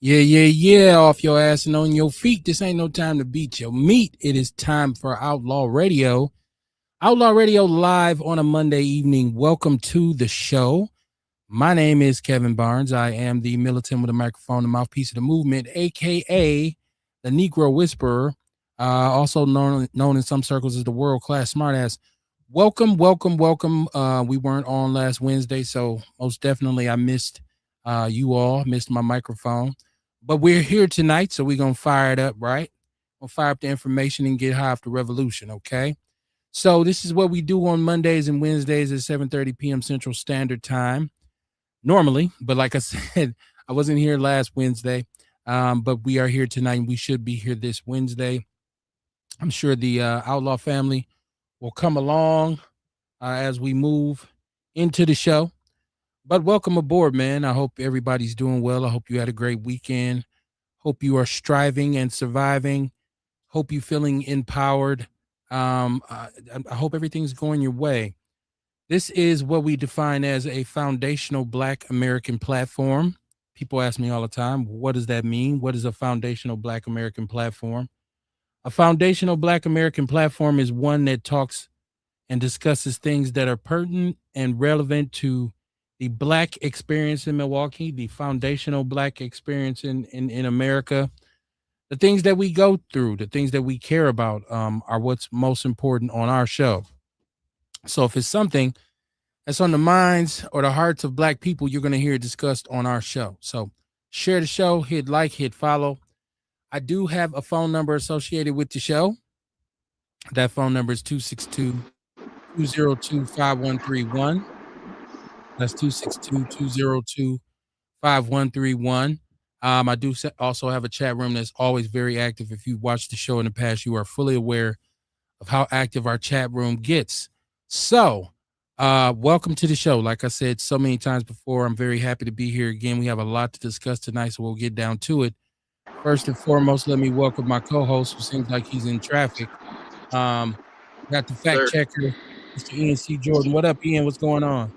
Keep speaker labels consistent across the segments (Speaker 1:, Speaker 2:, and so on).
Speaker 1: Yeah. Off your ass and on your feet. This ain't no time to beat your meat. It is time for Outlaw Radio. Outlaw Radio live on a Monday evening. Welcome to the show. My name is Kevin Barnes. I am the militant with a microphone, the mouthpiece of the movement, aka the Negro Whisperer, also known in some circles as the world-class smartass. Welcome. We weren't on last Wednesday, so most definitely I missed you all, missed my microphone. But we're here tonight, so we're going to fire it up, right? We'll fire up the information and get high off the revolution, okay? So this is what we do on Mondays and Wednesdays at 7:30 p.m. Central Standard Time. Normally, but like I said, I wasn't here last Wednesday, but we are here tonight, and we should be here this Wednesday. I'm sure the Outlaw family will come along as we move into the show. But welcome aboard, man. I hope everybody's doing well. I hope you had a great weekend. Hope you are striving and surviving. Hope you're feeling empowered. I hope everything's going your way. This is what we define as a foundational Black American platform. People ask me all the time, what does that mean? What is a foundational Black American platform? A foundational Black American platform is one that talks and discusses things that are pertinent and relevant to the Black experience in Milwaukee, the foundational Black experience in America. The things that we go through, the things that we care about are what's most important on our show. So if it's something that's on the minds or the hearts of Black people, you're going to hear it discussed on our show. So share the show, hit like, hit follow. I do have a phone number associated with the show. That phone number is 262-202-5131. That's 262-202-5131. I do also have a chat room that's always very active. If you watched the show in the past, you are fully aware of how active our chat room gets. So, welcome to the show. Like I said so many times before, I'm very happy to be here again. We have a lot to discuss tonight, so we'll get down to it. First and foremost, let me welcome my co-host, who seems like he's in traffic. Got the fact checker, Mr. Ian C. Jordan. What up, Ian? What's going on?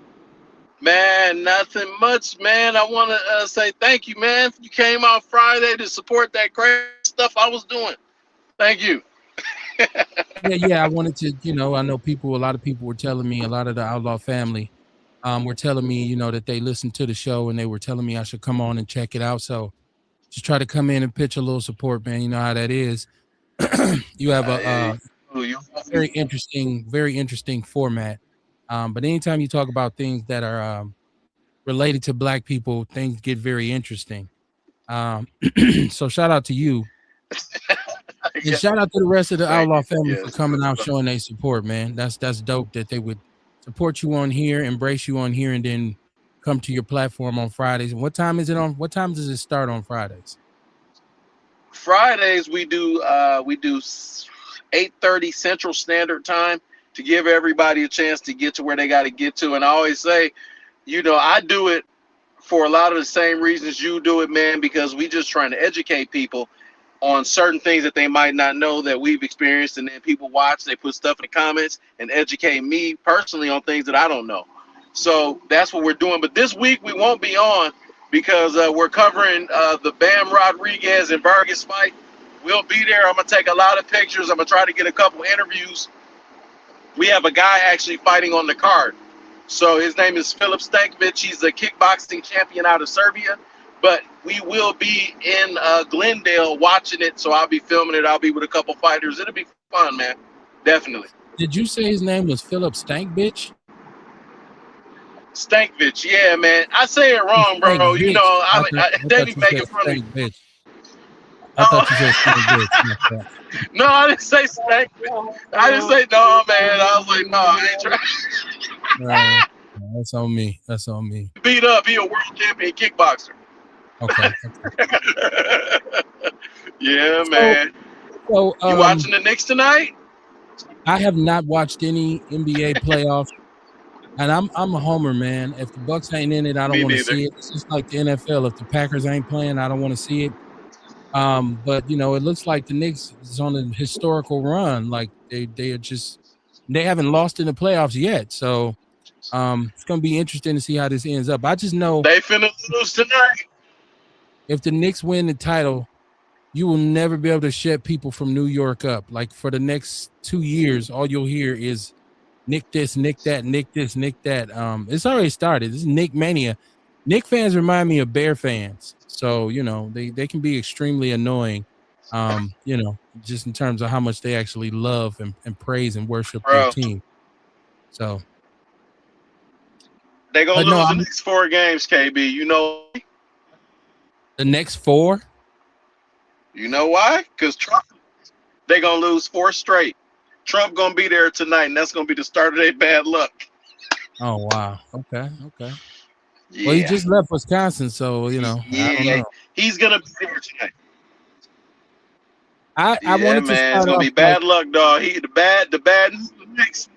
Speaker 2: Man, nothing much, man. I want to say thank you, man. You came out Friday to support that crazy stuff I was doing. Thank you.
Speaker 1: Yeah. I wanted to, a lot of people were telling me, a lot of the Outlaw family were telling me, that they listened to the show and they were telling me I should come on and check it out. So just try to come in and pitch a little support, man. You know how that is. You have a very interesting format. But anytime you talk about things that are related to Black people, things get very interesting. So shout out to you. And shout out to the rest of the Outlaw family for coming out, showing their support, man. That's dope that they would support you on here, embrace you on here, and then come to your platform on Fridays. And what time is it on? What time does it start on Fridays?
Speaker 2: Fridays we do 8:30 Central Standard Time to give everybody a chance to get to where they got to get to. And I always say, I do it for a lot of the same reasons you do it, man, because we just trying to educate people on certain things that they might not know that we've experienced, and then people watch, they put stuff in the comments and educate me personally on things that I don't know. So that's what we're doing. But this week we won't be on because we're covering the Bam Rodriguez and Vargas fight. We'll be there. I'm going to take a lot of pictures. I'm going to try to get a couple interviews. We have a guy actually fighting on the card. So his name is Filip Stankovic. He's a kickboxing champion out of Serbia. But we will be in Glendale watching it, so I'll be filming it. I'll be with a couple fighters. It'll be fun, man. Definitely.
Speaker 1: Did you say his name was Filip Stankovic?
Speaker 2: Stankovic, yeah, man. I say it wrong, bro. They be making fun of me.
Speaker 1: I thought you said Stankovic.
Speaker 2: No, I didn't say Stankovic. I didn't say no, man. I was like, no, I ain't trying.
Speaker 1: That's on me. That's on me.
Speaker 2: Beat up. He a world champion kickboxer.
Speaker 1: Okay.
Speaker 2: Yeah, man.
Speaker 1: So
Speaker 2: you watching the Knicks tonight?
Speaker 1: I have not watched any NBA playoffs, and I'm a homer, man. If the Bucks ain't in it, I don't want to see it. It's just like the NFL. If the Packers ain't playing, I don't want to see it. But it looks like the Knicks is on a historical run. Like they haven't lost in the playoffs yet. So it's gonna be interesting to see how this ends up. I just know
Speaker 2: they finna lose tonight.
Speaker 1: if the Knicks win the title, you will never be able to shut people from New York up. Like for the next 2 years, all you'll hear is Nick this, Nick that, Nick this, Nick that. It's already started. This is Nick mania. Nick fans remind me of Bear fans. So, they can be extremely annoying, just in terms of how much they actually love and praise and worship their
Speaker 2: bro.
Speaker 1: team. So,
Speaker 2: They gonna
Speaker 1: but no,
Speaker 2: lose the
Speaker 1: I'm
Speaker 2: next 4 games, KB.
Speaker 1: the next four.
Speaker 2: You know why? Because Trump. They gonna lose 4 straight. Trump gonna be there tonight, and that's gonna be the start of their bad luck.
Speaker 1: Oh wow. Okay. Okay. Well, he
Speaker 2: Yeah,
Speaker 1: just left Wisconsin, so I don't
Speaker 2: yeah.
Speaker 1: know.
Speaker 2: He's gonna be there tonight.
Speaker 1: I
Speaker 2: Yeah,
Speaker 1: wanted to
Speaker 2: man. It's
Speaker 1: start
Speaker 2: gonna
Speaker 1: off
Speaker 2: be
Speaker 1: like
Speaker 2: bad luck, dog. The bad next.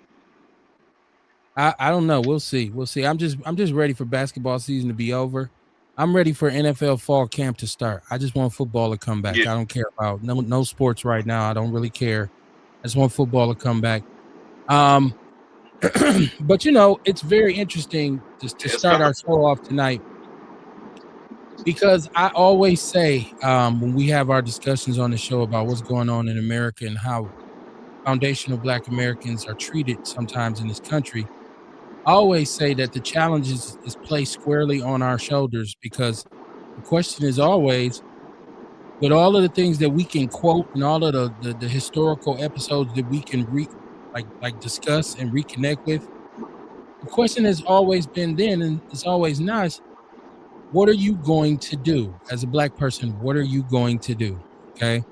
Speaker 1: I don't know. We'll see. We'll see. I'm just ready for basketball season to be over. I'm ready for NFL fall camp to start. I just want football to come back.
Speaker 2: Yeah,
Speaker 1: I don't care about no sports right now. I don't really care. I just want football to come back. Um, but it's very interesting just to
Speaker 2: it's
Speaker 1: start
Speaker 2: coming.
Speaker 1: our show off tonight because I always say when we have our discussions on the show about what's going on in America and how foundational Black Americans are treated sometimes in this country. I always say that the challenge is placed squarely on our shoulders because the question is always, with all of the things that we can quote and all of the historical episodes that we can like discuss and reconnect with, the question has always been then and it's always now is, what are you going to do as a Black person? What are you going to do? Okay.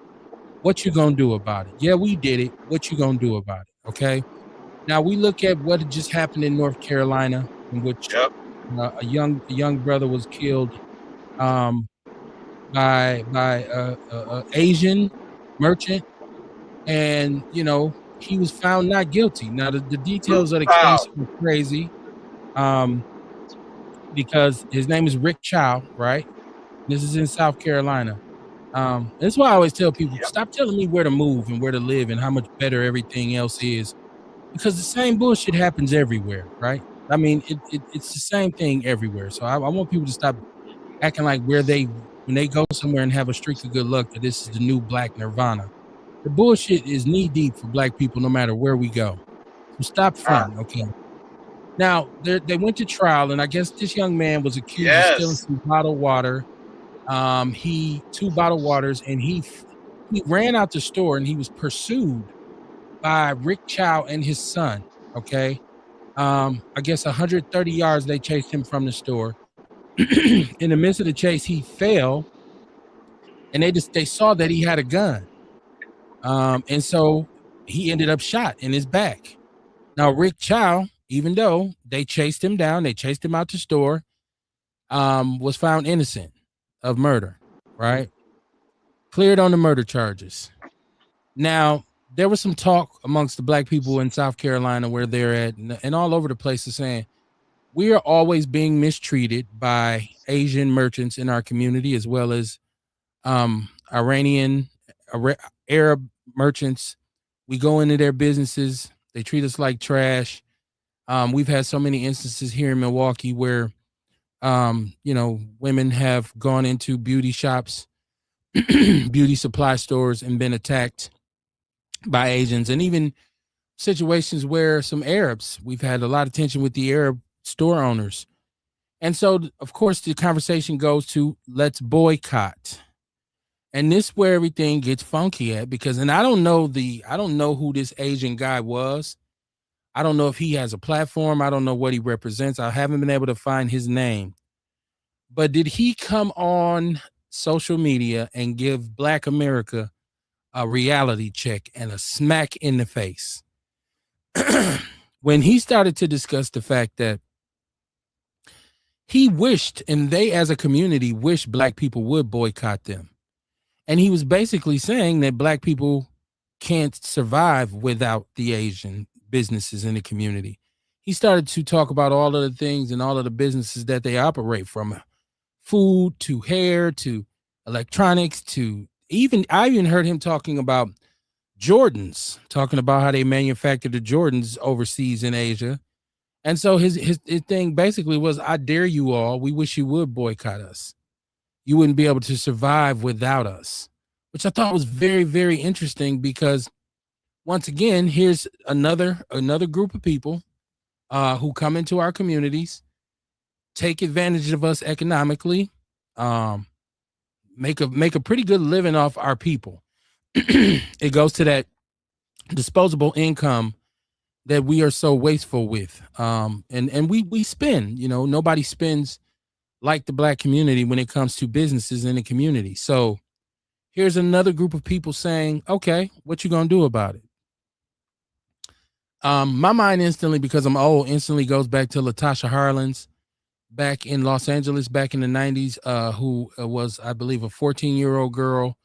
Speaker 1: What you gonna do about it? Yeah, we did it. What you gonna do about it? Okay. Now we look at what had just happened in North Carolina, in which
Speaker 2: Yep.
Speaker 1: a young brother was killed um, by a Asian merchant, and he was found not guilty. Now the details of the case
Speaker 2: Wow.
Speaker 1: were crazy um, because his name is Rick Chow, right? This is in South Carolina. That's why I always tell people,
Speaker 2: Yep.
Speaker 1: stop telling me where to move and where to live and how much better everything else is, because the same bullshit happens everywhere, right? I mean, it's the same thing everywhere. So I want people to stop acting like when they go somewhere and have a streak of good luck that this is the new Black Nirvana. The bullshit is knee deep for Black people no matter where we go. So stop
Speaker 2: Ah,
Speaker 1: fronting, okay? Now they went to trial, and I guess this young man was accused of stealing
Speaker 2: yes.
Speaker 1: some bottled water. He two bottled waters, and he ran out the store, and he was pursued by Rick Chow and his son. Okay, I guess 130 yards they chased him from the store. In the midst of the chase, he fell, and they saw that he had a gun. And so he ended up shot in his back. Now Rick Chow, even though they chased him down, they chased him out the store, was found innocent of murder. Right, cleared on the murder charges. Now there was some talk amongst the Black people in South Carolina where they're at, and all over the place, is saying we are always being mistreated by Asian merchants in our community, as well as Iranian, Arab merchants. We go into their businesses, they treat us like trash. We've had so many instances here in Milwaukee where, women have gone into beauty shops, beauty supply stores, and been attacked by Asians, and even situations where some Arabs, we've had a lot of tension with the Arab store owners. And so, of course, the conversation goes to let's boycott. And this where everything gets funky at, because and I don't know who this Asian guy was. I don't know if he has a platform. I don't know what he represents. I haven't been able to find his name. But did he come on social media and give Black America a reality check and a smack in the face when he started to discuss the fact that he wished, and they as a community wished, Black people would boycott them? And he was basically saying that Black people can't survive without the Asian businesses in the community. He started to talk about all of the things and all of the businesses that they operate, from food to hair to electronics to I even heard him talking about Jordans, talking about how they manufacture the Jordans overseas in Asia. And so his thing basically was, I dare you all. We wish you would boycott us. You wouldn't be able to survive without us, which I thought was very, very interesting because once again, here's another group of people who come into our communities, take advantage of us economically, um, make a pretty good living off our people. It goes to that disposable income that we are so wasteful with, and we spend. Nobody spends like the black community when it comes to businesses in the community. So here's another group of people saying, okay, what you gonna do about it? My mind instantly, because I'm old, instantly goes back to Latasha Harlins back in Los Angeles back in the 90s, who was, I believe, a 14-year-old girl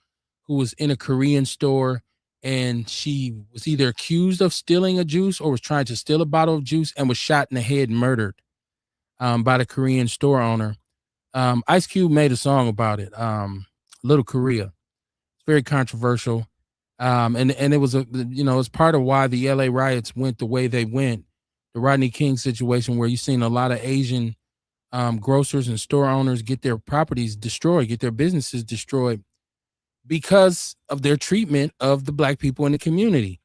Speaker 1: who was in a Korean store, and she was either accused of stealing a juice or was trying to steal a bottle of juice and was shot in the head and murdered by the Korean store owner. Ice Cube made a song about it, Little Korea. It's very controversial. And it was it's part of why the LA riots went the way they went. The Rodney King situation, where you've seen a lot of Asian grocers and store owners get their properties destroyed, get their businesses destroyed because of their treatment of the black people in the community.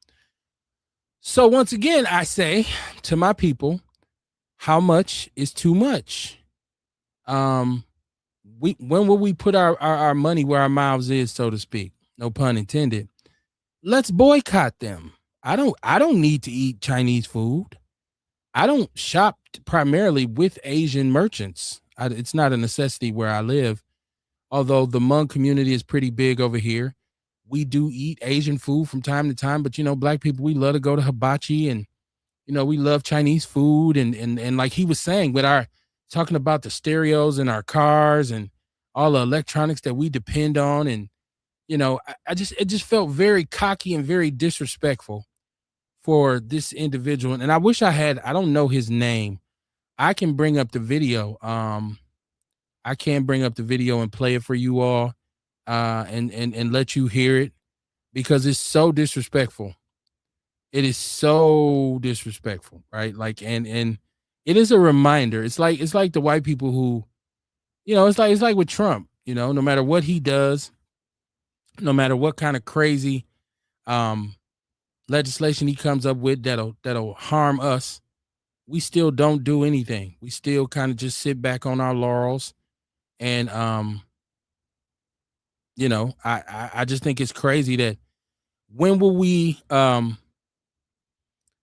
Speaker 1: So once again, I say to my people, how much is too much? Um, when will we put our money where our mouths is, so to speak? No pun intended. Let's boycott them. I don't need to eat Chinese food. I don't shop primarily with Asian merchants. It's not a necessity where I live. Although the Hmong community is pretty big over here, we do eat Asian food from time to time. But black people, we love to go to hibachi, and we love Chinese food, and like he was saying, with our talking about the stereos in our cars and all the electronics that we depend on, and it just felt very cocky and very disrespectful for this individual. And I wish I don't know his name. I can bring up the video. I can bring up the video and play it for you all, and let you hear it, because it's so disrespectful. It is so disrespectful, right? Like, and it is a reminder. It's like the white people who, it's like with Trump. No matter what he does, no matter what kind of crazy um legislation he comes up with that'll harm us, we still don't do anything. We still kind of just sit back on our laurels, and I just think it's crazy that when will we um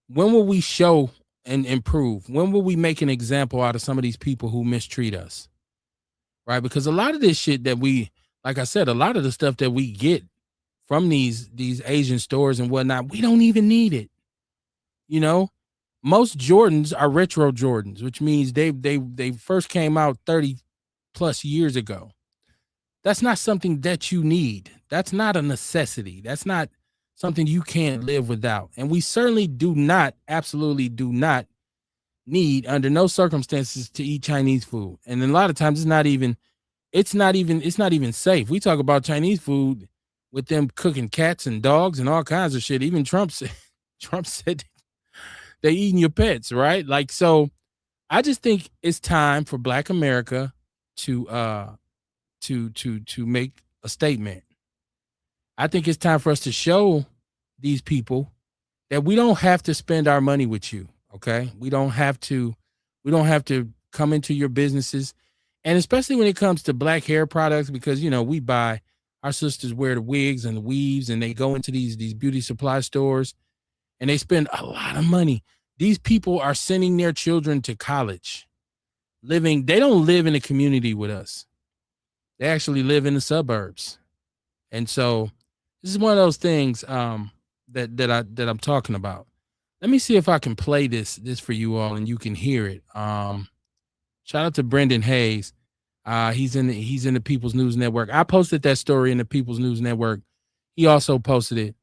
Speaker 1: when will we show and improve? When will we make an example out of some of these people who mistreat us? Right? Because a lot of this shit that we, like I said, a lot of the stuff that we get from these Asian stores and whatnot, we don't even need it. You know, most Jordans are retro Jordans, which means they first came out 30 plus years ago. That's not something that you need. That's not a necessity. That's not something you can't live without. And we certainly do not, absolutely do not need under no circumstances to eat Chinese food. And a lot of times it's not even safe. We talk about Chinese food with them cooking cats and dogs and all kinds of shit. Even Trump said they eating your pets, right? Like, so I just think it's time for Black America to make a statement. I think it's time for us to show these people that we don't have to spend our money with you. Okay. We don't have to come into your businesses. And especially when it comes to black hair products, because we buy, our sisters wear the wigs and the weaves, and they go into these beauty supply stores and they spend a lot of money. These people are sending their children to college, they don't live in a community with us. They actually live in the suburbs. And so this is one of those things that I'm talking about. Let me see if I can play this for you all and you can hear it. Shout out to Brendan Hayes. He's in the People's News Network. I posted that story in the People's News Network. He also posted it.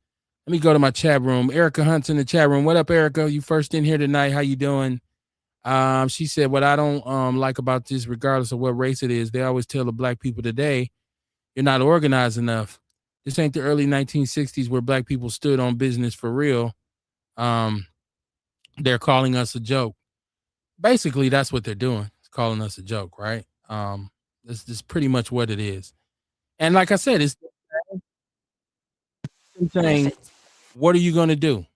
Speaker 1: Let me go to my chat room. Erica Hunt's in the chat room. What up, Erica? You first in here tonight. How you doing? She said, what I don't like about this, regardless of what race it is, they always tell the black people today, you're not organized enough. This ain't the early 1960s where black people stood on business for real. They're calling us a joke. Basically, that's what they're doing. It's calling us a joke, right? That's pretty much what it is. And like I said, it's saying, what are you going to do?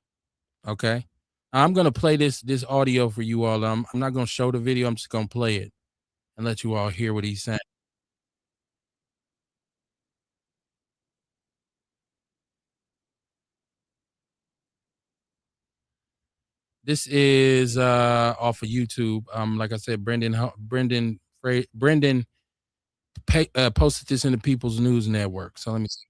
Speaker 1: Okay. I'm going to play this audio for you all. I'm not going to show the video. I'm just going to play it and let you all hear what he's saying. This is off of YouTube. Like I said, Brendan posted this in the People's News Network. So let me see.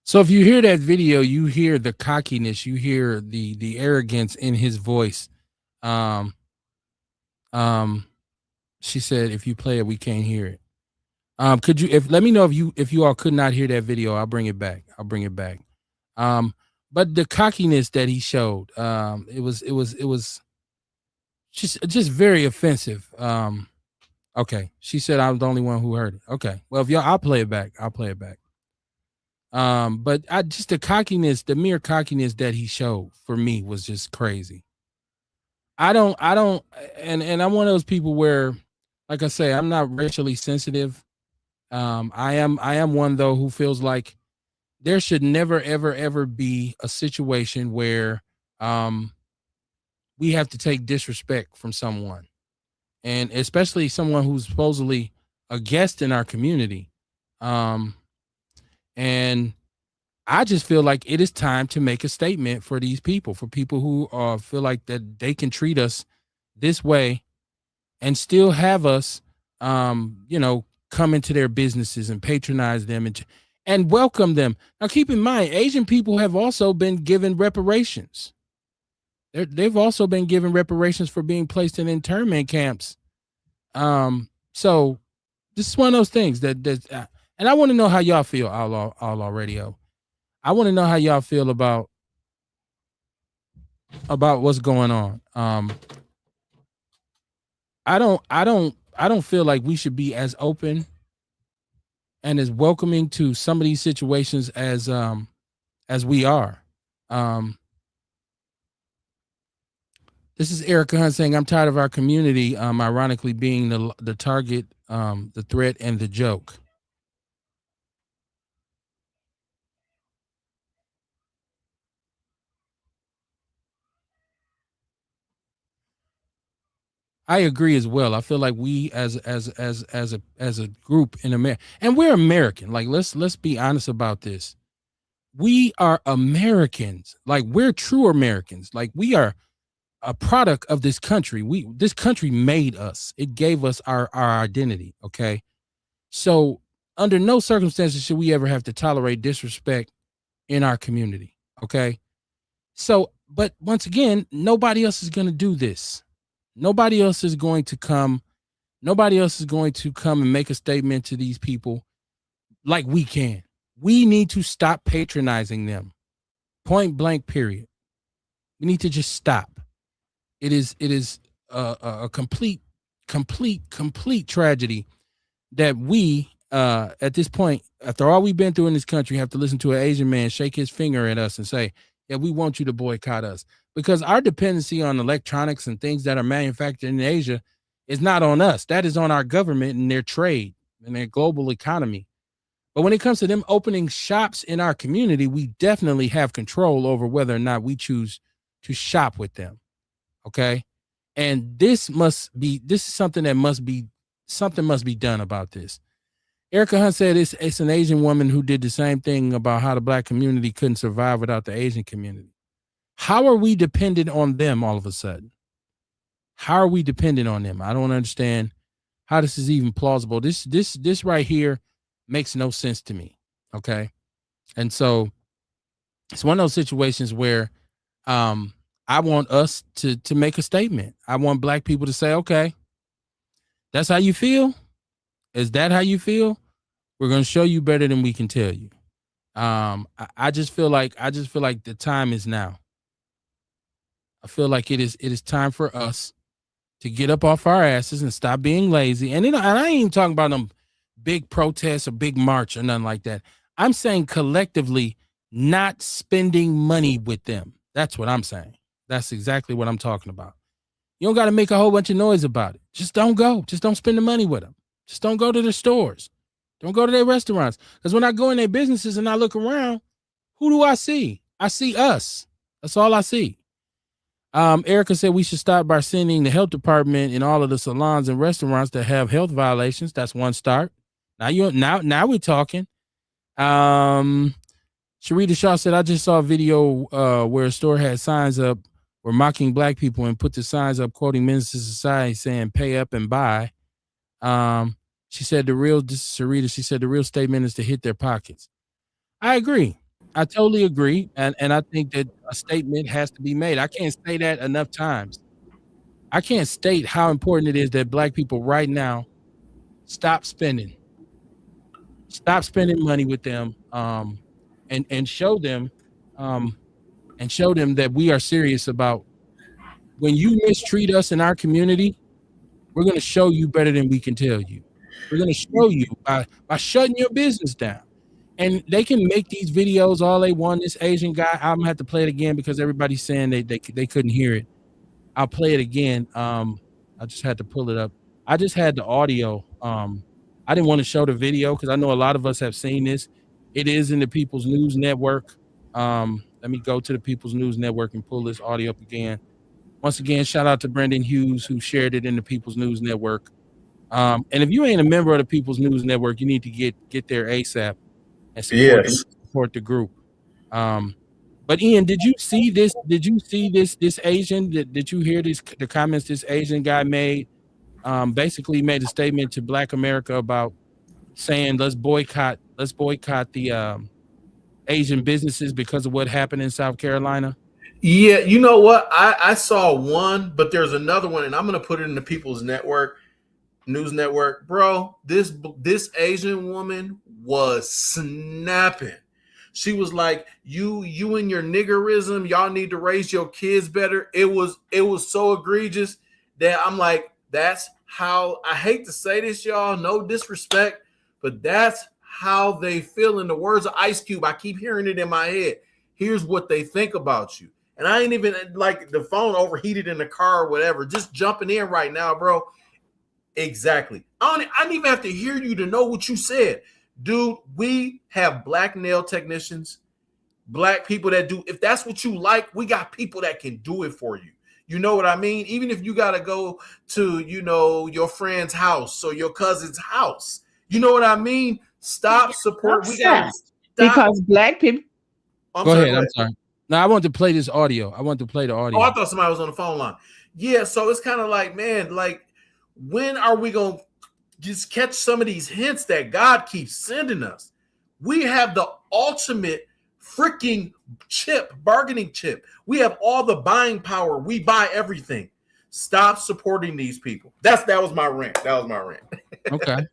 Speaker 1: So if you hear that video, you hear the cockiness, you hear the arrogance in his voice. Um, um, she said, if you play it, we can't hear it. Could you if let me know if you all could not hear that video, I'll bring it back. I'll bring it back. But the cockiness that he showed, it was just very offensive. Okay. She said I was the only one who heard it. Okay. Well, if y'all I'll play it back. I'll play it back. But I just the cockiness, the mere cockiness that he showed for me was just crazy. I don't and I'm one of those people where, like I say, I'm not racially sensitive. I am one though who feels like there should never ever ever be a situation where um we have to take disrespect from someone, and especially someone who's supposedly a guest in our community. Um and I just feel like it is time to make a statement for these people, for people who feel like that they can treat us this way and still have us, come into their businesses and patronize them and welcome them. Now, keep in mind, Asian people have also been given reparations. They've also been given reparations for being placed in internment camps. So this is one of those things and I want to know how y'all feel, Outlaw Radio. I want to know how y'all feel about what's going on. I don't feel like we should be as open and as welcoming to some of these situations as we are. Um this is Erica Hunt saying I'm tired of our community ironically being the target, the threat and the joke. I agree as well. I feel like we as a group in America, and we're American. Like let's be honest about this. We are Americans. Like we're true Americans. Like we are a product of this country. This country made us. It gave us our identity. Okay. So under no circumstances should we ever have to tolerate disrespect in our community. Okay. So But once again, nobody else is going to do this. Nobody else is going to come. Nobody else is going to come and make a statement to these people like we can. We need to stop patronizing them. Point blank, period. We need to just stop. It is a complete tragedy that we at this point, after all we've been through in this country, have to listen to an Asian man shake his finger at us and say, "Yeah, we want you to boycott us," because our dependency on electronics and things that are manufactured in Asia is not on us. That is on our government and their trade and their global economy. But when it comes to them opening shops in our community, we definitely have control over whether or not we choose to shop with them. Okay. And this is something that must be done about this. Erica Hunt said it's an Asian woman who did the same thing about how the black community couldn't survive without the Asian community. How are we dependent on them all of a sudden? How are we dependent on them? I don't understand how this is even plausible. This right here makes no sense to me. Okay. And so it's one of those situations where um I want us to make a statement. I want black people to say, okay, that's how you feel. Is that how you feel? We're going to show you better than we can tell you. I just feel like the time is now. I feel like it is time for us to get up off our asses and stop being lazy. And I ain't even talking about them big protests or big march or nothing like that. I'm saying collectively not spending money with them. That's what I'm saying. That's exactly what I'm talking about. You don't got to make a whole bunch of noise about it. Just don't go. Just don't spend the money with them. Just don't go to their stores. Don't go to their restaurants. Because when I go in their businesses and I look around, who do I see? I see us. That's all I see. Erica said we should start by sending the health department in all of the salons and restaurants that have health violations. That's one start. Now we're talking. Sharita Shaw said I just saw a video where a store had signs up were mocking black people and put the signs up quoting Minister to Society saying pay up and buy. She said Sarita, she said the real statement is to hit their pockets. I agree. I totally agree. And I think that a statement has to be made. I can't say that enough times. I can't state how important it is that black people right now stop spending money with them, and show them that we are serious about when you mistreat us in our community, we're going to show you better than we can tell you. We're going to show you by shutting your business down. And they can make these videos all they want. This Asian guy, I'm gonna have to play it again because everybody's saying they couldn't hear it. I'll play it again. I just had to pull it up. I just had the audio. I didn't want to show the video because I know a lot of us have seen this. It is in the People's News Network. Let me go to the People's News Network and pull this audio up again. Once again, shout out to Brendan Hughes who shared it in the People's News Network. And if you ain't a member of the People's News Network, you need to get there ASAP and support the group. But Ian, did you see this? Did you see this Asian? Did you hear the comments this Asian guy made? Basically made a statement to Black America about saying let's boycott the Asian businesses because of what happened in South Carolina.
Speaker 3: Yeah, you know what? I saw one, but there's another one, and I'm gonna put it in the People's News Network, bro. This Asian woman was snapping. She was like, "You and your niggerism, y'all need to raise your kids better." It was so egregious that I'm like, that's how, I hate to say this, y'all, no disrespect, but that's how they feel. In the words of Ice Cube, I keep hearing it in my head. Here's what they think about you. And I ain't even like the phone overheated in the car or whatever. Just jumping in right now, bro. Exactly. I didn't even have to hear you to know what you said. Dude, we have black nail technicians, black people that do. If that's what you like, we got people that can do it for you. You know what I mean? Even if you got to go to, your friend's house or your cousin's house. You know what I mean? Stop support.
Speaker 4: Because black people.
Speaker 1: Go ahead. I'm sorry. No, I want to play this audio. I want to play the audio.
Speaker 3: Oh, I thought somebody was on the phone line. Yeah, so it's kind of like, man, like, when are we going to just catch some of these hints that God keeps sending us? We have the ultimate freaking bargaining chip. We have all the buying power. We buy everything. Stop supporting these people. That was my rant.
Speaker 1: Okay.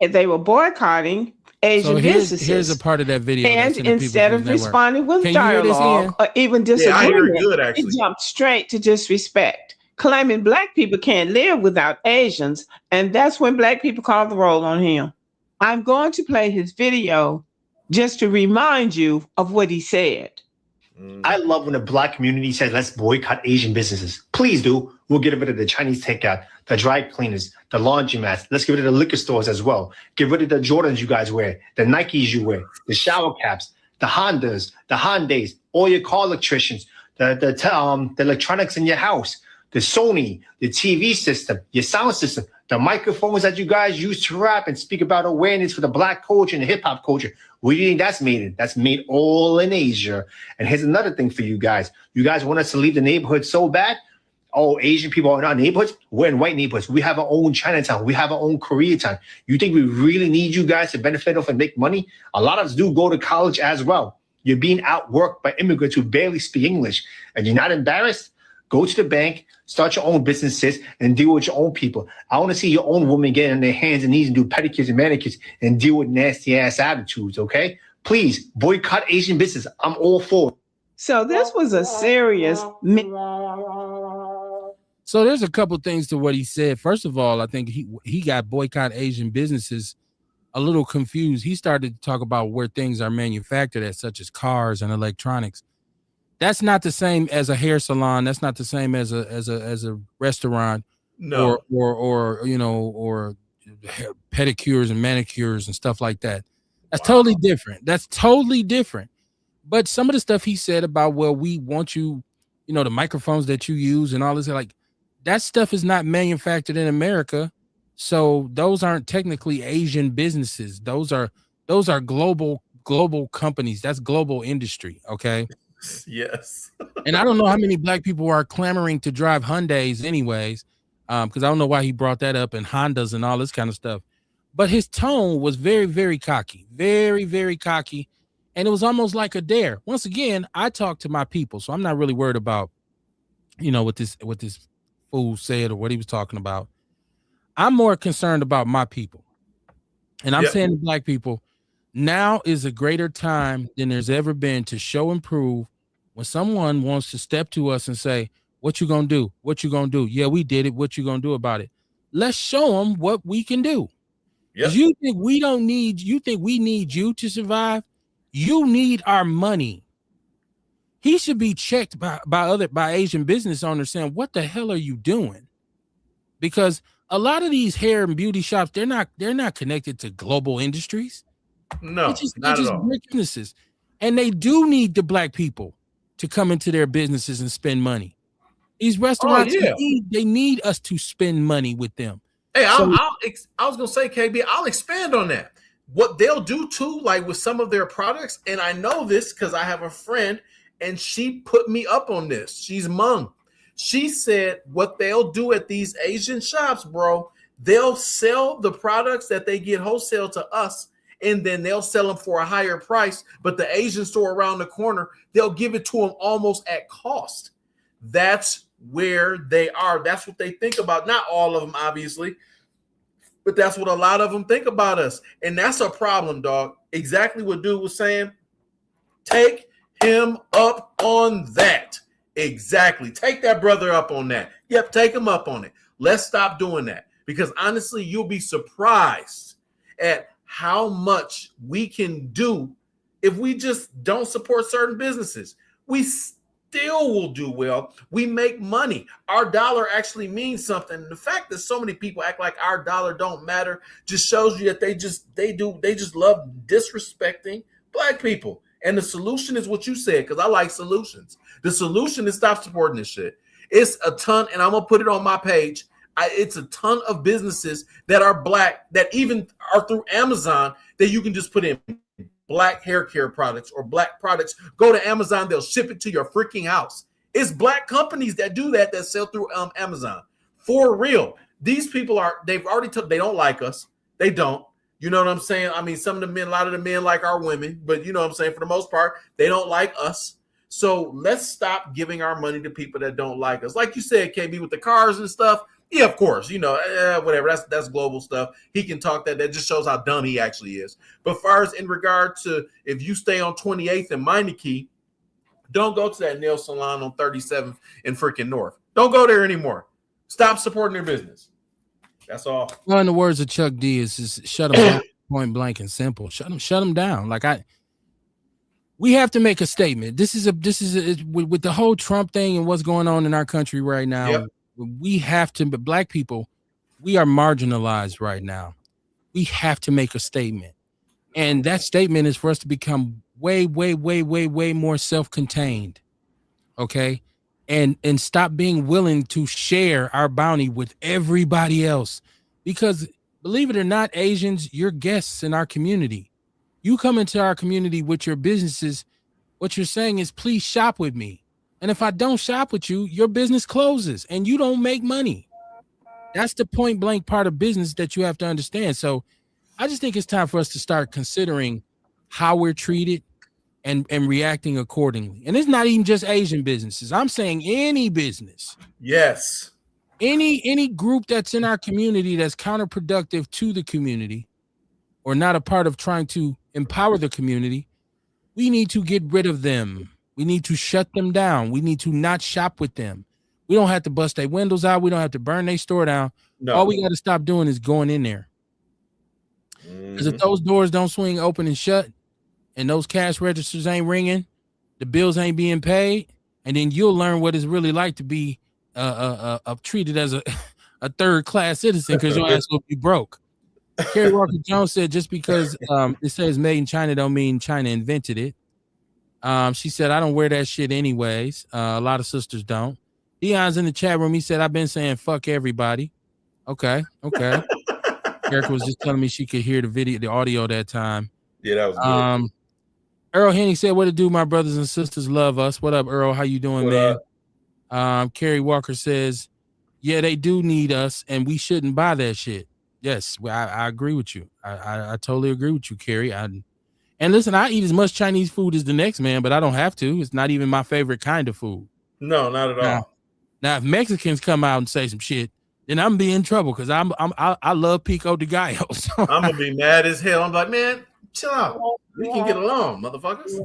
Speaker 4: And they were boycotting Asian businesses.
Speaker 1: Here's a part of that video.
Speaker 4: And instead of responding with dialogue or even disagreement, it jumped straight to disrespect, claiming Black people can't live without Asians. And that's when Black people called the roll on him. I'm going to play his video just to remind you of what he said.
Speaker 5: I love when the Black community says, let's boycott Asian businesses. Please do. We'll get rid of the Chinese takeout, the dry cleaners, the laundromats. Let's get rid of the liquor stores as well. Get rid of the Jordans you guys wear, the Nikes you wear, the shower caps, the Hondas, the Hyundais, all your car electricians, the electronics in your house, the Sony, the TV system, your sound system, the microphones that you guys use to rap and speak about awareness for the Black culture and the hip hop culture. Where do you think that's made in? That's made all in Asia. And here's another thing for you guys. You guys want us to leave the neighborhood so bad? Oh, Asian people are in our neighborhoods? We're in white neighborhoods. We have our own Chinatown. We have our own Koreatown. You think we really need you guys to benefit off and make money? A lot of us do go to college as well. You're being outworked by immigrants who barely speak English. And you're not embarrassed? Go to the bank, start your own businesses, and deal with your own people. I want to see your own women get on their hands and knees and do pedicures and manicures and deal with nasty-ass attitudes, okay? Please, boycott Asian business. I'm all for it.
Speaker 4: So this was a serious...
Speaker 1: So there's a couple things to what he said. First of all, I think he got boycott Asian businesses a little confused. He started to talk about where things are manufactured at, such as cars and electronics. That's not the same as a hair salon. That's not the same as a restaurant.
Speaker 3: No.
Speaker 1: Or pedicures and manicures and stuff like that. That's totally different. That's totally different. But some of the stuff he said about, well, we want you, the microphones that you use and all this, like, that stuff is not manufactured in America. So those aren't technically Asian businesses. Those are global companies. That's global industry. Okay.
Speaker 3: Yes.
Speaker 1: And I don't know how many Black people are clamoring to drive Hyundais anyways, because I don't know why he brought that up, and Hondas and all this kind of stuff. But his tone was very, very cocky, very, very cocky. And it was almost like a dare. Once again, I talk to my people, so I'm not really worried about, what this fool said or what he was talking about. I'm more concerned about my people. And I'm saying to Black people, now is a greater time than there's ever been to show and prove. When someone wants to step to us and say, what you gonna do? What you gonna do? Yeah, we did it. What you gonna do about it? Let's show them what we can do. Yep. You think we need you to survive? You need our money. He should be checked by Asian business owners saying, what the hell are you doing? Because a lot of these hair and beauty shops, they're not connected to global industries.
Speaker 3: No,
Speaker 1: they're just businesses. And they do need the Black people to come into their businesses and spend money. These restaurants, they need us to spend money with them.
Speaker 3: Hey, I was going to say, KB, I'll expand on that. What they'll do too, like with some of their products, and I know this because I have a friend and she put me up on this. She's Hmong. She said what they'll do at these Asian shops, bro, they'll sell the products that they get wholesale to us, and then they'll sell them for a higher price. But the Asian store around the corner, they'll give it to them almost at cost. That's where they are. That's what they think about. Not all of them, obviously, but that's what a lot of them think about us. And that's a problem, dog. Exactly what dude was saying. Take him up on that. Exactly. Take that brother up on that. Yep, take him up on it. Let's stop doing that. Because honestly, you'll be surprised at how much we can do if we just don't support certain businesses. We still will do well. We make money. Our dollar actually means something. And the fact that so many people act like our dollar don't matter just shows you that they just love disrespecting Black people. And the solution is what you said, because I like solutions. The solution is stop supporting this shit. It's a ton, and I'm gonna put it on my page. It's a ton of businesses that are Black that even are through Amazon that you can just put in Black hair care products or Black products. Go to Amazon, they'll ship it to your freaking house. It's Black companies that do that sell through Amazon. For real. These people they don't like us. They don't. You know what I'm saying? I mean, some of the men, a lot of the men like our women, but you know what I'm saying? For the most part, they don't like us. So let's stop giving our money to people that don't like us. Like you said, KB, with the cars and stuff. Yeah, of course, you know, whatever. That's global stuff. He can talk that. That just shows how dumb he actually is. But far as in regard to if you stay on 28th and Meineke, don't go to that nail salon on 37th in freaking North. Don't go there anymore. Stop supporting their business. That's all.
Speaker 1: Well, in the words of Chuck D, is just shut them down, point blank and simple. Shut them down. Like we have to make a statement. This is with the whole Trump thing and what's going on in our country right now. Yep. We have to, but black people, we are marginalized right now. We have to make a statement. And that statement is for us to become way, way, way, way, way more self-contained. Okay. And stop being willing to share our bounty with everybody else. Because believe it or not, Asians, you're guests in our community. You come into our community with your businesses. What you're saying is, please shop with me. And if I don't shop with you, your business closes and you don't make money. That's the point blank part of business that you have to understand. So I just think it's time for us to start considering how we're treated and reacting accordingly. And it's not even just Asian businesses. I'm saying any business.
Speaker 3: Yes.
Speaker 1: Any group that's in our community that's counterproductive to the community or not a part of trying to empower the community, we need to get rid of them. We need to shut them down. We need to not shop with them. We don't have to bust their windows out. We don't have to burn their store down. No. All we got to stop doing is going in there. Because if those doors don't swing open and shut and those cash registers ain't ringing, the bills ain't being paid, and then you'll learn what it's really like to be treated as a third-class citizen because your ass will be broke. Kerry Walker Jones said just because it says made in China don't mean China invented it. She said, I don't wear that shit anyways. A lot of sisters don't. Dion's in the chat room. He said, I've been saying fuck everybody. Okay. Erica was just telling me she could hear the audio that time.
Speaker 3: Yeah, that was good.
Speaker 1: Earl Henning said, what to do? My brothers and sisters love us. What up, Earl? How you doing, man? Kerry Walker says, yeah, they do need us, and we shouldn't buy that shit. Yes, I agree with you. I totally agree with you, Kerry. And listen, I eat as much Chinese food as the next man, but I don't have to. It's not even my favorite kind of food.
Speaker 3: No, not at all.
Speaker 1: Now, if Mexicans come out and say some shit, then I'm be in trouble because I love pico de gallo. So
Speaker 3: I'm gonna be mad as hell. I'm like, man, chill out. We can get along, motherfuckers.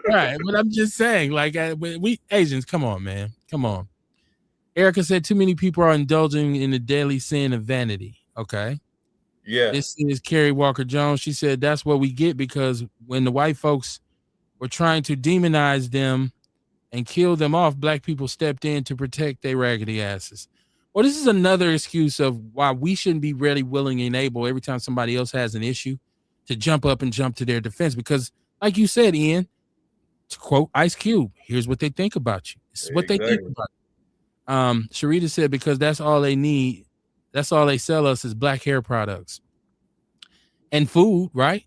Speaker 1: Right. But I'm just saying, like, we Asians, come on, man, come on. Erica said too many people are indulging in the daily sin of vanity. Okay.
Speaker 3: Yeah.
Speaker 1: This is Kerry Walker Jones. She said that's what we get because when the white folks were trying to demonize them and kill them off, black people stepped in to protect their raggedy asses. Well, this is another excuse of why we shouldn't be really willing and able every time somebody else has an issue to jump up and jump to their defense. Because like you said, Ian, to quote Ice Cube, here's what they think about you. This is what they think about you. Sharita said, because that's all they need. That's all they sell us is black hair products and food, right?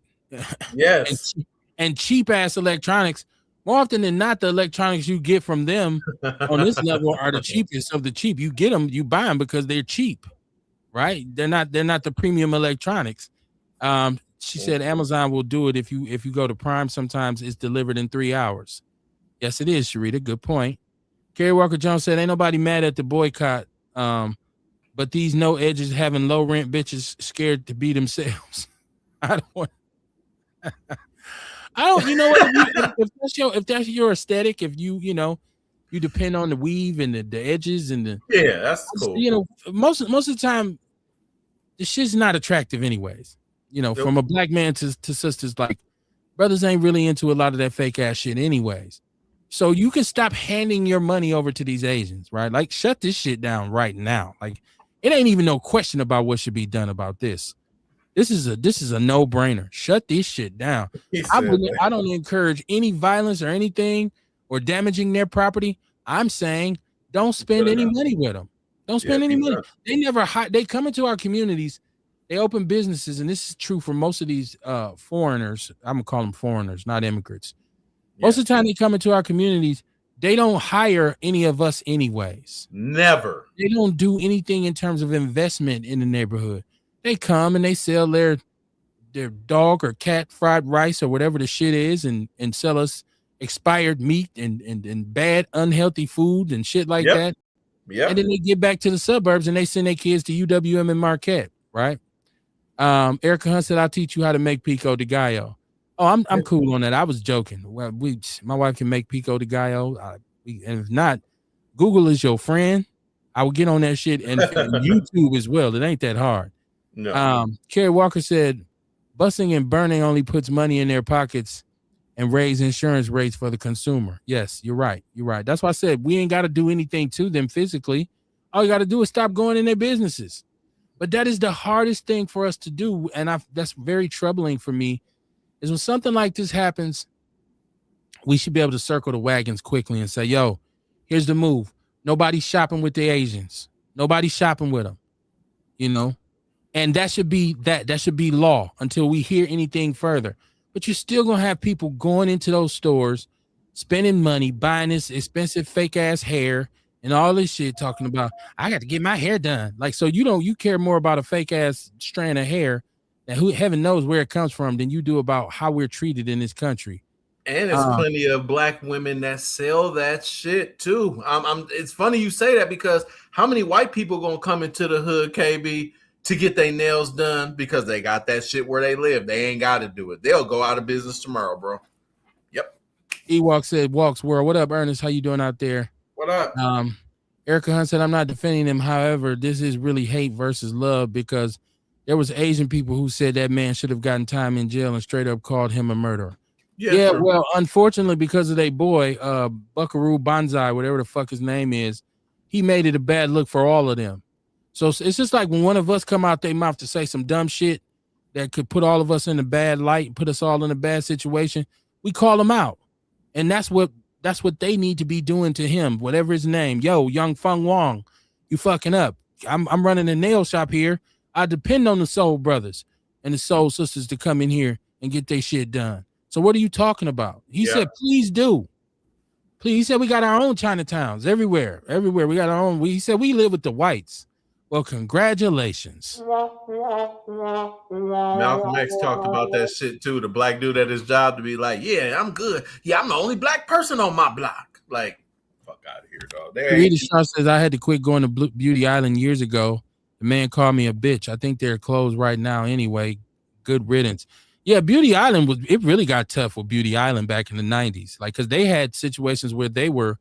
Speaker 3: Yes.
Speaker 1: and cheap ass electronics. More often than not, the electronics you get from them on this level are the cheapest of the cheap. You get them, you buy them because they're cheap, right? They're not the premium electronics. She said Amazon will do it if you go to Prime. Sometimes it's delivered in 3 hours. Yes, it is, Sharita. Good point. Kerry Walker Jones said, ain't nobody mad at the boycott, but these no edges having low rent bitches scared to be themselves. I don't, you know what? If that's your aesthetic, if you depend on the weave and the edges and the
Speaker 3: that's cool.
Speaker 1: You know, most of the time, the shit's not attractive, anyways. You know, from a black man to sisters, like brothers ain't really into a lot of that fake ass shit, anyways. So you can stop handing your money over to these Asians, right? Like, shut this shit down right now. Like, it ain't even no question about what should be done about this. This is a no-brainer. Shut this shit down. I don't encourage any violence or anything or damaging their property. I'm saying don't spend any money with them. Don't spend any money. They come into our communities. They open businesses, and this is true for most of these foreigners. I'm gonna call them foreigners, not immigrants. Most of the time they come into our communities, they don't hire any of us anyways.
Speaker 3: Never.
Speaker 1: They don't do anything in terms of investment in the neighborhood. They come and they sell their dog or cat fried rice or whatever the shit is, and sell us expired meat and bad unhealthy food and shit like that.
Speaker 3: Yeah.
Speaker 1: And then they get back to the suburbs and they send their kids to UWM and Marquette, right? Erica Hunt said, "I'll teach you how to make pico de gallo." Oh, I'm cool on that. I was joking. Well, my wife can make pico de gallo, and if not, Google is your friend. I will get on that shit and YouTube as well. It ain't that hard.
Speaker 3: No.
Speaker 1: Kerry Walker said, "Busing and burning only puts money in their pockets and raise insurance rates for the consumer." Yes, you're right. You're right. That's why I said we ain't got to do anything to them physically. All you got to do is stop going in their businesses. But that is the hardest thing for us to do, and that's very troubling for me, is when something like this happens, we should be able to circle the wagons quickly and say, yo, here's the move. Nobody's shopping with the Asians. Nobody's shopping with them, you know? And that should be law until we hear anything further. But you're still going to have people going into those stores, spending money, buying this expensive fake ass hair and all this shit, talking about, I got to get my hair done. Like, so you care more about a fake ass strand of hair and who heaven knows where it comes from than you do about how we're treated in this country.
Speaker 3: And there's plenty of black women that sell that shit too. It's funny you say that, because how many white people gonna come into the hood, KB, to get their nails done because they got that shit where they live? They ain't got to do it. They'll go out of business tomorrow, bro. Yep.
Speaker 1: Ewok said, "Walks World, what up, Ernest? How you doing out there?"
Speaker 3: What up?
Speaker 1: Erica Hunt said, "I'm not defending him. However, this is really hate versus love, because there was Asian people who said that man should have gotten time in jail and straight up called him a murderer." Yeah, well, unfortunately, because of their boy, Buckaroo Banzai, whatever the fuck his name is, he made it a bad look for all of them. So it's just like when one of us come out their mouth to say some dumb shit that could put all of us in a bad light, put us all in a bad situation, we call them out. And that's what they need to be doing to him, whatever his name. Yo, Young Feng Wong, you fucking up. I'm running a nail shop here. I depend on the Soul Brothers and the Soul Sisters to come in here and get their shit done. So what are you talking about? He said, please do. Please. He said, we got our own Chinatowns everywhere. We got our own. He said, we live with the whites. Well, congratulations.
Speaker 3: Malcolm X talked about that shit too. The black dude at his job to be like, yeah, I'm good. Yeah, I'm the only black person on my block. Like, fuck out of here, dog.
Speaker 1: Rita Shaw says, I had to quit going to Beauty Island years ago. The man called me a bitch. I think they're closed right now anyway. Good riddance. Yeah, Beauty Island it really got tough with Beauty Island back in the 90s. Like, because they had situations where they were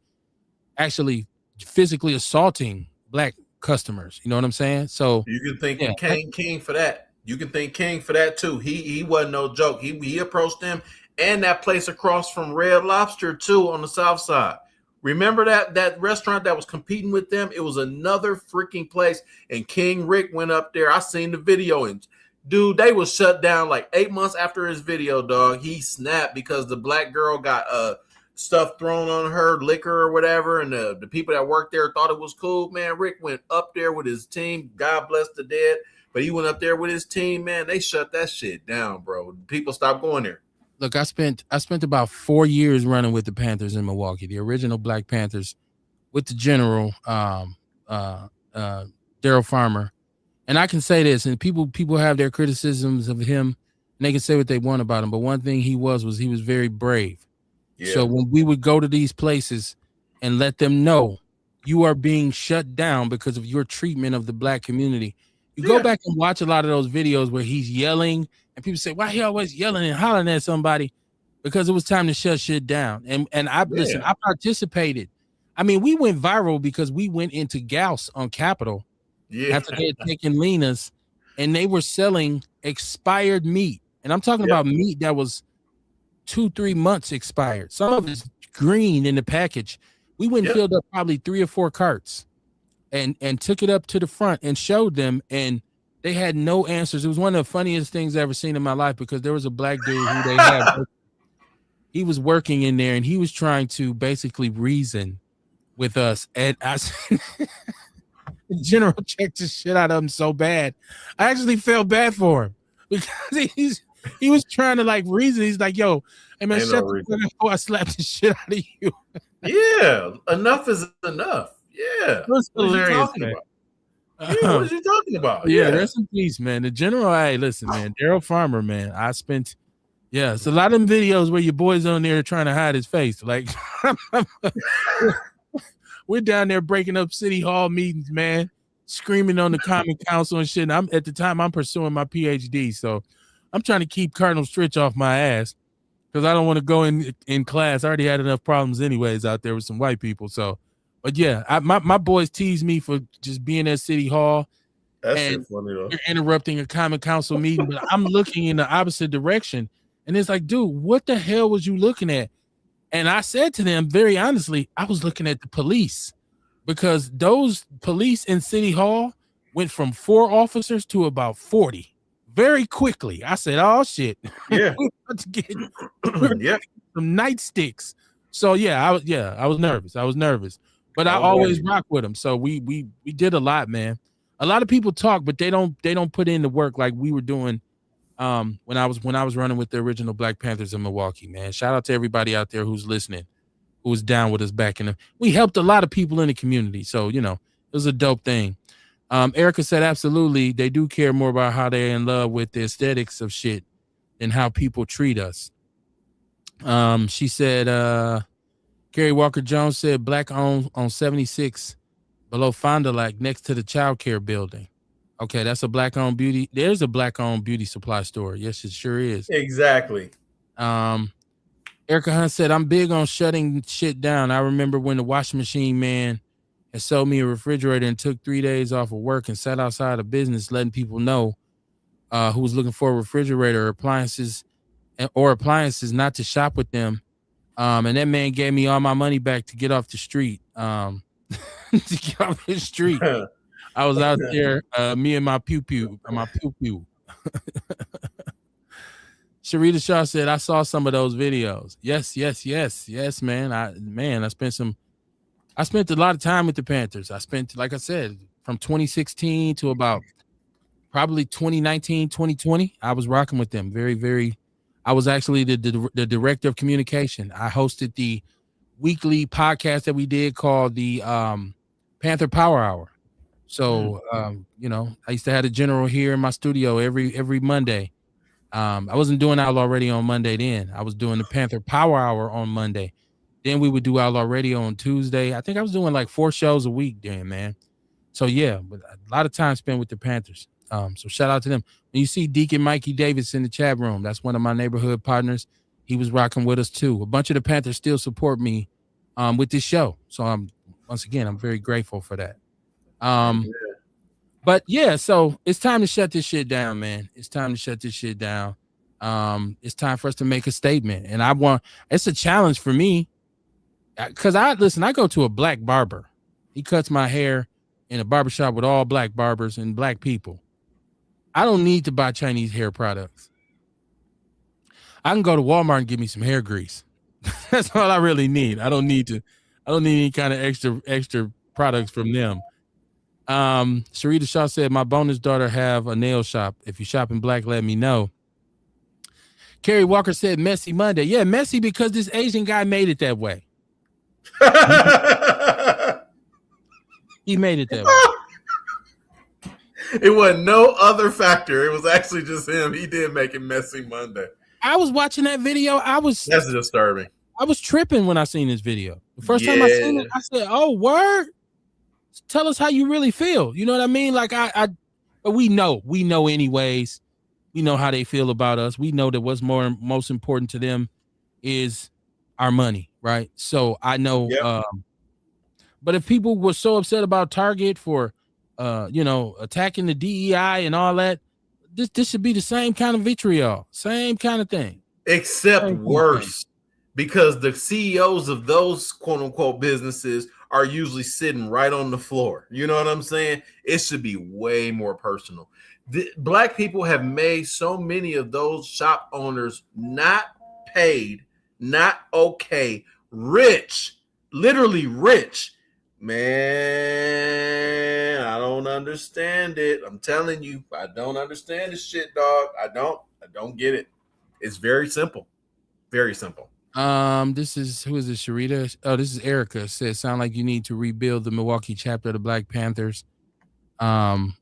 Speaker 1: actually physically assaulting black customers. You know what I'm saying? So
Speaker 3: you can thank King for that. You can thank King for that too. He wasn't no joke. He approached them and that place across from Red Lobster too on the south side. Remember that restaurant that was competing with them? It was another freaking place. And King Rick went up there. I seen the video, and dude, they was shut down like 8 months after his video, dog. He snapped because the black girl got stuff thrown on her, liquor or whatever, and the people that worked there thought it was cool. Man, Rick went up there with his team. God bless the dead. But he went up there with his team, man. They shut that shit down, bro. People stopped going there.
Speaker 1: Look, I spent about 4 years running with the Panthers in Milwaukee, the original Black Panthers, with the general, Daryl Farmer. And I can say this, and people have their criticisms of him, and they can say what they want about him. But one thing he was he was very brave. Yeah. So when we would go to these places and let them know you are being shut down because of your treatment of the black community, you go back and watch a lot of those videos where he's yelling, and people say, why he always yelling and hollering at somebody? Because it was time to shut shit down. And listen, I participated. I mean, we went viral because we went into Gauss on Capitol. Yeah. After they had taken Lena's, and they were selling expired meat. And I'm talking about meat that was 2-3 months expired. Some of it's green in the package. We went and filled up probably 3 or 4 carts and took it up to the front and showed them, and they had no answers. It was one of the funniest things I've ever seen in my life, because there was a black dude who they had. He was working in there, and he was trying to basically reason with us. And I General checked the shit out of him so bad. I actually felt bad for him, because he was trying to like reason. He's like, yo, hey man, shut the fuck up before I slap the shit out of you.
Speaker 3: Yeah, enough is enough. Yeah.
Speaker 1: It was hilarious, man.
Speaker 3: Yeah, what are you talking about?
Speaker 1: Yeah, rest in peace, man. The general, hey, listen, man, Daryl Farmer, man. It's a lot of them videos where your boy's on there trying to hide his face. Like, we're down there breaking up city hall meetings, man, screaming on the common council and shit. And at the time I'm pursuing my PhD, so I'm trying to keep Cardinal Stritch off my ass because I don't want to go in class. I already had enough problems anyways out there with some white people. So, but yeah, my boys tease me for just being at City Hall.
Speaker 3: That's and funny though.
Speaker 1: You're interrupting a common council meeting, but I'm looking in the opposite direction. And it's like, dude, what the hell was you looking at? And I said to them, very honestly, I was looking at the police because those police in City Hall went from 4 officers to about 40 very quickly. I said, oh, shit.
Speaker 3: Yeah.
Speaker 1: Let's get some nightsticks. So, I was nervous. But I always rock with them. So we did a lot, man. A lot of people talk, but they don't put in the work like we were doing when I was running with the original Black Panthers in Milwaukee, man. Shout out to everybody out there who's listening, who was down with us back in we helped a lot of people in the community. So, it was a dope thing. Erica said, absolutely. They do care more about how they're in love with the aesthetics of shit than how people treat us. She said, Gary Walker Jones said Black owned on 76 below Fond du Lac next to the child care building. Okay, that's a Black-owned beauty. There's a Black-owned beauty supply store. Yes, it sure is.
Speaker 3: Exactly.
Speaker 1: Erica Hunt said, I'm big on shutting shit down. I remember when the washing machine man had sold me a refrigerator and took 3 days off of work and sat outside of business letting people know who was looking for a refrigerator or appliances not to shop with them. And that man gave me all my money back to get off the street. To get off the street. I was out there, me and my pew-pew. Sharita Shaw said, I saw some of those videos. Yes, man. I spent a lot of time with the Panthers. I spent, like I said, from 2016 to about probably 2019, 2020. I was rocking with them. Very, very. I was actually the director of communication. I hosted the weekly podcast that we did called the Panther Power Hour. So, I used to have a general here in my studio every Monday. I wasn't doing Outlaw Radio on Monday then. I was doing the Panther Power Hour on Monday. Then we would do Outlaw Radio on Tuesday. I think I was doing like 4 shows a week then, man. So, yeah, but a lot of time spent with the Panthers. So shout out to them. When you see Deacon Mikey Davis in the chat room, that's one of my neighborhood partners. He was rocking with us too. A bunch of the Panthers still support me with this show. So I'm very grateful for that. But yeah, so it's time to shut this shit down, man. It's time to shut this shit down. It's time for us to make a statement. And it's a challenge for me because I go to a black barber. He cuts my hair in a barbershop with all black barbers and black people. I don't need to buy Chinese hair products. I can go to Walmart and get me some hair grease. That's all I really need. I don't need any kind of extra products from them. Sharita Shaw said, my bonus daughter have a nail shop. If you shop in black, let me know. Kerry Walker said, messy Monday. Yeah, messy because this Asian guy made it that way. He made it that way.
Speaker 3: It wasn't no other factor. It was actually just him. He did make it messy Monday.
Speaker 1: I was watching that video.
Speaker 3: That's disturbing.
Speaker 1: I was tripping when I seen this video. The first time I seen it, I said, oh, word? Tell us how you really feel. You know what I mean? Like but we know anyways. We know how they feel about us. We know that what's most important to them is our money, right? So I know. Yep. But if people were so upset about Target for, attacking the DEI and all that, this should be the same kind of vitriol, same kind of thing.
Speaker 3: Except worse, because the CEOs of those quote unquote businesses are usually sitting right on the floor. You know what I'm saying? It should be way more personal. Black people have made so many of those shop owners not paid, not okay, rich, literally rich. Man, I don't understand it. I'm telling you, I don't understand this shit, dog. I don't get it. It's very simple. Very simple.
Speaker 1: Who is this? Sharita? Oh, this is Erica. Says, sound like you need to rebuild the Milwaukee chapter of the Black Panthers. You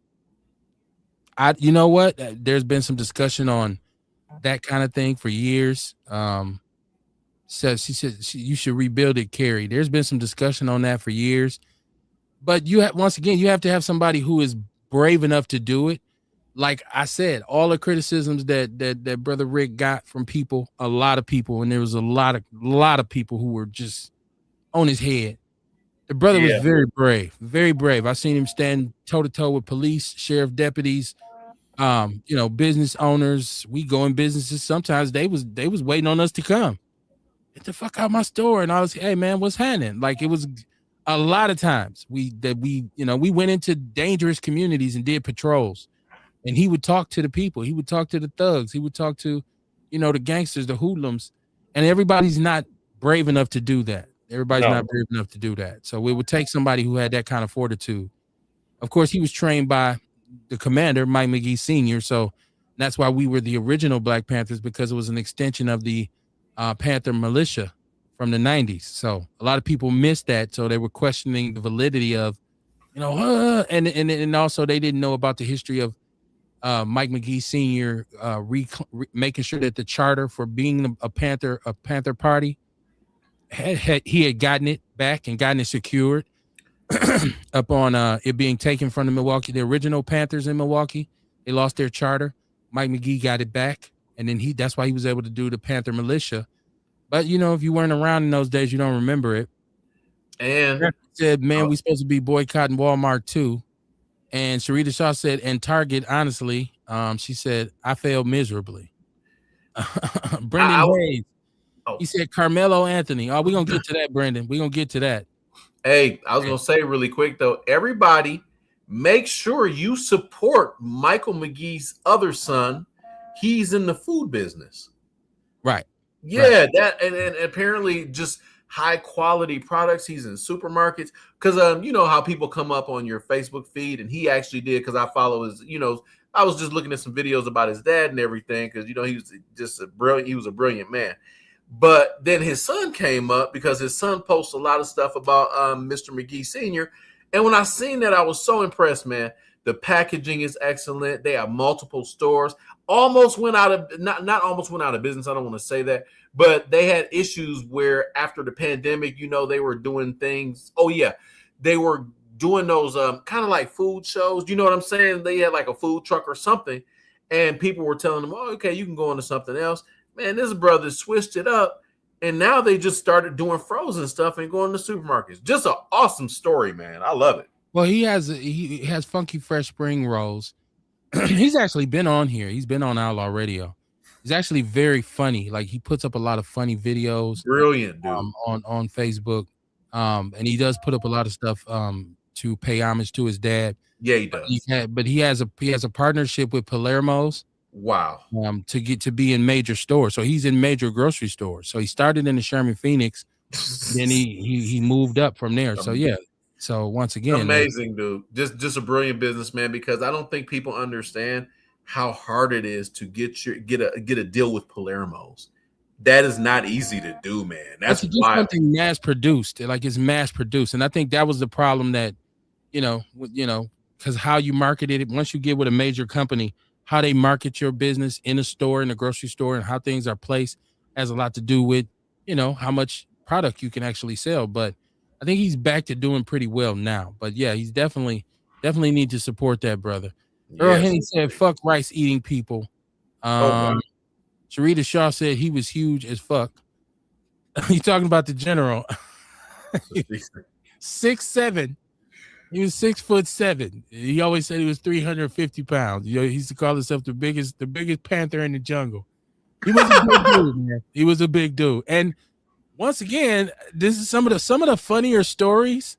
Speaker 1: know what? There's been some discussion on that kind of thing for years. She said you should rebuild it, Carrie. There's been some discussion on that for years, but once again, you have to have somebody who is brave enough to do it. Like I said, all the criticisms that Brother Rick got from people, a lot of people, and there was a lot of people who were just on his head. The brother was very brave, very brave. I seen him stand toe to toe with police, sheriff deputies, business owners. We go in businesses. Sometimes they was waiting on us to come. Get the fuck out of my store. And I was, hey man, what's happening? Like it was a lot of times we went into dangerous communities and did patrols. And he would talk to the people. He would talk to the thugs. He would talk to, the gangsters, the hoodlums. And everybody's not brave enough to do that. Everybody's not brave enough to do that. So it would take somebody who had that kind of fortitude. Of course, he was trained by the commander, Mike McGee Sr. So that's why we were the original Black Panthers, because it was an extension of the Panther militia from the 90s. So a lot of people missed that. So they were questioning the validity of, and also they didn't know about the history of Mike McGee Sr. Making sure that the charter for being a Panther party, he had gotten it back and gotten it secured upon it being taken from the original Panthers in Milwaukee. They lost their charter. Mike McGee got it back, and then that's why he was able to do the Panther militia. But if you weren't around in those days, you don't remember it.
Speaker 3: And
Speaker 1: said, man, we supposed to be boycotting Walmart too. And Sharita Shaw said, and Target, honestly, she said, I failed miserably. Brendan Hayes, he said, Carmelo Anthony. Oh, we're going to get to that, Brendan. We're going to get to that.
Speaker 3: Hey, I was going to say really quick, though, everybody, make sure you support Michael McGee's other son. He's in the food business.
Speaker 1: Right.
Speaker 3: Yeah,
Speaker 1: right.
Speaker 3: That and apparently just high quality products. He's in supermarkets because you know how people come up on your Facebook feed, and he actually did, because I follow his, I was just looking at some videos about his dad and everything, because he was just a brilliant man. But then his son came up because his son posts a lot of stuff about Mr. McGee Sr. And when I seen that, I was so impressed, man. The packaging is excellent. They have multiple stores. Almost went out of not almost went out of business. I don't want to say that, but they had issues where after the pandemic, they were doing things. Oh yeah, they were doing those kind of like food shows. You know what I'm saying? They had like a food truck or something, and people were telling them, "Oh, okay, you can go into something else." Man, this brother switched it up, and now they just started doing frozen stuff and going to supermarkets. Just an awesome story, man. I love it.
Speaker 1: Well, he has Funky Fresh Spring Rolls. He's actually been on here. He's been on Outlaw Radio. He's actually very funny. Like, he puts up a lot of funny videos.
Speaker 3: Brilliant, dude.
Speaker 1: On Facebook. And he does put up a lot of stuff to pay homage to his dad.
Speaker 3: Yeah, he does.
Speaker 1: But he has a partnership with Palermo's.
Speaker 3: Wow.
Speaker 1: To get to be in major stores. So he's in major grocery stores. So he started in the Sherman Phoenix. Then he moved up from there. So yeah. So once again,
Speaker 3: amazing, dude. Just a brilliant businessman, because I don't think people understand how hard it is to get a deal with Palermo's. That is not easy to do, man. That's why
Speaker 1: something mass produced. Like, it's mass produced. And I think that was the problem that, because how you marketed it, once you get with a major company, how they market your business in a store, in a grocery store, and how things are placed has a lot to do with, how much product you can actually sell. But I think he's back to doing pretty well now. But yeah, he's definitely need to support that brother. Earl Henny said, fuck rice eating people. Sharita Shaw said he was huge as fuck. You talking about the general? 6'7". He was 6'7". He always said he was 350 pounds. He used to call himself the biggest panther in the jungle. He was a big dude, man. He was a big dude. And once again, this is some of the funnier stories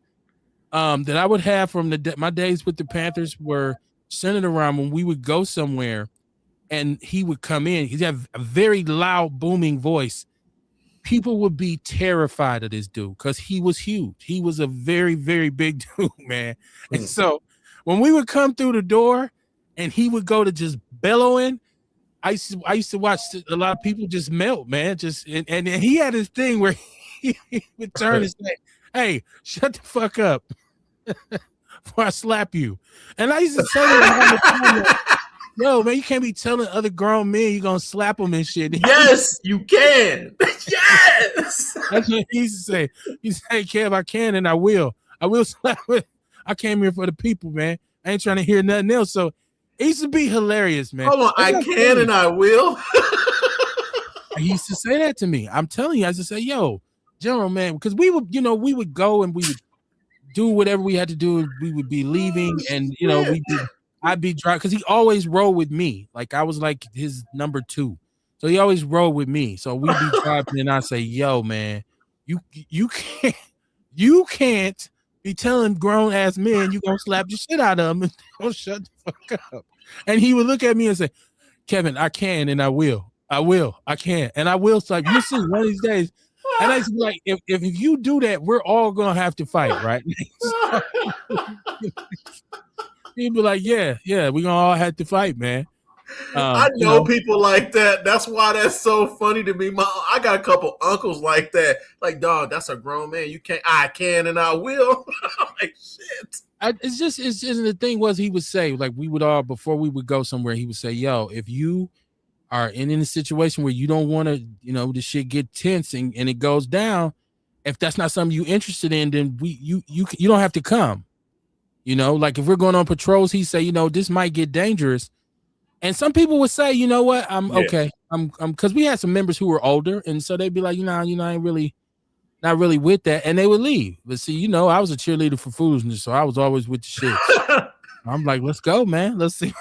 Speaker 1: that I would have from my days with the Panthers were centered around when we would go somewhere and he would come in. He'd have a very loud, booming voice. People would be terrified of this dude because he was huge. He was a very, very big dude, man. And so when we would come through the door and he would go to just bellowing, I used to watch a lot of people just melt, man. And he had his thing where he would turn and say, "Hey, shut the fuck up." before I slap you. And I used to say that, yo, man, you can't be telling other grown men you're gonna slap them and shit.
Speaker 3: Yes, you can. Yes.
Speaker 1: That's what he used to say. He said, hey, Kev, I can and I will. I will slap it. I came here for the people, man. I ain't trying to hear nothing else. So it used to be hilarious, man.
Speaker 3: Hold on, I can and I will.
Speaker 1: He used to say that to me. I'm telling you, I used to say, yo, General, man, because we would go and we would do whatever we had to do. We would be leaving, and I'd be driving because he always rode with me. Like I was like his number 2, so he always rode with me. So we'd be driving, and I say, yo, man, you can't be telling grown ass men you gonna slap the shit out of them and don't shut the fuck up. And he would look at me and say, Kevin, I can and I will. I can and I will. So you see one of these days. And I was like, if you do that, we're all gonna have to fight, right? He'd be like, yeah, we're gonna all have to fight, man.
Speaker 3: I know people like that. That's why that's so funny to me. I got a couple uncles like that. Like, dog, that's a grown man. You can't. I can and I will. I'm like, shit.
Speaker 1: It's just the thing was he would say, like, we would all, before we would go somewhere, he would say, yo, if you are in a situation where you don't want to, the shit get tense and it goes down, if that's not something you're interested in, then you don't have to come. Like if we're going on patrols, he say, this might get dangerous. And some people would say, you know what, I'm okay. I'm because we had some members who were older, and so they'd be like, I ain't really not really with that, and they would leave. But see, I was a cheerleader for foolishness, so I was always with the shit. I'm like, let's go, man. Let's see,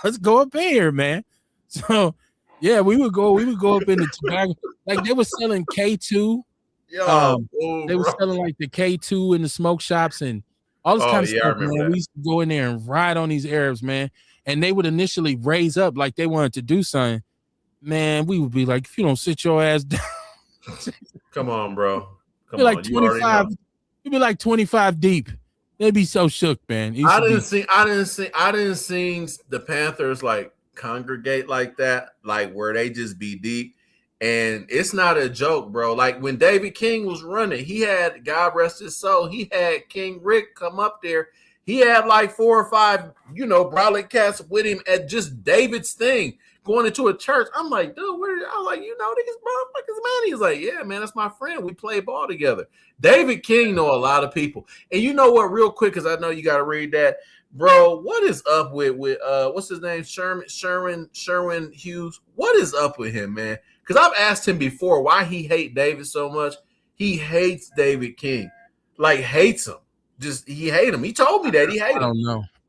Speaker 1: let's go up in here, man. So yeah, we would go up in the tobacco, like they were selling K2. They were selling like the K2 in the smoke shops and all this kind of stuff, man. That. We used to go in there and ride on these Arabs, man. And they would initially raise up like they wanted to do something. Man, we would be like, if you don't sit your ass down.
Speaker 3: Come on, bro.
Speaker 1: Come on. Like 25. You'd be like 25 deep. They'd be so shook, man. I didn't see the Panthers like congregate like that, like where they just be deep. And it's not a joke, bro. Like when David King was running, he had, God rest his soul, he had King Rick come up there. He had like 4 or 5, brolic cats with him at just David's thing, going into a church. I'm like, dude, I'm like, these motherfuckers, man. He's like, yeah, man, that's my friend. We play ball together. David King know a lot of people. And you know what, real quick, because I know you got to read that. Bro, what is up with what's his name? Sherwin Hughes. What is up with him, man? Because I've asked him before why he hate David so much. He hates David King. Like, hates him. Just he hate him. He told me that he hated him.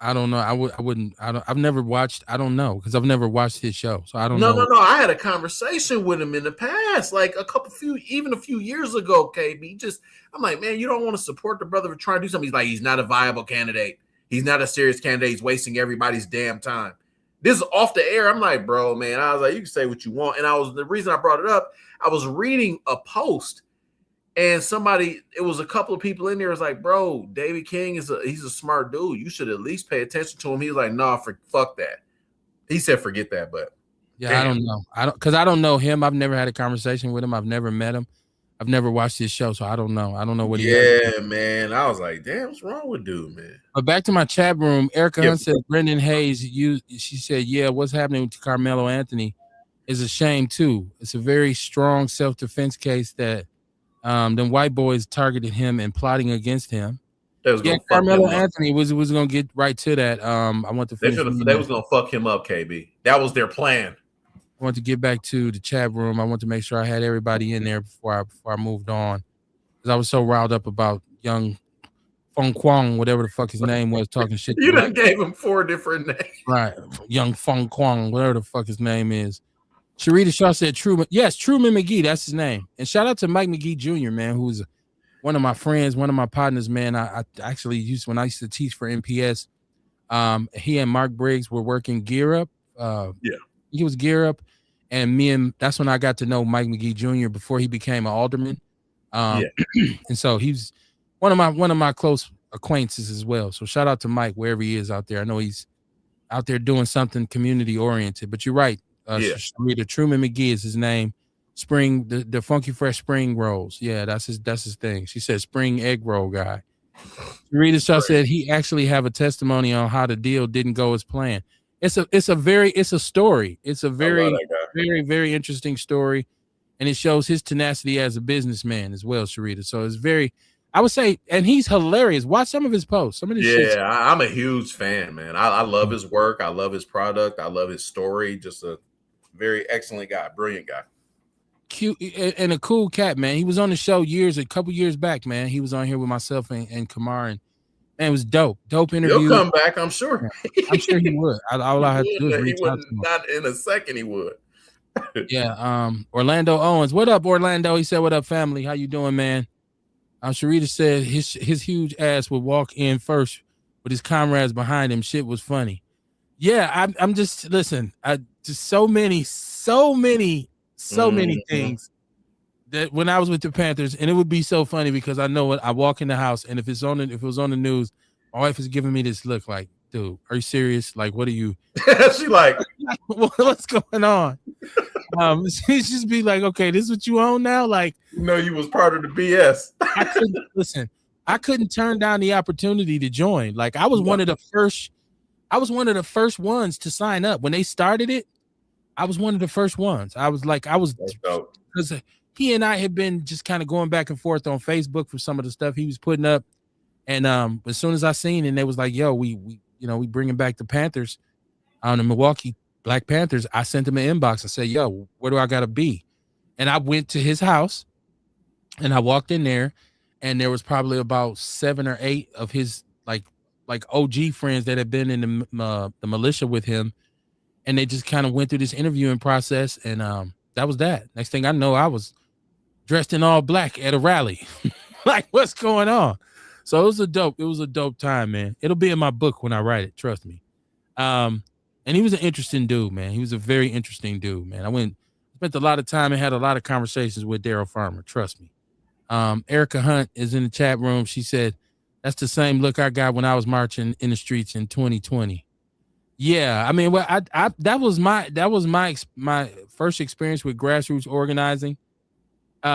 Speaker 1: I don't know. I've never watched. I don't know because I've never watched his show, so I don't know.
Speaker 3: No. I had a conversation with him in the past, like a few years ago. KB, I'm like, man, you don't want to support the brother for trying to do something. He's like, he's not a viable candidate. He's not a serious candidate. He's wasting everybody's damn time. This is off the air. I'm like, bro, man. I was like, you can say what you want. And the reason I brought it up, I was reading a post. And it was a couple of people in there. Was like, bro, David King he's a smart dude. You should at least pay attention to him. He was like, nah, fuck that. He said, forget that. But
Speaker 1: yeah, damn. I don't know him. I've never had a conversation with him. I've never met him. I've never watched his show, so I don't know. I don't know what he.
Speaker 3: Yeah, man. I was like, damn, what's wrong with dude, man?
Speaker 1: But back to my chat room, Erica Hunt said, Brendan Hayes. She said, yeah, what's happening to Carmelo Anthony is a shame too. It's a very strong self-defense case that. Then white boys targeted him and plotting against him. Yeah, Carmelo Anthony was going to get right to that. I want to finish.
Speaker 3: They was going to fuck him up, KB. That was their plan.
Speaker 1: I want to get back to the chat room. I want to make sure I had everybody in there before I moved on, because I was so riled up about young Fong Kwang, whatever the fuck his name was, talking shit.
Speaker 3: You done gave him 4 different names,
Speaker 1: right? Young Fong Kwang, whatever the fuck his name is. Sharita Shaw said Truman. Yes, Truman McGee. That's his name. And shout out to Mike McGee Jr., man, who's one of my friends, one of my partners, man. I actually when I used to teach for MPS, he and Mark Briggs were working Gear Up. He was Gear Up. And that's when I got to know Mike McGee Jr. before he became an alderman. And so he's one of my close acquaintances as well. So shout out to Mike wherever he is out there. I know he's out there doing something community oriented. But you're right. Truman McGee is his name. Spring, the Funky Fresh spring rolls. Yeah, that's his thing. She said spring egg roll guy. Rita Shaw said he actually have a testimony on how the deal didn't go as planned. It's a story. It's a very, very, very interesting story. And it shows his tenacity as a businessman as well, Sharita. So it's very, I would say, and he's hilarious. Watch some of his posts. Some of his shit.
Speaker 3: I'm a huge fan, man. I love his work. I love his product. I love his story. Just a very excellent guy, brilliant guy.
Speaker 1: Cute and a cool cat, man. He was on the show a couple years back, man. He was on here with myself and Kamar, and it was dope interview.
Speaker 3: He'll come back, I'm sure.
Speaker 1: I'm sure he would. All I have to do is reach out to him.
Speaker 3: Not in a second, he would.
Speaker 1: Yeah. Orlando Owens, what up, Orlando? He said, "What up, family? How you doing, man?" Sharita said his huge ass would walk in first with his comrades behind him. Shit was funny. Yeah, I'm just listen. Just so many things that when I was with the Panthers, and it would be so funny because I know I walk in the house, and if it was on the news, my wife is giving me this look like, dude, are you serious? Like, what are you?
Speaker 3: She like,
Speaker 1: what's going on? She's just be like, okay, this is what you own now. Like,
Speaker 3: you was part of the BS.
Speaker 1: I couldn't turn down the opportunity to join. Like, I was one of the first ones to sign up when they started it. I was one of the first ones. Because he and I had been just kind of going back and forth on Facebook for some of the stuff he was putting up. And as soon as I seen it, and they was like, yo, we bringing back the Panthers on the Milwaukee Black Panthers. I sent him an inbox and said, yo, where do I got to be? And I went to his house and I walked in there, and there was probably about 7 or 8 of his like OG friends that had been in the militia with him. And they just kind of went through this interviewing process. And that was that. Next thing I know, I was dressed in all black at a rally. Like, what's going on? So it was a dope time, man. It'll be in my book when I write it. Trust me. And he was an interesting dude, man. He was a very interesting dude, man. I spent a lot of time and had a lot of conversations with Daryl Farmer. Trust me. Erica Hunt is in the chat room. She said, that's the same look I got when I was marching in the streets in 2020. Yeah. I mean, well, that was my first experience with grassroots organizing.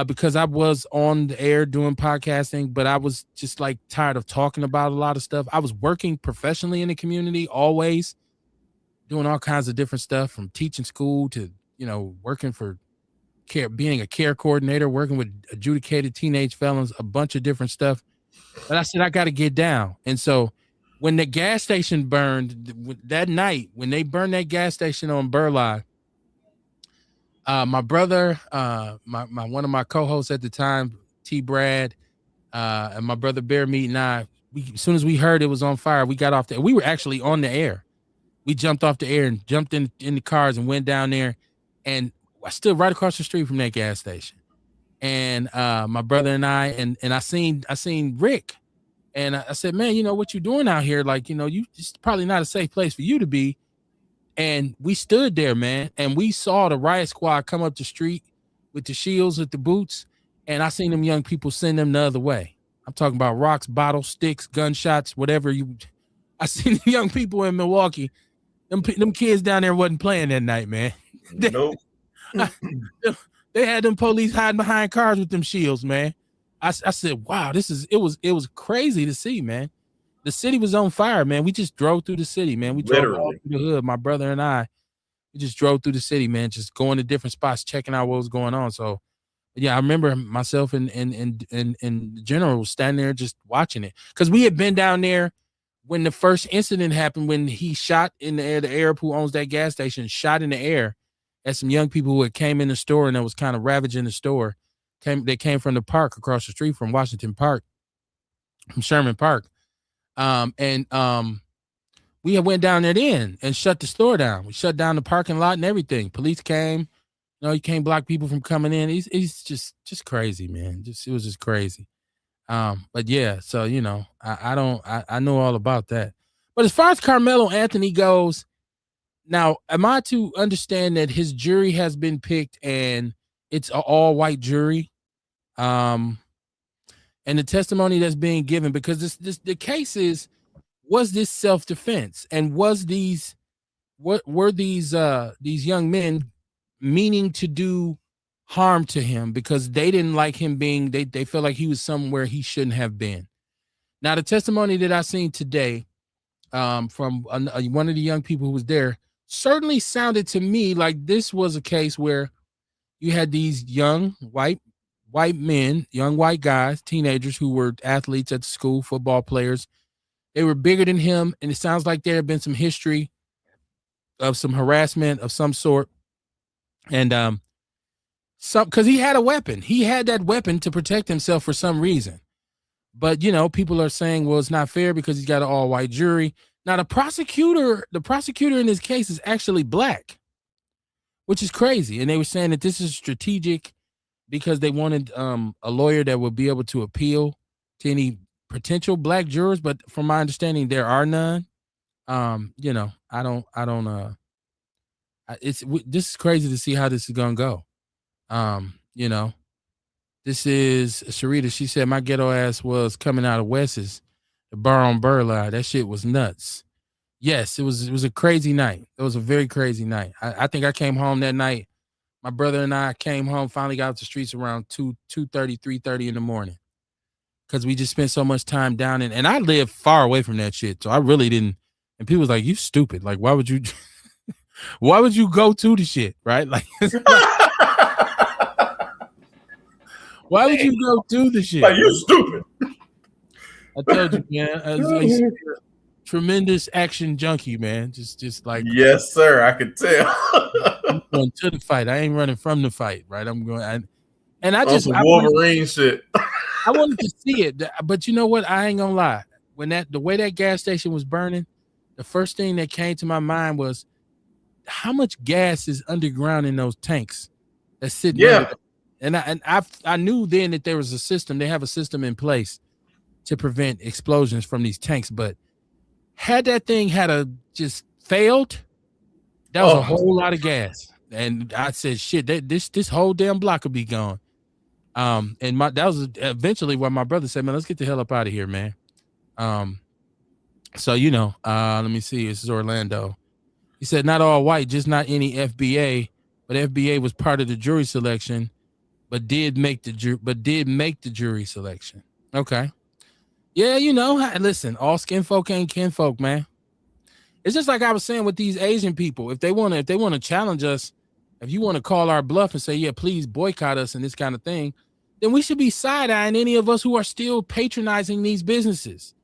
Speaker 1: Because I was on the air doing podcasting, but I was just like tired of talking about a lot of stuff. I was working professionally in the community, always doing all kinds of different stuff, from teaching school to, working for care, being a care coordinator, working with adjudicated teenage felons, a bunch of different stuff. But I said, I got to get down. And so when the gas station burned that night, when they burned that gas station on Burleigh, my brother, my one of my co-hosts at the time, T. Brad, and my brother Bear Meat and I, as soon as we heard it was on fire, we got off there. We were actually on the air. We jumped off the air and jumped in the cars and went down there, and I stood right across the street from that gas station. And my brother and I, and I seen Rick, and I said, man, what you doing out here? Like, it's probably not a safe place for you to be. And we stood there, man, and we saw the riot squad come up the street with the shields, with the boots, and I seen them young people send them the other way. I'm talking about rocks, bottles, sticks, gunshots, whatever. I seen the young people in Milwaukee. Them kids down there wasn't playing that night, man.
Speaker 3: Nope.
Speaker 1: They had them police hiding behind cars with them shields, man. I said, wow, it was crazy to see, man. The city was on fire, man. We just drove through the city, man. We drove all through the hood. My brother and I, we just drove through the city, man, just going to different spots, checking out what was going on. So, yeah, I remember myself and the general standing there just watching it, because we had been down there when the first incident happened, when he shot in the air. The Arab who owns that gas station shot in the air at some young people who had came in the store and that was kind of ravaging the store. They came from the park across the street from Washington Park, from Sherman Park. We had went down there then and shut the store down. We shut down the parking lot and everything. Police came, you can't block people from coming in. He's just crazy, man. It was just crazy. But yeah, so, I know all about that. But as far as Carmelo Anthony goes, now, am I to understand that his jury has been picked and it's an all white jury? And the testimony that's being given, because the case is, was this self-defense, and were these young men meaning to do harm to him because they didn't like him being, they felt like he was somewhere he shouldn't have been. Now, the testimony that I seen today from one of the young people who was there certainly sounded to me like this was a case where you had these young white men, young white guys, teenagers who were athletes at the school, football players. They were bigger than him, and it sounds like there had been some history of some harassment of some sort. And because he had a weapon. He had that weapon to protect himself for some reason. But, you know, people are saying, well, it's not fair because he's got an all-white jury. Now, the prosecutor in this case is actually black, which is crazy. And they were saying that this is strategic because they wanted a lawyer that would be able to appeal to any potential black jurors. But from my understanding, there are none. You know, this is crazy to see how this is going to go. You know, this is Sharita. She said, my ghetto ass was coming out of Wes's, the bar on Burleigh. That shit was nuts. Yes, it was a crazy night. It was a very crazy night. I think I came home that night. My brother and I came home, finally got off the streets around 2:30, 3:30 in the morning. Because we just spent so much time down in, and I live far away from that shit. So I really didn't, and people was like, you stupid. Like, why would you go to the shit? Right? Like, why would you go do the shit?
Speaker 3: Like, you stupid.
Speaker 1: I told you, man. I was like, tremendous action junkie, man. Just like,
Speaker 3: yes, sir. I could tell.
Speaker 1: I'm going to the fight. I ain't running from the fight, right? I'm going. I
Speaker 3: Wolverine shit.
Speaker 1: I wanted to see it, but you know what? I ain't gonna lie. When the way that gas station was burning, the first thing that came to my mind was how much gas is underground in those tanks that's sitting.
Speaker 3: Yeah.
Speaker 1: And I knew then that there was a system. They have a system in place to prevent explosions from these tanks. But had that thing just failed, that was a whole lot of gas. And I said, shit, this whole damn block would be gone. And that was eventually where my brother said, man, let's get the hell up out of here, man. So, you know, let me see. This is Orlando. He said, not all white, just not any FBA, but FBA was part of the jury selection. But did make the jury selection. Okay. Yeah, you know, listen, all skin folk ain't kin folk, man. It's just like I was saying with these Asian people. If they want to challenge us, if you want to call our bluff and say, yeah, please boycott us and this kind of thing, then we should be side-eyeing any of us who are still patronizing these businesses.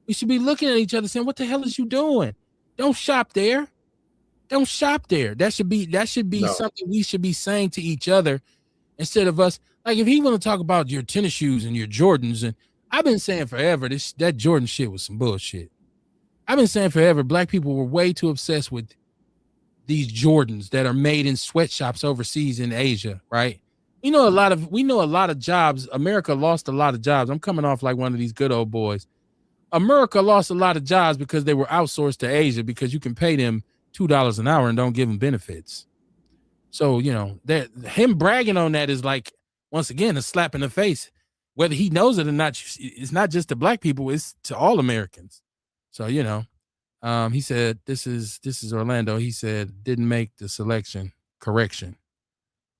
Speaker 1: We should be looking at each other saying, what the hell is you doing? Don't shop there. Don't shop there. That should be something we should be saying to each other. Instead of us, like if he want to talk about your tennis shoes and your Jordans, and I've been saying forever, that Jordan shit was some bullshit. I've been saying forever, black people were way too obsessed with these Jordans that are made in sweatshops overseas in Asia, right? We know a lot of jobs. America lost a lot of jobs. I'm coming off like one of these good old boys. America lost a lot of jobs because they were outsourced to Asia because you can pay them $2 an hour and don't give them benefits. So, you know, that him bragging on that is like, once again, a slap in the face. Whether he knows it or not, it's not just to black people, it's to all Americans. So, you know, he said, this is Orlando. He said, didn't make the selection. Correction.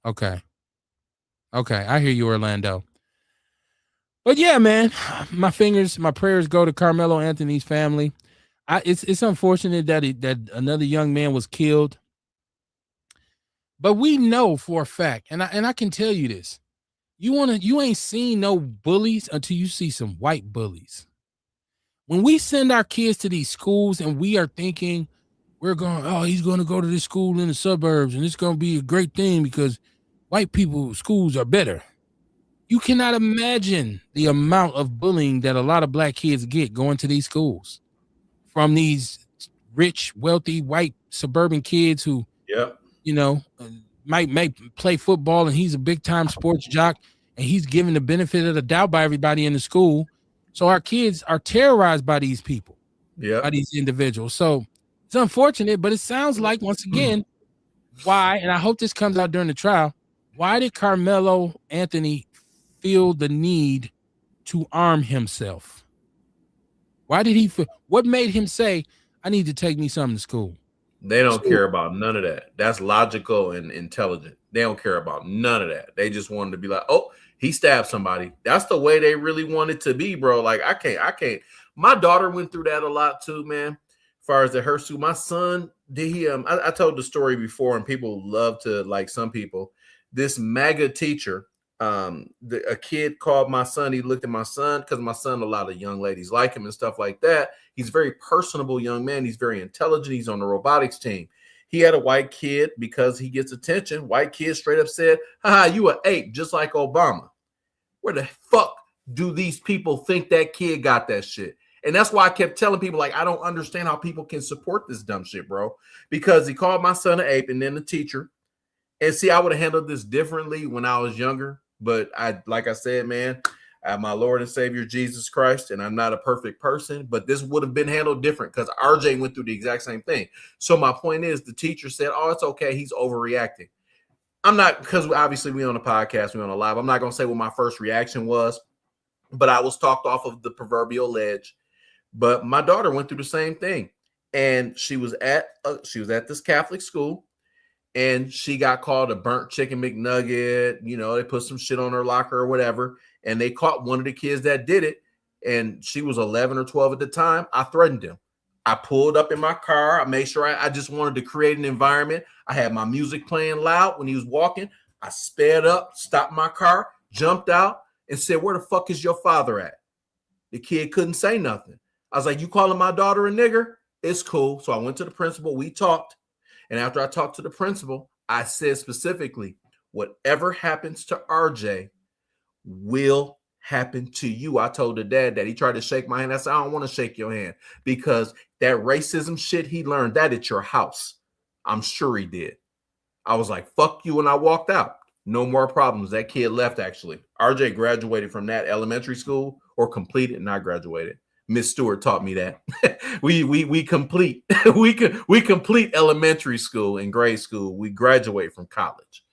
Speaker 1: Okay. I hear you, Orlando. But yeah, man, my prayers go to Carmelo Anthony's family. It's unfortunate that another young man was killed. But we know for a fact, and I can tell you this, you ain't seen no bullies until you see some white bullies. When we send our kids to these schools and we are thinking he's going to go to this school in the suburbs and it's going to be a great thing because white people's schools are better. You cannot imagine the amount of bullying that a lot of black kids get going to these schools from these rich, wealthy, white suburban kids who, you know, might play football and he's a big time sports jock and he's given the benefit of the doubt by everybody in the school. So our kids are terrorized by these people, by these individuals. So it's unfortunate, but it sounds like, once again, why, and I hope this comes out during the trial, why did Carmelo Anthony feel the need to arm himself? Why did he feel, what made him say, I need to take me something to school?
Speaker 3: They don't care about none of that. That's logical and intelligent. They don't care about none of that. They just wanted to be like, oh, He stabbed somebody. That's the way they really want it to be, bro. Like I can't. My daughter went through that a lot too, man. As far as the her suit, my son did he I told the story before, and people love to, like, some people. This MAGA teacher, a kid called my son. He looked at my son because my son, a lot of young ladies like him and stuff like that. He's a very personable young man. He's very intelligent. He's on the robotics team. He had a white kid, because he gets attention. White kid straight up said, "Haha, you an ape, just like Obama." Where the fuck do these people think that kid got that shit? And that's why I kept telling people, like, I don't understand how people can support this dumb shit, bro. Because he called my son an ape, and then the teacher. And see, I would have handled this differently when I was younger. But like I said, man, I have my Lord and Savior Jesus Christ, and I'm not a perfect person, but this would have been handled different because RJ went through the exact same thing. So my point is, the teacher said, "Oh, it's okay. He's overreacting." I'm not, because obviously we on a podcast, we on a live. I'm not going to say what my first reaction was, but I was talked off of the proverbial ledge. But my daughter went through the same thing, and she was at this Catholic school. And she got called a burnt chicken McNugget. You know, they put some shit on her locker or whatever. And they caught one of the kids that did it. And she was 11 or 12 at the time. I threatened him. I pulled up in my car. I made sure I just wanted to create an environment. I had my music playing loud when he was walking. I sped up, stopped my car, jumped out, and said, "Where the fuck is your father at?" The kid couldn't say nothing. I was like, "You calling my daughter a nigger? It's cool." So I went to the principal. We talked. And after I talked to the principal, I said specifically, whatever happens to RJ will happen to you. I told the dad that. He tried to shake my hand. I said, "I don't want to shake your hand, because that racism shit he learned that at your house. I'm sure he did." I was like, "Fuck you," and I walked out. No more problems. That kid left, actually. RJ graduated from that elementary school, or completed, not graduated. Miss Stewart taught me that. we complete we complete elementary school and grade school. We graduate from college.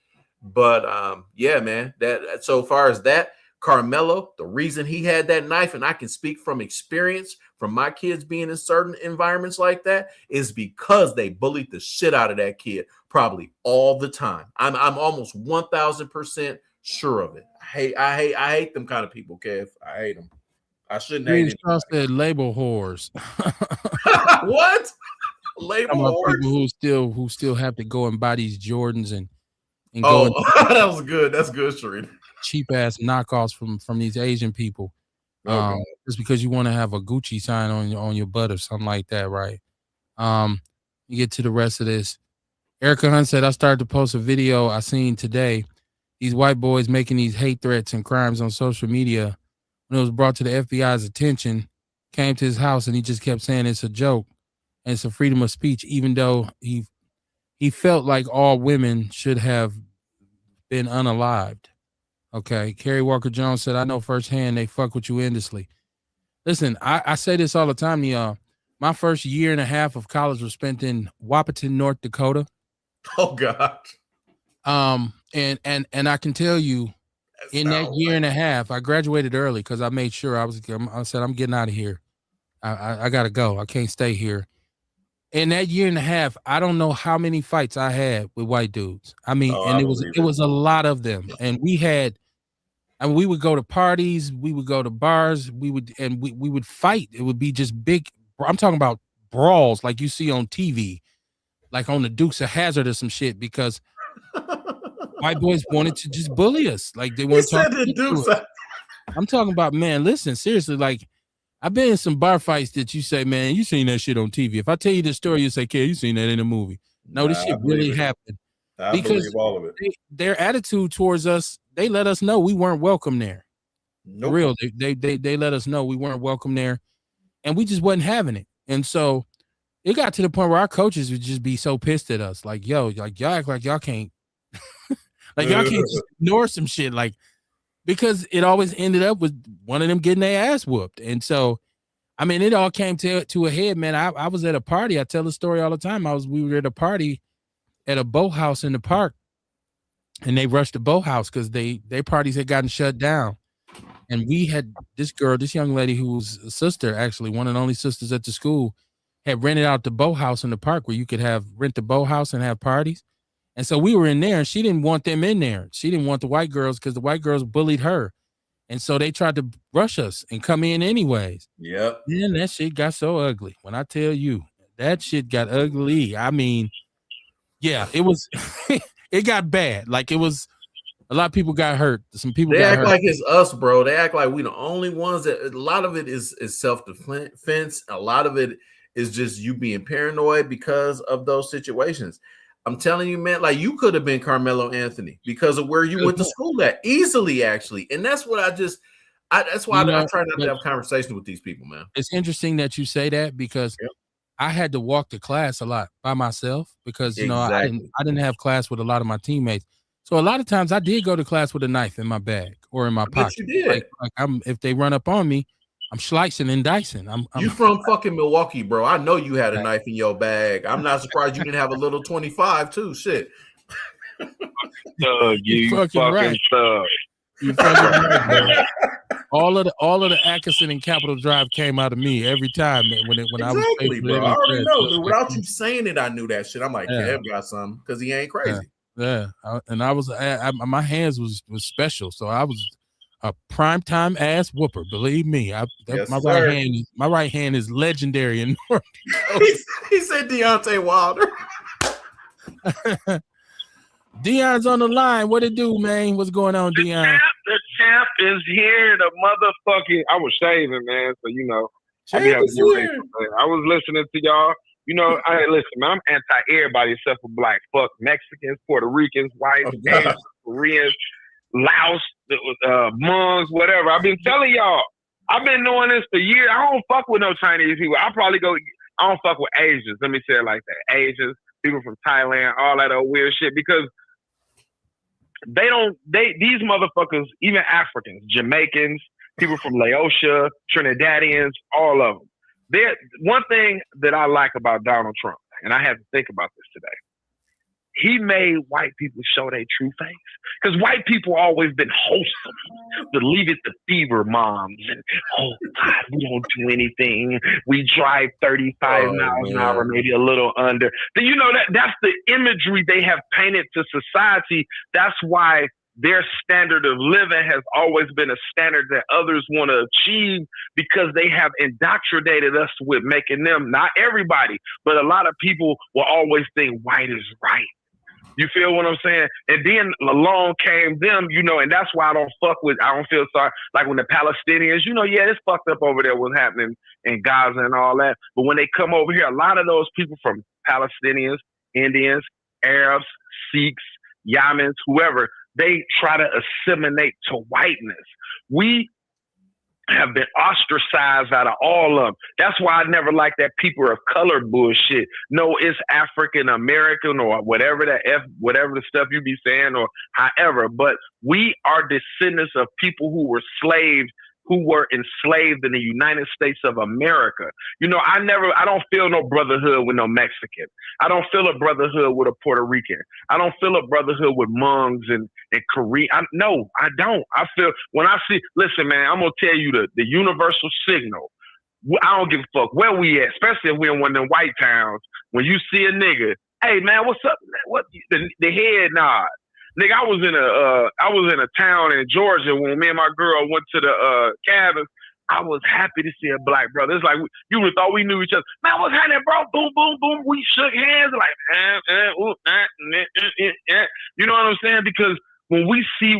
Speaker 3: But yeah, man. That so far as that, Carmelo, the reason he had that knife, and I can speak from experience from my kids being in certain environments like that, is because they bullied the shit out of that kid probably all the time. I'm almost 1,000% sure of it. I hate them kind of people, Kev. I hate them. I shouldn't hate it.
Speaker 1: Said label whores.
Speaker 3: What? Label whores?
Speaker 1: People who still have to go and buy these Jordans and
Speaker 3: go. Oh, that was good. That's good, Shereen.
Speaker 1: Cheap ass knockoffs from these Asian people. Just because you want to have a Gucci sign on your butt or something like that, right? You get to the rest of this. Erica Hunt said, "I started to post a video I seen today. These white boys making these hate threats and crimes on social media. When it was brought to the FBI's attention, came to his house, and he just kept saying it's a joke and it's a freedom of speech, even though he felt like all women should have been unalived." Okay. Kerry Walker Jones said, "I know firsthand they fuck with you endlessly." Listen, I say this all the time to y'all. My first year and a half of college was spent in Wahpeton, North Dakota.
Speaker 3: Oh God.
Speaker 1: And I can tell you, in that year and a half, I graduated early because I made sure I said, "I'm getting out of here. I gotta go. I can't stay here." In that year and a half, I don't know how many fights I had with white dudes. I mean, it was a lot of them. And we would go to parties, we would go to bars, we would fight. It would be just big. I'm talking about brawls like you see on TV, like on the Dukes of Hazzard or some shit, because white boys wanted to just bully us. Like they weren't talking to us. I'm talking about, man, listen, seriously, like I've been in some bar fights that you say, "Man, you seen that shit on TV." If I tell you the story, you say, "Okay, you seen that in a movie." No, this shit really happened.
Speaker 3: I believe all of it.
Speaker 1: Their attitude towards us, they let us know we weren't welcome there.
Speaker 3: Nope.
Speaker 1: For real, they let us know we weren't welcome there, and we just wasn't having it. And so it got to the point where our coaches would just be so pissed at us, like, "Yo, like y'all act like y'all can't, like y'all can't just ignore some shit," like, because it always ended up with one of them getting their ass whooped. And so, I mean, it all came to a head, man. I was at a party. I tell the story all the time. We were at a party at a boathouse in the park, and they rushed the boathouse because their parties had gotten shut down. And we had this young lady who was a sister, actually, one of the only sisters at the school, had rented out the boathouse in the park where you could rent the boathouse and have parties. And so we were in there, and she didn't want them in there. She didn't want the white girls because the white girls bullied her. And so they tried to rush us and come in anyways.
Speaker 3: Yep.
Speaker 1: Then that shit got so ugly. When I tell you, that shit got ugly. I mean, yeah, it was, it got bad. Like it was, a lot of people got hurt. Some people
Speaker 3: they
Speaker 1: got
Speaker 3: act
Speaker 1: hurt.
Speaker 3: like it's us, bro. They act like we the only ones that. A lot of it is self-defense. A lot of it is just you being paranoid because of those situations. I'm telling you, man, like you could have been Carmelo Anthony because of where you went to school at easily, actually. And that's what that's why I try not to have conversations with these people, man.
Speaker 1: It's interesting that you say that because I had to walk to class a lot by myself because, you know, I didn't have class with a lot of my teammates. So a lot of times I did go to class with a knife in my bag or in my pocket.
Speaker 3: You did.
Speaker 1: Like if they run up on me, I'm slicing and dicing.
Speaker 3: You from fucking Milwaukee, bro. I know you had a knife in your bag. I'm not surprised you didn't have a little 25 too. Shit.
Speaker 6: You fucking right. Thug.
Speaker 1: You fucking right, bro. All of the Atkinson and Capitol Drive came out of me every time when I was
Speaker 3: bro. I already know. Dude, without you saying it, I knew that shit. I'm like, Kev got something because he ain't crazy.
Speaker 1: Yeah. And I was my hands was special, so I was a primetime ass whooper. Believe me, my right hand is legendary in North Dakota.
Speaker 3: He said Deontay Wilder.
Speaker 1: Deion's on the line. What it do, man? What's going on, Deion?
Speaker 6: The champ is here. The motherfucking. I was shaving, man. So you know, I was listening to y'all. You know, listen, man. I'm anti everybody except for black. Fuck Mexicans, Puerto Ricans, whites, Asians, Koreans, Laos, Hmongs, whatever. I've been telling y'all. I've been doing this for years. I don't fuck with no Chinese people. I don't fuck with Asians. Let me say it like that. Asians, people from Thailand, all that old weird shit. Because these motherfuckers, even Africans, Jamaicans, people from Laotia, Trinidadians, all of them. One thing that I like about Donald Trump, and I had to think about this today, he made white people show their true face. Because white people always been wholesome. To leave it to fever moms. And, oh, God, we don't do anything. We drive 35 miles an hour, maybe a little under. You know, that's the imagery they have painted to society. That's why their standard of living has always been a standard that others want to achieve because they have indoctrinated us with making them, not everybody, but a lot of people will always think white is right. You feel what I'm saying? And then along came them, you know, and that's why I don't feel sorry. Like when the Palestinians, you know, it's fucked up over there what's happening in Gaza and all that. But when they come over here, a lot of those people from Palestinians, Indians, Arabs, Sikhs, Yemens, whoever, they try to assimilate to whiteness. We have been ostracized out of all of them. That's why I never liked that people of color bullshit. No, it's African American or whatever the stuff you be saying or however. But we are descendants of people who were enslaved in the United States of America. You know, I don't feel no brotherhood with no Mexican. I don't feel a brotherhood with a Puerto Rican. I don't feel a brotherhood with Hmongs and Korean. No, I don't. I feel when I see, listen, man, I'm going to tell you the universal signal. I don't give a fuck where we at, especially if we're in one of them white towns. When you see a nigga, hey man, what's up? What the head nod. Nigga, I was in a town in Georgia when me and my girl went to the cabins. I was happy to see a black brother. It's like you would have thought we knew each other. Man, what's happening, bro? Boom, boom, boom. We shook hands like, you know what I'm saying? Because when we see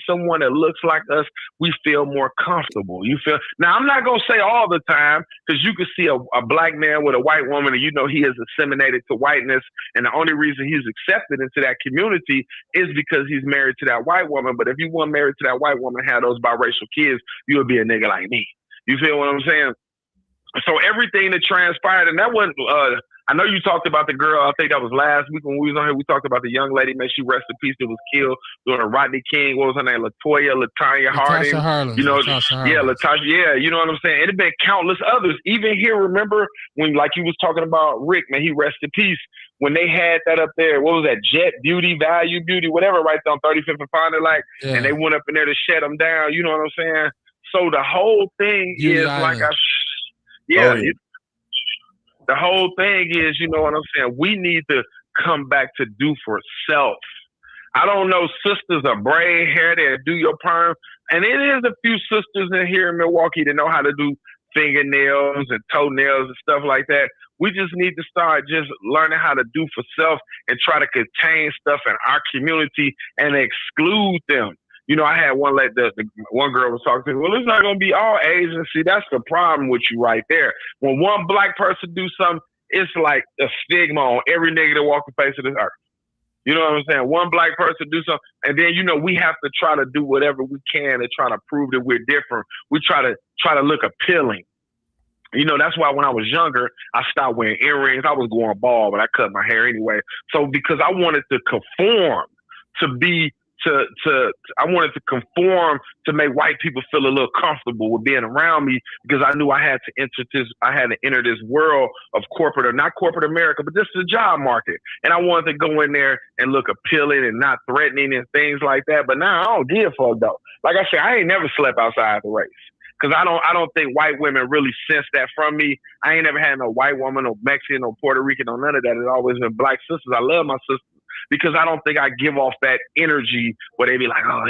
Speaker 6: someone that looks like us, we feel more comfortable. You feel now. I'm not gonna say all the time because you can see a black man with a white woman, and you know he is assimilated to whiteness, and the only reason he's accepted into that community is because he's married to that white woman. But if you weren't married to that white woman, and had those biracial kids, you would be a nigga like me. You feel what I'm saying? So everything that transpired, and that wasn't. I know you talked about the girl. I think that was last week when we was on here. We talked about the young lady. May she rest in peace. That was killed during a Rodney King. What was her name? Latanya Harding. You know, Latasha. Yeah, you know what I'm saying. It had been countless others. Even here, remember when, like you was talking about Rick, man, he rest in peace. When they had that up there, what was that? Jet Beauty, Value Beauty, whatever, right there on 35th and Fonder, and they went up in there to shut them down. You know what I'm saying? So the whole thing is like the whole thing is, you know what I'm saying? We need to come back to do for self. I don't know, sisters are braid hair that do your perm. And it is a few sisters in here in Milwaukee that know how to do fingernails and toenails and stuff like that. We just need to start just learning how to do for self and try to contain stuff in our community and exclude them. You know, I had one like the one girl was talking to me, well, it's not going to be all Asians. See, that's the problem with you right there. When one black person do something, it's like a stigma on every nigga that walks the face of this earth. You know what I'm saying? One black person do something, and then, you know, we have to try to do whatever we can to try to prove that we're different. We try to look appealing. You know, that's why when I was younger, I stopped wearing earrings. I was going bald, but I cut my hair anyway. So because I wanted to conform I wanted to conform to make white people feel a little comfortable with being around me, because I knew I had to enter this world of corporate, or not corporate America, but this is the job market. And I wanted to go in there and look appealing and not threatening and things like that. But now I don't give a fuck though. Like I said, I ain't never slept outside the race. Cause I don't think white women really sense that from me. I ain't never had no white woman, no Mexican, no Puerto Rican, no none of that. It's always been black sisters. I love my sisters, because I don't think I give off that energy where they be like, oh,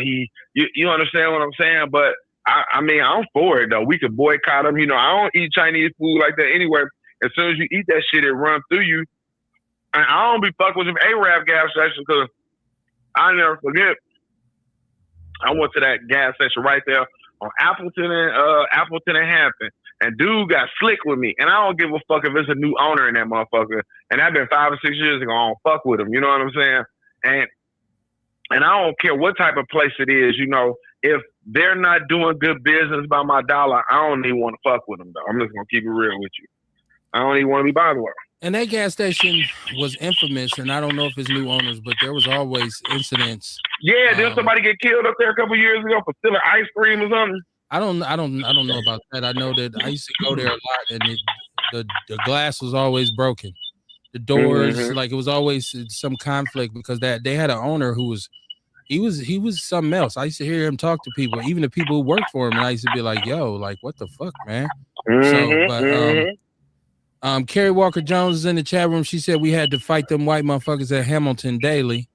Speaker 6: you understand what I'm saying? But I mean, I'm for it though. We could boycott them. You know, I don't eat Chinese food like that anyway. As soon as you eat that shit, it runs through you. And I don't be fucking with them Arab gas stations, because I never forget. I went to that gas station right there on Appleton and Hampton. And dude got slick with me. And I don't give a fuck if it's a new owner in that motherfucker. And that's been 5 or 6 years ago. I don't fuck with him. You know what I'm saying? And I don't care what type of place it is. You know, if they're not doing good business by my dollar, I don't even want to fuck with them, though. I'm just going to keep it real with you. I don't even want to be bothered with them.
Speaker 1: And that gas station was infamous, and I don't know if it's new owners, but there was always incidents.
Speaker 6: Yeah, did somebody get killed up there a couple years ago for stealing ice cream or something?
Speaker 1: I don't know about that. I know that I used to go there a lot, and the glass was always broken. The doors, like it was always some conflict, because that they had an owner who was he was something else. I used to hear him talk to people, even the people who worked for him, and I used to be like, yo, like what the fuck, man? Carrie Walker Jones is in the chat room. She said we had to fight them white motherfuckers at Hamilton daily.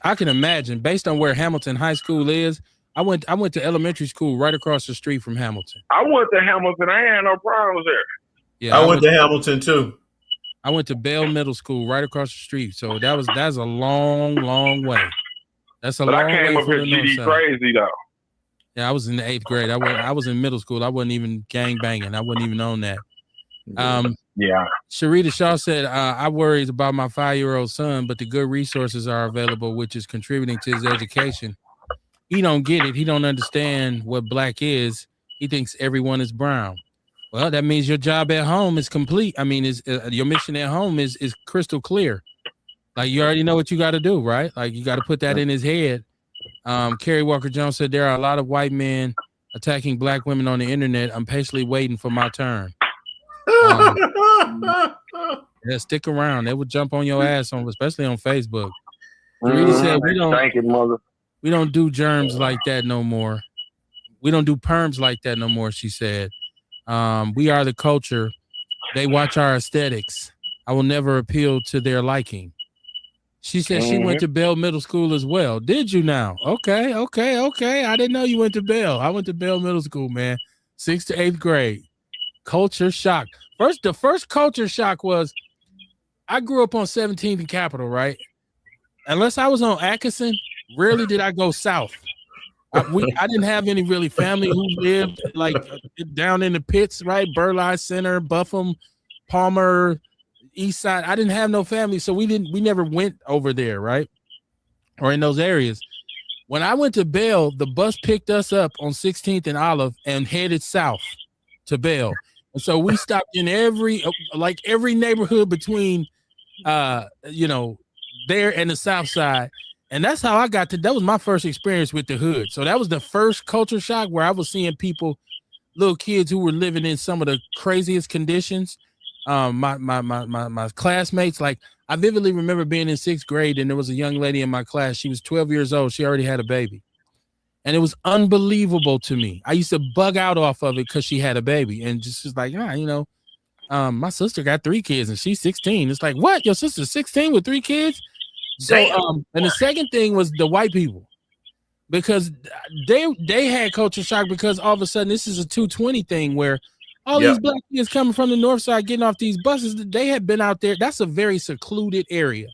Speaker 1: I can imagine, based on where Hamilton High School is. I went to elementary school right across the street from Hamilton.
Speaker 6: I went to Hamilton. I had no problems there.
Speaker 3: Yeah, I went to Hamilton too.
Speaker 1: I went to Bell Middle School right across the street. So that's a long, long way. That's a long way.
Speaker 6: I came up here GD crazy though.
Speaker 1: Yeah, I was in the 8th grade. I was in middle school. I wasn't even gang banging. I wasn't even on that.
Speaker 6: Yeah.
Speaker 1: Sharita Shaw said, I worry about my 5-year-old son, but the good resources are available, which is contributing to his education. He don't get it. He don't understand what black is. He thinks everyone is brown. Well, that means your job at home is complete. I mean, your mission at home is crystal clear. Like, you already know what you got to do, right? Like, you got to put that in his head. Carrie Walker Jones said, there are a lot of white men attacking black women on the internet. I'm patiently waiting for my turn. Yeah, stick around. They would jump on your ass, especially on Facebook. Rita said, we don't do germs like that no more. We don't do perms like that no more, she said. We are the culture. They watch our aesthetics. I will never appeal to their liking. She said she went to Bell Middle School as well. Did you now? Okay. I didn't know you went to Bell. I went to Bell Middle School, man. 6th to 8th grade. Culture shock. The first culture shock was I grew up on 17th and Capitol, right? Unless I was on Atkinson, rarely did I go south. I didn't have any really family who lived like down in the pits, right? Burleigh Center, Buffum, Palmer, East Side. I didn't have no family, so we never went over there, right? Or in those areas. When I went to Bell, the bus picked us up on 16th and Olive and headed south to Bell. And so we stopped in every neighborhood between there and the south side. And that's how I got that was my first experience with the hood. So that was the first culture shock where I was seeing people, little kids who were living in some of the craziest conditions. My classmates, like I vividly remember being in 6th grade and there was a young lady in my class. She was 12 years old. She already had a baby. And it was unbelievable to me. I used to bug out off of it because she had a baby and just was like, My sister got 3 kids and she's 16. It's like, what? Your sister's 16 with 3 kids? So, and the second thing was the white people, because they had culture shock because all of a sudden this is a 220 thing where all these black kids coming from the north side getting off these buses. They had been out there. That's a very secluded area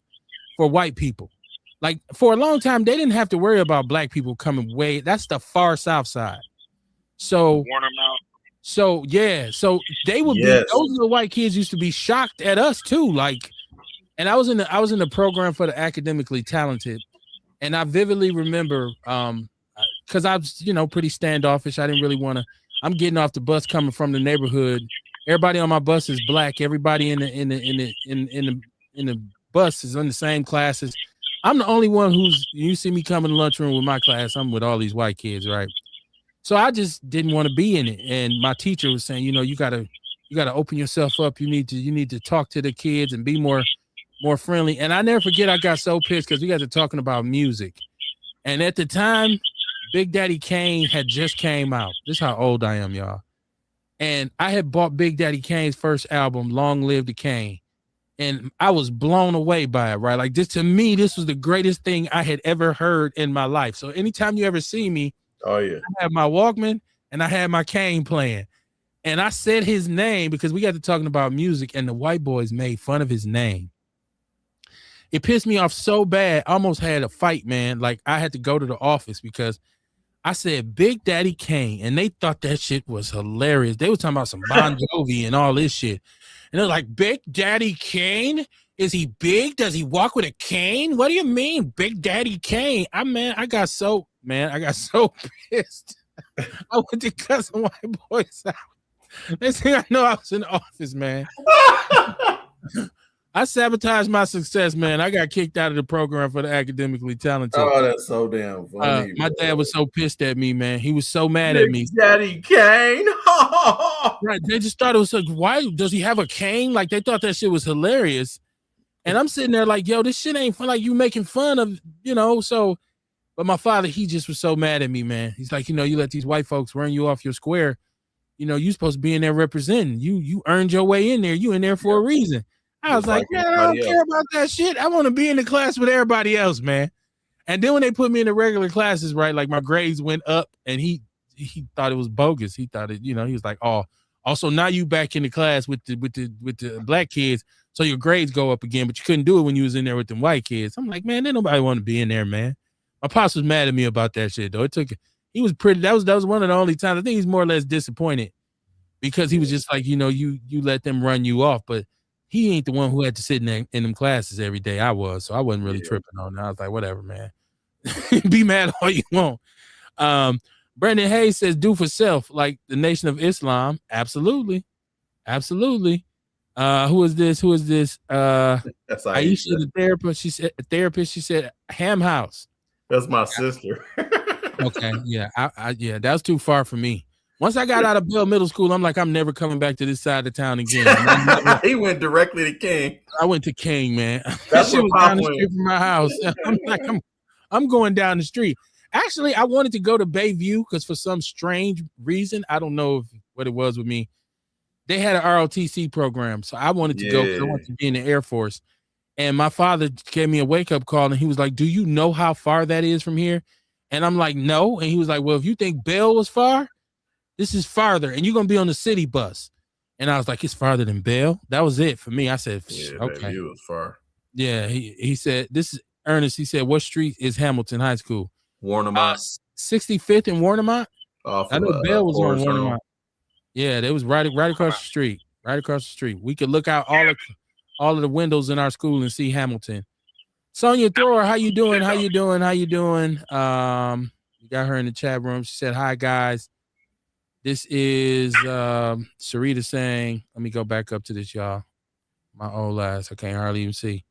Speaker 1: for white people. Like for a long time, they didn't have to worry about black people coming way. That's the far south side. So yeah, so they would be, those little white kids used to be shocked at us too. Like, and I was in the program for the academically talented, and I vividly remember because I was, pretty standoffish. I didn't really want to. I'm getting off the bus coming from the neighborhood. Everybody on my bus is black. Everybody in the bus is in the same classes. I'm the only one you see me come in the lunchroom with my class. I'm with all these white kids, right? So I just didn't want to be in it. And my teacher was saying, you gotta open yourself up. You need to talk to the kids and be more friendly. And I never forget, I got so pissed because we got to talking about music. And at the time, Big Daddy Kane had just came out. This is how old I am, y'all. And I had bought Big Daddy Kane's first album, Long Live the Kane. And I was blown away by it, right? Like this, to me, this was the greatest thing I had ever heard in my life. So anytime you ever see me, I have my Walkman and I had my Kane playing. And I said his name because we got to talking about music and the white boys made fun of his name. It pissed me off so bad. I almost had a fight, man. Like I had to go to the office because I said Big Daddy Kane and they thought that shit was hilarious. They were talking about some Bon Jovi and all this shit. And they're like, Big Daddy Kane? Is he big? Does he walk with a cane? What do you mean, Big Daddy Kane? I got so pissed. I went to cuss some white boys out. Next thing I know, I was in the office, man. I sabotaged my success, man. I got kicked out of the program for the academically talented.
Speaker 3: Oh, that's so damn funny.
Speaker 1: My dad was so pissed at me, man. He was so mad at me.
Speaker 3: Daddy Kane.
Speaker 1: Right. They just thought it was like, why does he have a cane? Like they thought that shit was hilarious. And I'm sitting there like, yo, this shit ain't fun. Like you making fun of, so. But my father, he just was so mad at me, man. He's like, you let these white folks run you off your square. You supposed to be in there representing. You earned your way in there. You in there for a reason. I was like, man, I don't care about that shit. I want to be in the class with everybody else, man. And then when they put me in the regular classes, right, like my grades went up, and he thought it was bogus. He thought it, he was like, oh, also now you back in the class with the black kids, so your grades go up again, but you couldn't do it when you was in there with them white kids. I'm like, man, ain't nobody want to be in there, man. My pops was mad at me about that shit, though. He was pretty. That was one of the only times. I think he's more or less disappointed because he was just like, you let them run you off, but he ain't the one who had to sit in them classes every day. I was, so I wasn't really tripping on that. I was like, whatever, man. Be mad all you want. Brandon Hayes says, do for self, like the Nation of Islam. Absolutely. Absolutely. Who is this? That's Aisha, the therapist. She said, Ham House.
Speaker 3: That's my sister.
Speaker 1: Okay. Yeah. Yeah, that was too far for me. Once I got out of Bell Middle School, I'm like, I'm never coming back to this side of town again.
Speaker 3: He went directly to King.
Speaker 1: I went to King, man. That shit was down the street from my house. I'm like, I'm going down the street. Actually, I wanted to go to Bayview because for some strange reason, I don't know what it was with me. They had an ROTC program, so I wanted to go. I wanted to be in the Air Force. And my father gave me a wake-up call, and he was like, do you know how far that is from here? And I'm like, no. And he was like, well, if you think Bell was far, this is farther, and you're going to be on the city bus. And I was like, it's farther than Bell? That was it for me. I said, okay.
Speaker 3: It was far.
Speaker 1: Yeah, he said, this is Ernest. He said, what street is Hamilton High School?
Speaker 3: Warnemont.
Speaker 1: 65th and Warnemont? I know Bell was on Warnemont. Yeah, they was right across the street. Right across the street. We could look out all of the windows in our school and see Hamilton. Sonia Thrower, how you doing? You got her in the chat room. She said, hi, guys. This is Sarita saying, let me go back up to this, y'all. My old ass. I can't hardly even see.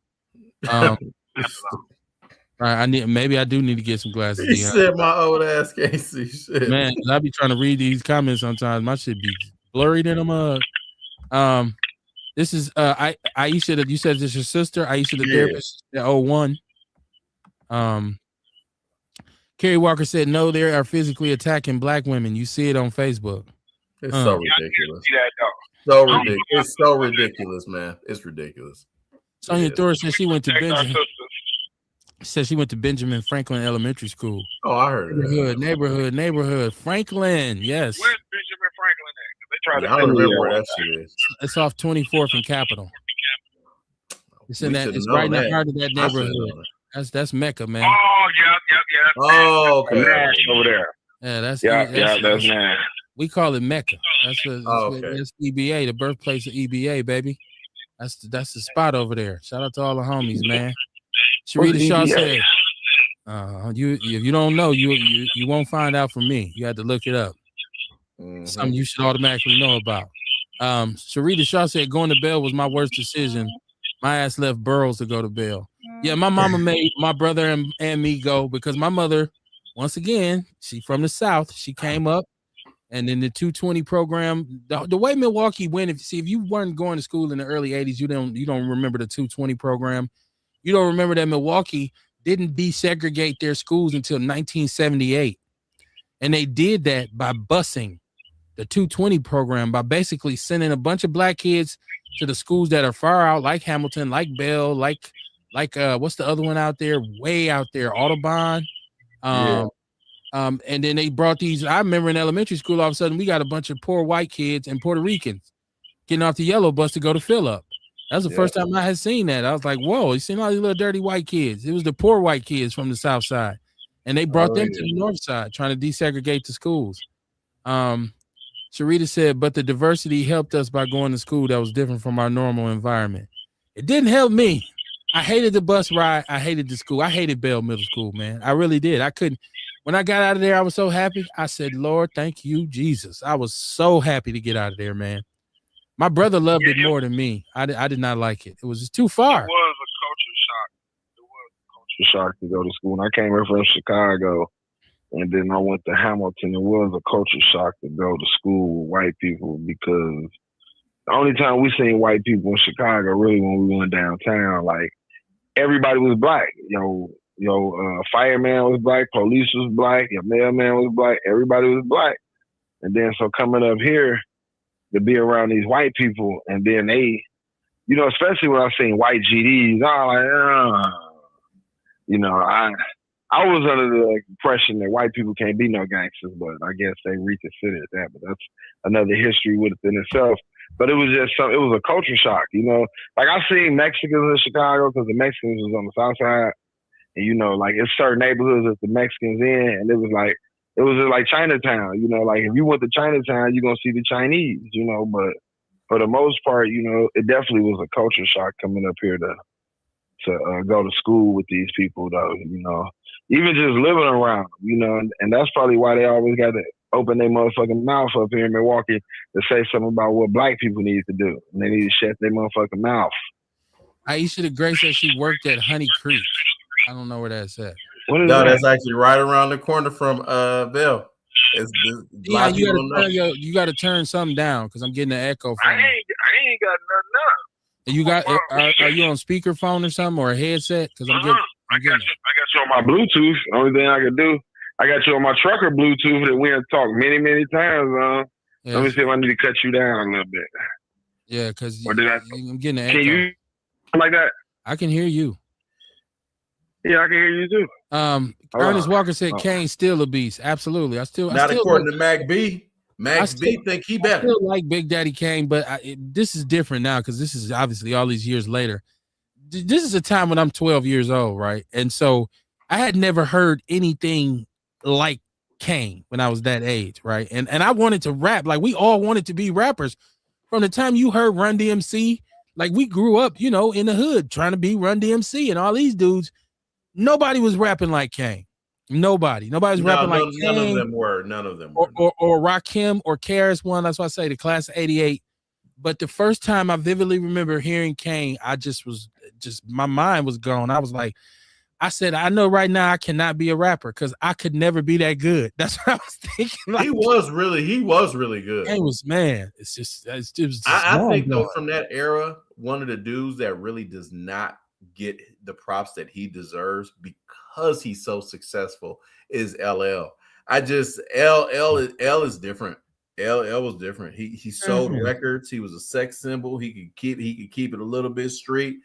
Speaker 1: All right, maybe I do need to get some glasses.
Speaker 3: He said my old ass can't see shit.
Speaker 1: Man, I be trying to read these comments sometimes. My shit be blurry in them. This is Aisha. You said this is your sister, Aisha, the therapist at 01. Kerry Walker said, no, they are physically attacking black women. You see it on Facebook.
Speaker 3: It's so ridiculous. So ridiculous. It's so ridiculous, man. It's ridiculous.
Speaker 1: Sonya Thor said she went to Benjamin. Said she went to Benjamin Franklin Elementary School.
Speaker 3: Oh, I heard
Speaker 1: neighborhood. Franklin, yes.
Speaker 6: Where's Benjamin Franklin at? They tried to
Speaker 3: I don't remember where that shit is.
Speaker 1: It's off 24th and Capitol. It's in that. It's right in the heart of that neighborhood. That's Mecca, man.
Speaker 6: Oh, yeah.
Speaker 3: Oh, okay.
Speaker 6: Nash over there.
Speaker 1: Yeah, that's
Speaker 6: Nash.
Speaker 1: We call it Mecca. That's EBA, the birthplace of EBA, baby. That's the spot over there. Shout out to all the homies, man. Sharita Shaw said, if you don't know, you won't find out from me. You had to look it up. Something you should automatically know about. Sharita Shaw said going to Bell was my worst decision. My ass left Burroughs to go to Bell. Yeah, my mama made my brother and me go because my mother, once again, she from the South. She came up, and in the 220 program, the way Milwaukee went. If you weren't going to school in the early 80s, you don't remember the 220 program. You don't remember that Milwaukee didn't desegregate their schools until 1978. And they did that by busing the 220 program, by basically sending a bunch of black kids to the schools that are far out, like Hamilton, like Bell, like what's the other one out there? Way out there, Audubon. And then they brought these. I remember in elementary school, all of a sudden, we got a bunch of poor white kids and Puerto Ricans getting off the yellow bus to go to Phillip. That was the first time I had seen that. I was like, whoa, you seen all these little dirty white kids. It was the poor white kids from the South side. And they brought them to the North side, trying to desegregate the schools. Sharita said, but the diversity helped us by going to school that was different from our normal environment. It didn't help me. I hated the bus ride. I hated the school. I hated Bell Middle School, man. I really did. I couldn't. When I got out of there, I was so happy. I said, Lord, thank you, Jesus. I was so happy to get out of there, man. My brother loved it more than me. I did not like it. It was just too far.
Speaker 6: It was a culture shock to go to school. And I came here from Chicago, and then I went to Hamilton. It was a culture shock to go to school with white people because the only time we seen white people in Chicago really when we went downtown, like everybody was black. Fireman was black, police was black, your mailman was black, everybody was black. And then so coming up here to be around these white people, and then they, especially when I seen white GDs, I was under the impression that white people can't be no gangsters, but I guess they reconsidered that. But that's another history within itself. But it was just it was a culture shock, Like I seen Mexicans in Chicago because the Mexicans was on the South side, and like it's certain neighborhoods that the Mexicans in, and it was just like Chinatown, like if you went to Chinatown, you're gonna see the Chinese, but for the most part, it definitely was a culture shock coming up here to go to school with these people, though, even just living around, and that's probably why they always got to open their motherfucking mouth up here in Milwaukee to say something about what black people need to do, and they need to shut their motherfucking mouth.
Speaker 1: Aisha the Great said she worked at Honey Creek. I don't know where that's at.
Speaker 3: That's actually right around the corner from Bell.
Speaker 1: You got to turn something down because I'm getting an echo from
Speaker 6: I ain't got nothing up.
Speaker 1: You got? Are you on speakerphone or something or a headset? Because I got
Speaker 6: you on my Bluetooth. Only thing I can do, I got you on my trucker Bluetooth that we have talked many times. Let me see if I need to cut you down a little bit.
Speaker 1: Yeah, because I'm getting an echo.
Speaker 6: Can you like that?
Speaker 1: I can hear you.
Speaker 6: Yeah, I can hear you too.
Speaker 1: Ernest Walker said Kane's still a beast. Absolutely.
Speaker 3: Not according to Mac B. Mac B think he better.
Speaker 1: I still like Big Daddy Kane, but this is different now because this is obviously all these years later. This is a time when I'm 12 years old, right? And so I had never heard anything like Kane when I was that age, right? And I wanted to rap. Like we all wanted to be rappers. From the time you heard Run DMC, like we grew up, in the hood trying to be Run DMC and all these dudes. Nobody was rapping like Kane. Nobody was rapping like Kane.
Speaker 3: None of them were.
Speaker 1: Or Rakim or KRS One. That's why I say the class of '88. But the first time I vividly remember hearing Kane, I my mind was gone. I was like, I said, I know right now I cannot be a rapper because I could never be that good. That's what I was thinking. Like,
Speaker 3: he was really good.
Speaker 1: It was, man. It was just
Speaker 3: I think though from that era, one of the dudes that really does not get the props that he deserves because he's so successful is LL. L is different. LL was different. He sold records. He was a sex symbol. He could keep it a little bit street.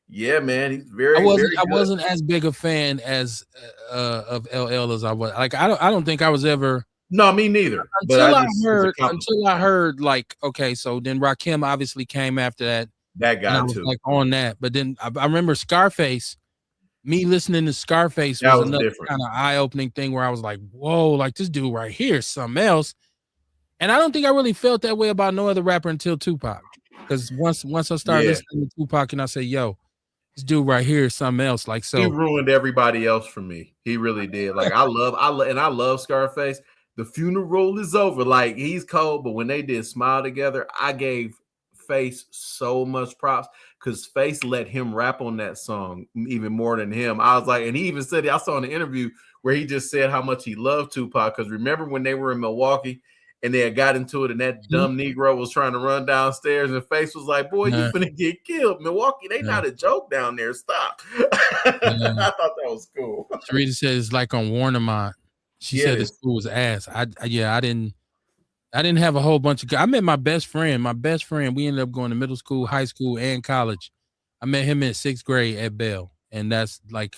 Speaker 3: Yeah, man, he's very good.
Speaker 1: I wasn't as big a fan as of LL as I was. Like I don't think I was ever.
Speaker 3: No, me neither.
Speaker 1: Until I heard like, okay, so then Rakim obviously came after that.
Speaker 3: That guy
Speaker 1: I was
Speaker 3: too.
Speaker 1: like on that, but then I remember Scarface. Me listening to Scarface was another kind of eye-opening thing where I was like, whoa, like this dude right here is something else. And I don't think I really felt that way about no other rapper until Tupac. Because once I started listening to Tupac and I say, yo, this dude right here is something else. Like, so
Speaker 3: he ruined everybody else for me. He really did. Like I love Scarface. The funeral is over. Like he's cold, but when they did Smile Together, I gave Face so much props because Face let him rap on that song even more than him. I was like, and he even said, I saw in the interview where he just said how much he loved Tupac. Because remember when they were in Milwaukee and they had got into it and that dumb Negro was trying to run downstairs and Face was like, boy, you finna get killed. Milwaukee, they not a joke down there. Stop. I thought that was cool.
Speaker 1: Sarita said it's like on Warnemont. She said this school was ass. I didn't have a whole bunch of. I met my best friend. We ended up going to middle school, high school, and college. I met him in 6th grade at Bell, and that's like.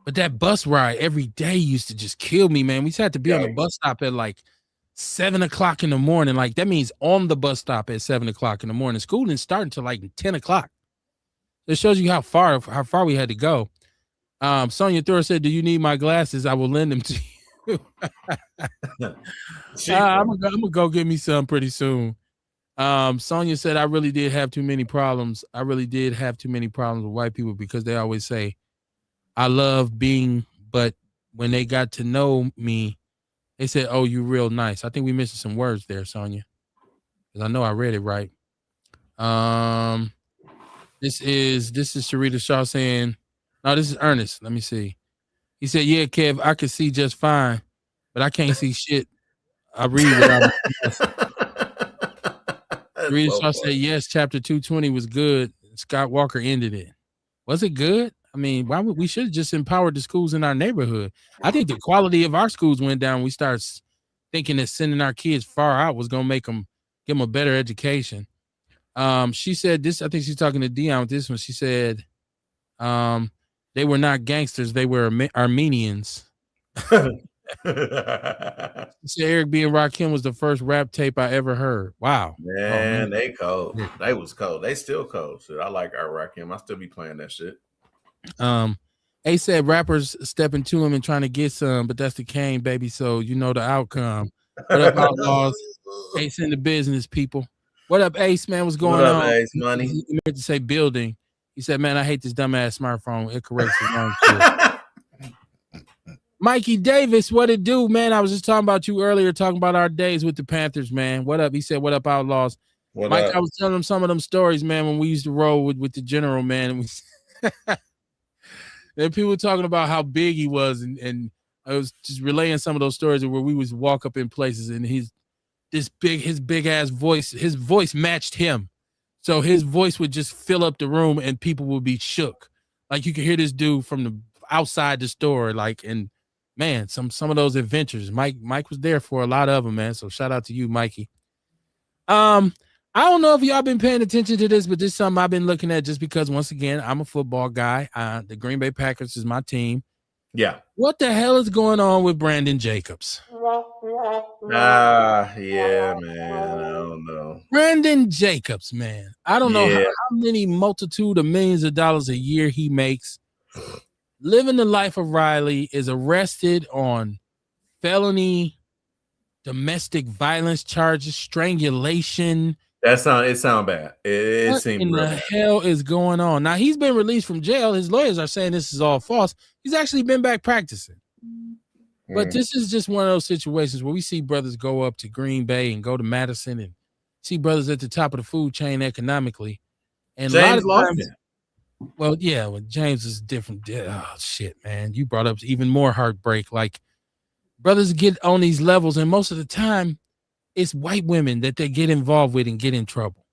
Speaker 1: But that bus ride every day used to just kill me, man. We had to be on the bus stop at like 7:00 in the morning. Like that means on the bus stop at 7:00 in the morning. School didn't start until like 10:00. It shows you how far we had to go. Sonia Thor said, "Do you need my glasses? I will lend them to you." I'm gonna go get me some pretty soon. Sonia said, I really did have too many problems. With white people because they always say, I love being, but when they got to know me, they said, oh, you real nice. I think we missing some words there, Sonia. Because I know I read it right. This is Sharita Shaw saying, no, this is Ernest. Let me see. He said, yeah, Kev, I can see just fine, but I can't see shit. I read without Rita Shaw said, yes, chapter 220 was good. Scott Walker ended it. Was it good? I mean, we should have just empowered the schools in our neighborhood. I think the quality of our schools went down. We started thinking that sending our kids far out was going to give them a better education. She said this, I think she's talking to Dion with this one. She said, they were not gangsters. They were Armenians. She said Eric B. and Rakim was the first rap tape I ever heard. Wow.
Speaker 3: Man, they cold. They was cold. They still cold. Shit, I like our Rakim. I still be playing that shit.
Speaker 1: A said rappers stepping to him and trying to get some, but that's the Kane, baby. So you know the outcome. What up, Outlaws? Ace in the business, people. What up, Ace, man? What's going on?
Speaker 3: Ace, money.
Speaker 1: He meant to say building. He said, man, I hate this dumbass smartphone. It corrects his own shit. Mikey Davis, what it do, man? I was just talking about you earlier, talking about our days with the Panthers, man. What up? He said, what up, Outlaws? Mike, I was telling him some of them stories, man, when we used to roll with the general, man. And people were talking about how big he was, and I was just relaying some of those stories where we would walk up in places and his big ass voice, his voice matched him. So his voice would just fill up the room and people would be shook. Like you could hear this dude from the outside the store, like, and man, some of those adventures. Mike was there for a lot of them, man. So shout out to you, Mikey. I don't know if y'all been paying attention to this, but this is something I've been looking at just because, once again, I'm a football guy. The Green Bay Packers is my team.
Speaker 3: Yeah.
Speaker 1: What the hell is going on with Brandon Jacobs?
Speaker 3: Yeah, man. I don't know.
Speaker 1: Brandon Jacobs, man. I don't know how many multitude of millions of dollars a year he makes. Living the life of Riley, is arrested on felony domestic violence charges, strangulation.
Speaker 3: It sound bad. It
Speaker 1: what
Speaker 3: seems
Speaker 1: in the hell is going on? Now he's been released from jail. His lawyers are saying this is all false. He's actually been back practicing. But this is just one of those situations where we see brothers go up to Green Bay and go to Madison and see brothers at the top of the food chain economically. And
Speaker 3: James
Speaker 1: a lot of times, well, yeah, James is different. Oh shit, man. You brought up even more heartbreak. Like brothers get on these levels, and most of the time it's white women that they get involved with and get in trouble,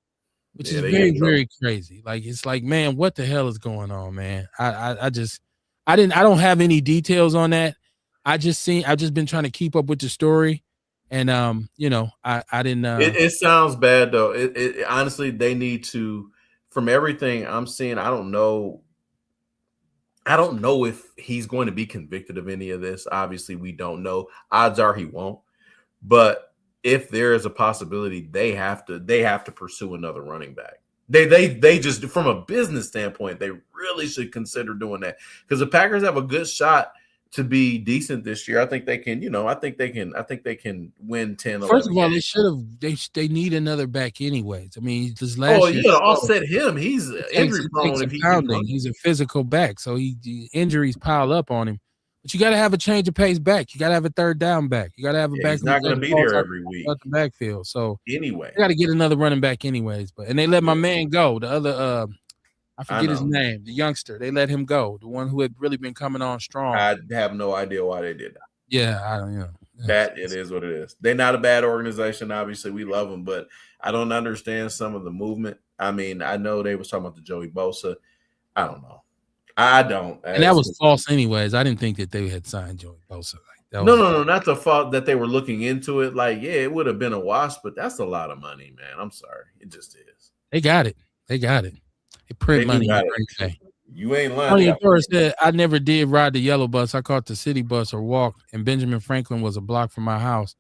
Speaker 1: which is very, very crazy. Like, it's like, man, what the hell is going on, man? I don't have any details on that. I've just been trying to keep up with the story. And you know, I didn't.
Speaker 3: It sounds bad though. It honestly, they need to. From everything I'm seeing, I don't know if he's going to be convicted of any of this. Obviously, we don't know. Odds are he won't. But if there is a possibility, they have to pursue another running back. They just, from a business standpoint, they really should consider doing that, because the Packers have a good shot to be decent this year. I think they can, I think they can win 10.
Speaker 1: First of all, games. They should have. They need another back anyways. I mean, this last year.
Speaker 3: You got to offset him. He's injury prone. If
Speaker 1: he's a physical back, so injuries pile up on him. But you got to have a change of pace back. You got to have a third down back. You got to have a back.
Speaker 3: He's not going to be there every week.
Speaker 1: Out the backfield. So
Speaker 3: anyway,
Speaker 1: you got to get another running back anyways. And they let my man go. The other, I forget his name. The youngster. They let him go. The one who had really been coming on strong.
Speaker 3: I have no idea why they did that.
Speaker 1: Yeah, I don't know.
Speaker 3: That it is what it is. They're not a bad organization. Obviously, we love them, but I don't understand some of the movement. I mean, I know they was talking about the Joey Bosa. I don't know. I don't.
Speaker 1: And that was false anyways. I didn't think that they had signed Joey Bosa.
Speaker 3: No, not the fault that they were looking into it. Like, yeah, it would have been a wash, but that's a lot of money, man. I'm sorry. It just is.
Speaker 1: They got it. They print money.
Speaker 3: You ain't lying.
Speaker 1: Said, I never did ride the yellow bus. I caught the city bus or walked, and Benjamin Franklin was a block from my house.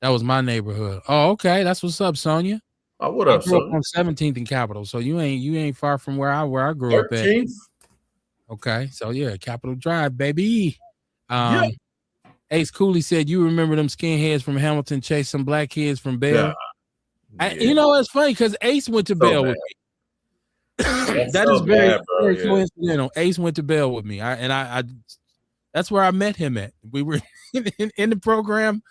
Speaker 1: That was my neighborhood. Oh, okay. That's what's up, Sonia.
Speaker 3: Oh, what up,
Speaker 1: Sonia? On 17th and Capitol. So you ain't far from where I grew 13th. Up at. Okay. So yeah, Capitol Drive, baby. Ace Cooley said, you remember them skinheads from Hamilton chase some black kids from Bell? Yeah. You know, it's funny because Ace went to Bell with me. That is very coincidental. Ace went to Bell with me. I that's where I met him at. We were in the program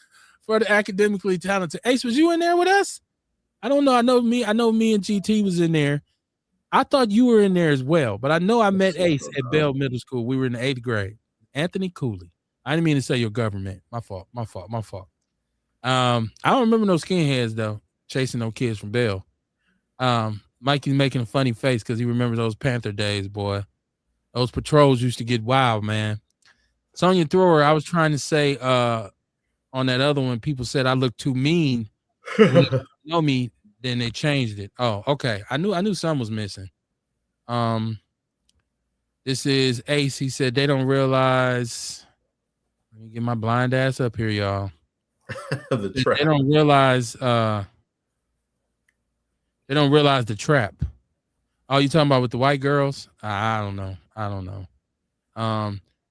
Speaker 1: for the academically talented. Ace, was you in there with us? I don't know. I know me and GT was in there. I thought you were in there as well, but I know I met Ace at Bell Middle School. We were in the 8th grade. Anthony Cooley. I didn't mean to say your government. My fault. I don't remember no skinheads though, chasing no kids from Bell. Mikey's making a funny face because he remembers those Panther days, boy. Those patrols used to get wild, man. Sonya Thrower, I was trying to say on that other one, people said I look too mean. You know me, then they changed it. Oh, okay. I knew something was missing. This is Ace. He said they don't realize. Let me get my blind ass up here, y'all. They don't realize. They don't realize the trap. Oh, you talking about with the white girls? I don't know.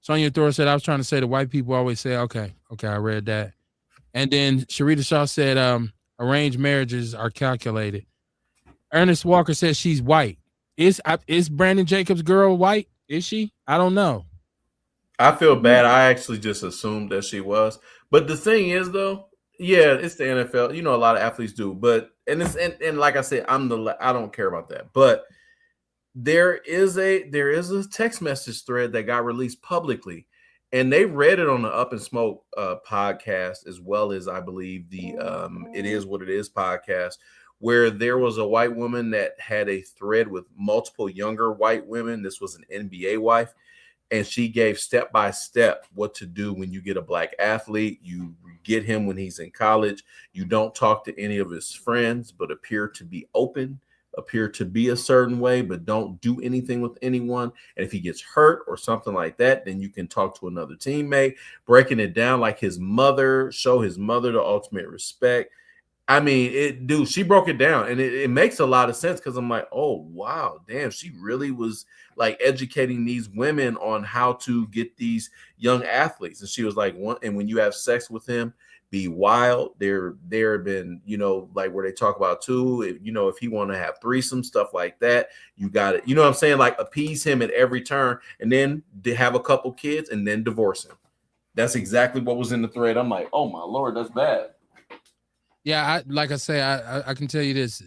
Speaker 1: Sonia Thor said, I was trying to say the white people always say, okay, I read that. And then Sharita Shaw said, arranged marriages are calculated. Ernest Walker says she's white. Is Brandon Jacobs' girl white? Is she? I don't know.
Speaker 3: I feel bad. I actually just assumed that she was. But the thing is, though, yeah, it's the NFL. You know, a lot of athletes do, but and like I said, I don't care about that. But there is a text message thread that got released publicly, and they read it on the Up and Smoke podcast, as well as I believe the It Is What It Is podcast, where there was a white woman that had a thread with multiple younger white women. This was an NBA wife. And she gave step by step what to do when you get a black athlete. You get him when he's in college. You don't talk to any of his friends, but appear to be open, appear to be a certain way, but don't do anything with anyone. And if he gets hurt or something like that, then you can talk to another teammate, breaking it down like his mother, show his mother the ultimate respect. I mean, she broke it down, and it makes a lot of sense because I'm like, oh, wow, damn, she really was like educating these women on how to get these young athletes. And she was like, and when you have sex with him, be wild. There have been, like where they talk about too, if he want to have threesome, stuff like that, you got it. You know what I'm saying? Like appease him at every turn, and then have a couple kids and then divorce him. That's exactly what was in the thread. I'm like, oh my Lord, that's bad.
Speaker 1: Yeah, I can tell you this.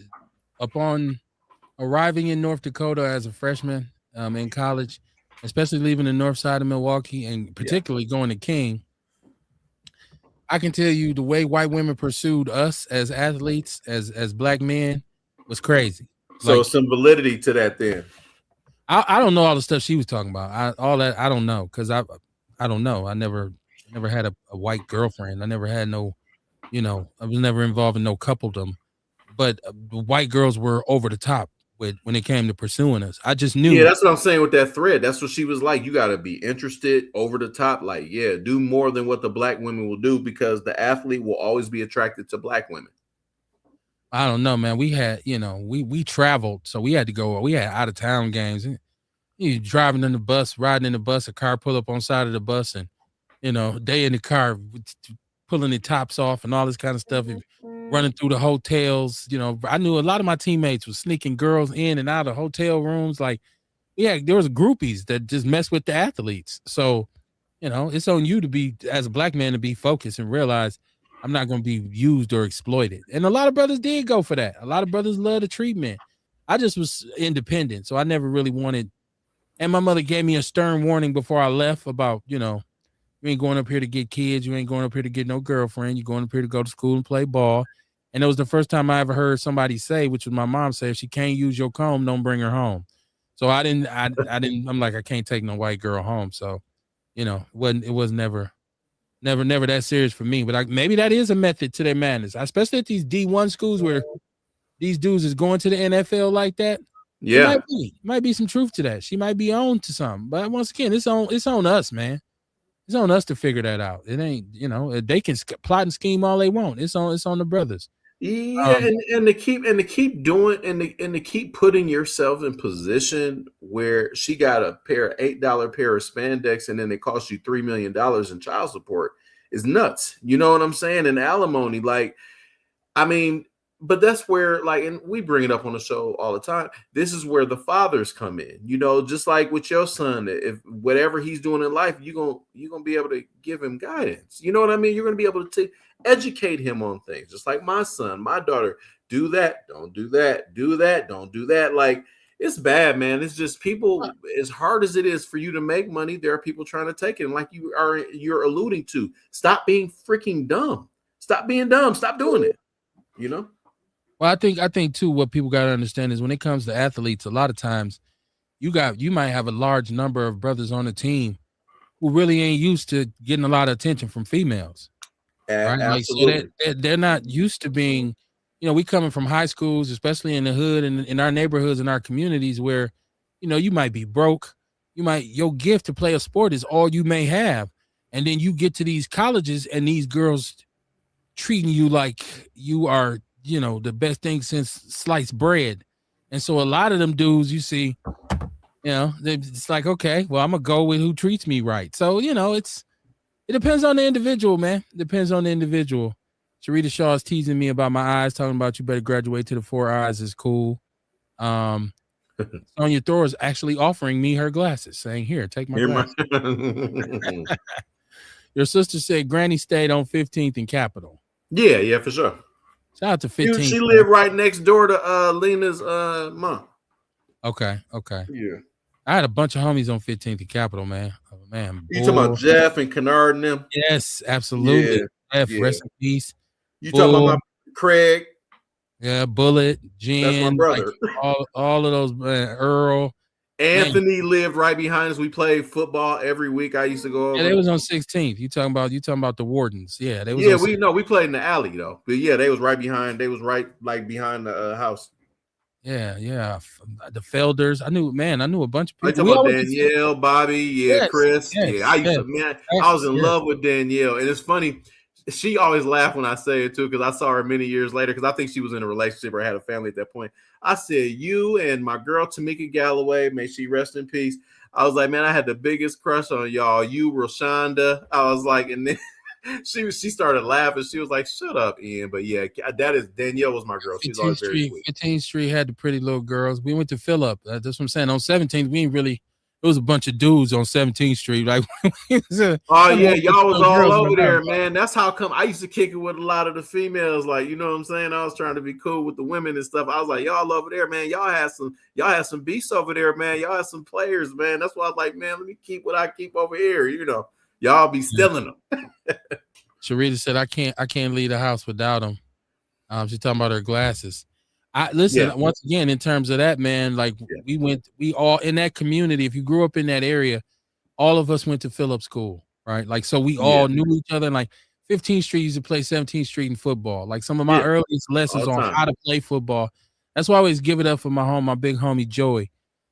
Speaker 1: Upon arriving in North Dakota as a freshman in college, especially leaving the north side of Milwaukee and particularly going to King, I can tell you the way white women pursued us as athletes, as black men, was crazy.
Speaker 3: So some validity to that then.
Speaker 1: I don't know all the stuff she was talking about. All that I don't know because I don't know. I never had a white girlfriend. I never had no You know, I was never involved in no coupledom, but the white girls were over the top when it came to pursuing us. I just knew.
Speaker 3: Yeah, that's what I'm saying with that thread. That's what she was like. You got to be interested, over the top. Like, yeah, do more than what the black women will do, because the athlete will always be attracted to black women.
Speaker 1: I don't know, man. We had, you know, we traveled, so we had to go. We had out of town games. You driving in the bus, riding in the bus, a car pull up on side of the bus, and you know they in the car pulling the tops off and all this kind of stuff, and running through the hotels. You know, I knew a lot of my teammates was sneaking girls in and out of hotel rooms. Like, yeah, there was groupies that just mess with the athletes. So, you know, it's on you to be, as a black man, to be focused and realize I'm not going to be used or exploited. And a lot of brothers did go for that. A lot of brothers love the treatment. I just was independent, so I never really wanted. And my mother gave me a stern warning before I left about, you know, you ain't going up here to get kids. You ain't going up here to get no girlfriend. You're going up here to go to school and play ball. And it was the first time I ever heard somebody say, which was my mom say, if she can't use your comb, don't bring her home. So I didn't, I'm like, I can't take no white girl home. So, you know, it was never that serious for me. But maybe that is a method to their madness, especially at these D1 schools where these dudes is going to the NFL like that.
Speaker 3: Yeah,
Speaker 1: might be some truth to that. She might be on to something. But once again, it's on us, man. It's on us to figure that out. It ain't, you know, they can plot and scheme all they want. It's on the brothers.
Speaker 3: Yeah, and to keep doing and to keep putting yourself in position where she got a $8 pair of spandex and then it costs you $3 million in child support is nuts. You know what I'm saying? And alimony, like, I mean, but that's where, like, and we bring it up on the show all the time. This is where the fathers come in. You know, just like with your son, if whatever he's doing in life, you're gonna be able to give him guidance. You know what I mean? You're gonna be able to educate him on things. Just like my son, my daughter, do that, don't do that, do that, don't do that. Like, it's bad, man. It's just people, as hard as it is for you to make money, there are people trying to take it. And like you're alluding to, stop being freaking dumb. Stop being dumb. Stop doing it. You know?
Speaker 1: Well, I think too, what people got to understand is when it comes to athletes, a lot of times you might have a large number of brothers on the team who really ain't used to getting a lot of attention from females. Right?
Speaker 3: Absolutely.
Speaker 1: Like, so they're not used to being, you know, we coming from high schools, especially in the hood and in our neighborhoods and our communities where, you know, you might be broke. Your gift to play a sport is all you may have. And then you get to these colleges and these girls treating you like you are, you know, the best thing since sliced bread. And so a lot of them dudes you see, you know, it's like, okay, well, I'm gonna go with who treats me right. So, you know, it depends on the individual, man. It depends on the individual. Sharita Shaw is teasing me about my eyes, talking about you better graduate to the 4 eyes is cool. Sonya Thor is actually offering me her glasses, saying, here, take my glasses. Your sister said Granny stayed on 15th and Capitol.
Speaker 3: Yeah, for sure.
Speaker 1: Shout out to 15th.
Speaker 3: She lived right next door to Lena's mom.
Speaker 1: Okay.
Speaker 3: Yeah.
Speaker 1: I had a bunch of homies on 15th and Capitol, man. Oh, man.
Speaker 3: You talking about Jeff and Kennard and them?
Speaker 1: Yes, absolutely.
Speaker 3: Yeah,
Speaker 1: Jeff, rest in peace.
Speaker 3: You talking about my Craig?
Speaker 1: Yeah, Bullet, Jen.
Speaker 3: That's my brother.
Speaker 1: Like, all of those, Earl.
Speaker 3: Anthony lived right behind us. We played football every week. I used to go over.
Speaker 1: Yeah, they was on 16th. You talking about the Wardens? Yeah, they was.
Speaker 3: Yeah, we played in the alley though. But yeah, they was right behind. They was right like behind the house.
Speaker 1: Yeah. The Felders. I knew a bunch of people.
Speaker 3: I talking about Danielle, Bobby, Chris.
Speaker 1: Yes,
Speaker 3: I used to, man. I was in love with Danielle, and it's funny. She always laughed when I say it too, because I saw her many years later. Because I think she was in a relationship or had a family at that point. I said, "You and my girl Tamika Galloway, may she rest in peace." I was like, "Man, I had the biggest crush on y'all. You, Roshonda." I was like, and then she started laughing. She was like, "Shut up, Ian." But yeah, that is Danielle was my girl. She's always very sweet.
Speaker 1: 15th Street had the pretty little girls. We went to Phillip. That's what I'm saying. On 17th, we ain't really. It was a bunch of dudes on 17th Street. Like,
Speaker 3: y'all was all over there, man. That's how come I used to kick it with a lot of the females. Like, you know what I'm saying? I was trying to be cool with the women and stuff. I was like, y'all over there, man. Y'all had some beasts over there, man. Y'all had some players, man. That's why I was like, man, let me keep what I keep over here. You know, y'all be stealing them.
Speaker 1: Sharita said, I can't leave the house without them. She's talking about her glasses. Once again, in terms of that, man, like we all in that community, if you grew up in that area, all of us went to Phillip School, right? Like, so we all knew each other. And like 15th Street used to play 17th Street in football. Like some of my earliest lessons on how to play football. That's why I always give it up for my big homie Joey.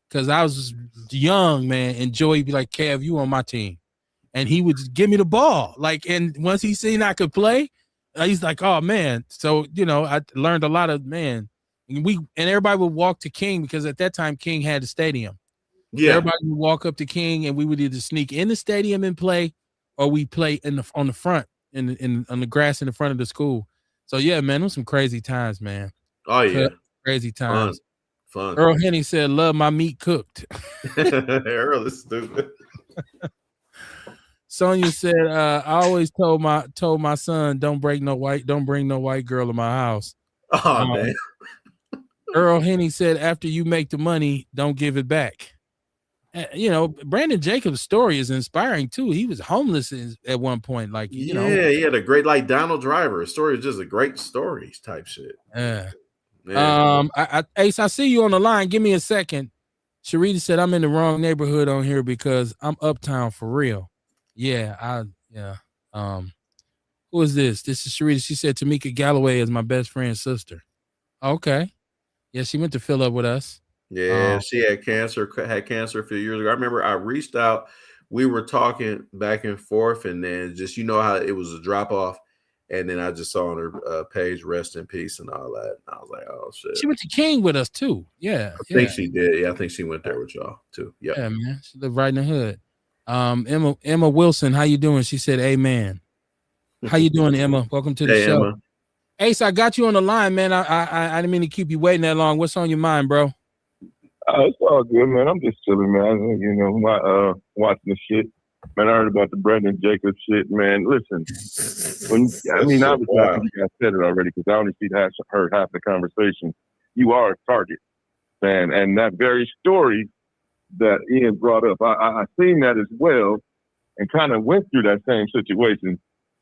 Speaker 1: Because I was young, man, and Joey be like, Kev, you on my team. And he would just give me the ball. Like, and once he seen I could play, he's like, oh, man. So, I learned a lot of, man. And everybody would walk to King because at that time, King had the stadium. Yeah. So everybody would walk up to King and we would either sneak in the stadium and play or we play on the front, on the grass in the front of the school. So, yeah, man, it was some crazy times, man.
Speaker 3: Oh, yeah.
Speaker 1: Crazy times.
Speaker 3: Fun.
Speaker 1: Earl Henny said, love my meat cooked.
Speaker 3: Earl is stupid.
Speaker 1: Sonia said, I always told my son, don't bring no white girl in my house.
Speaker 3: Oh, man.
Speaker 1: Earl Henny said, after you make the money, don't give it back. Brandon Jacobs' story is inspiring too. He was homeless at one point. Like,
Speaker 3: he had a great, like Donald Driver. His story is just a great story type shit.
Speaker 1: Yeah. Ace, I see you on the line. Give me a second. Sharita said, I'm in the wrong neighborhood on here because I'm uptown for real. Yeah. Who is this? This is Sharita. She said Tamika Galloway is my best friend's sister. Okay. Yeah, she went to fill up with us.
Speaker 3: Yeah, she had cancer a few years ago. I remember I reached out. We were talking back and forth, and then just how it was a drop off. And then I just saw on her page, rest in peace and all that. And I was like, oh, shit.
Speaker 1: She went to King with us, too. Yeah.
Speaker 3: I think she did. Yeah, I think she went there with y'all, too. Yep.
Speaker 1: Yeah, man. She lived right in the hood. Emma Wilson, how you doing? She said, amen. How you doing, Emma? Welcome to the show. Emma. Ace, I got you on the line, man. I didn't mean to keep you waiting that long. What's on your mind, bro?
Speaker 7: It's all good, man. I'm just chilling, man. Watching the shit. Man, I heard about the Brandon Jacobs shit, man. Listen, obviously I said it already because I only heard half the conversation. You are a target, man. And that very story that Ian brought up, I seen that as well and kind of went through that same situation,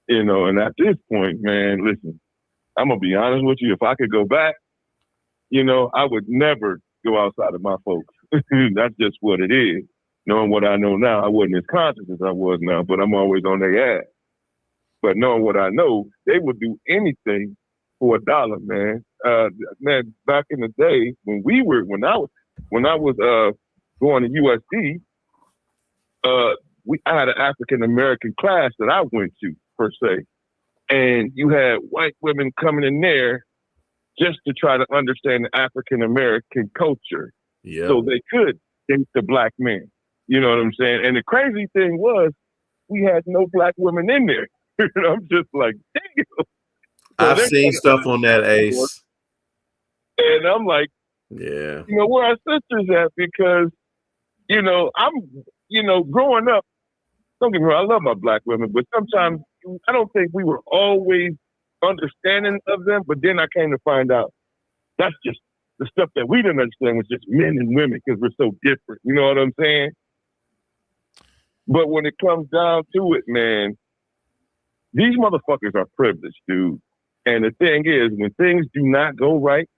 Speaker 7: and at this point, man, listen, I'm going to be honest with you. If I could go back, I would never go outside of my folks. That's just what it is. Knowing what I know now, I wasn't as conscious as I was now, but I'm always on their ass. But knowing what I know, they would do anything for $1, man. Man, back in the day when I was going to USD, I had an African American class that I went to per se, and you had white women coming in there just to try to understand the African American culture, so they could date the black man. You know what I'm saying? And the crazy thing was, we had no black women in there. I'm just like, damn. So
Speaker 3: I've seen stuff on that, Ace.
Speaker 7: And I'm like,
Speaker 3: yeah.
Speaker 7: Where our sisters at? Because, I'm, growing up, don't get me wrong, I love my black women, but sometimes I don't think we were always understanding of them. But then I came to find out that's just the stuff that we didn't understand was just men and women because we're so different. You know what I'm saying? But when it comes down to it, man, these motherfuckers are privileged, dude. And the thing is, when things do not go right,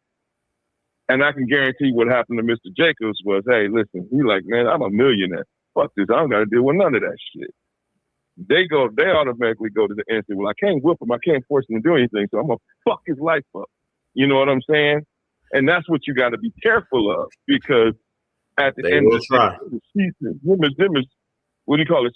Speaker 7: and I can guarantee what happened to Mr. Jacobs was, hey, listen, he like, man, I'm a millionaire. Fuck this. I don't got to deal with none of that shit. They automatically go to the end and say, well, I can't whip him. I can't force him to do anything. So I'm going to fuck his life up. You know what I'm saying? And that's what you got to be careful of, because at the end of the season, what do you call it?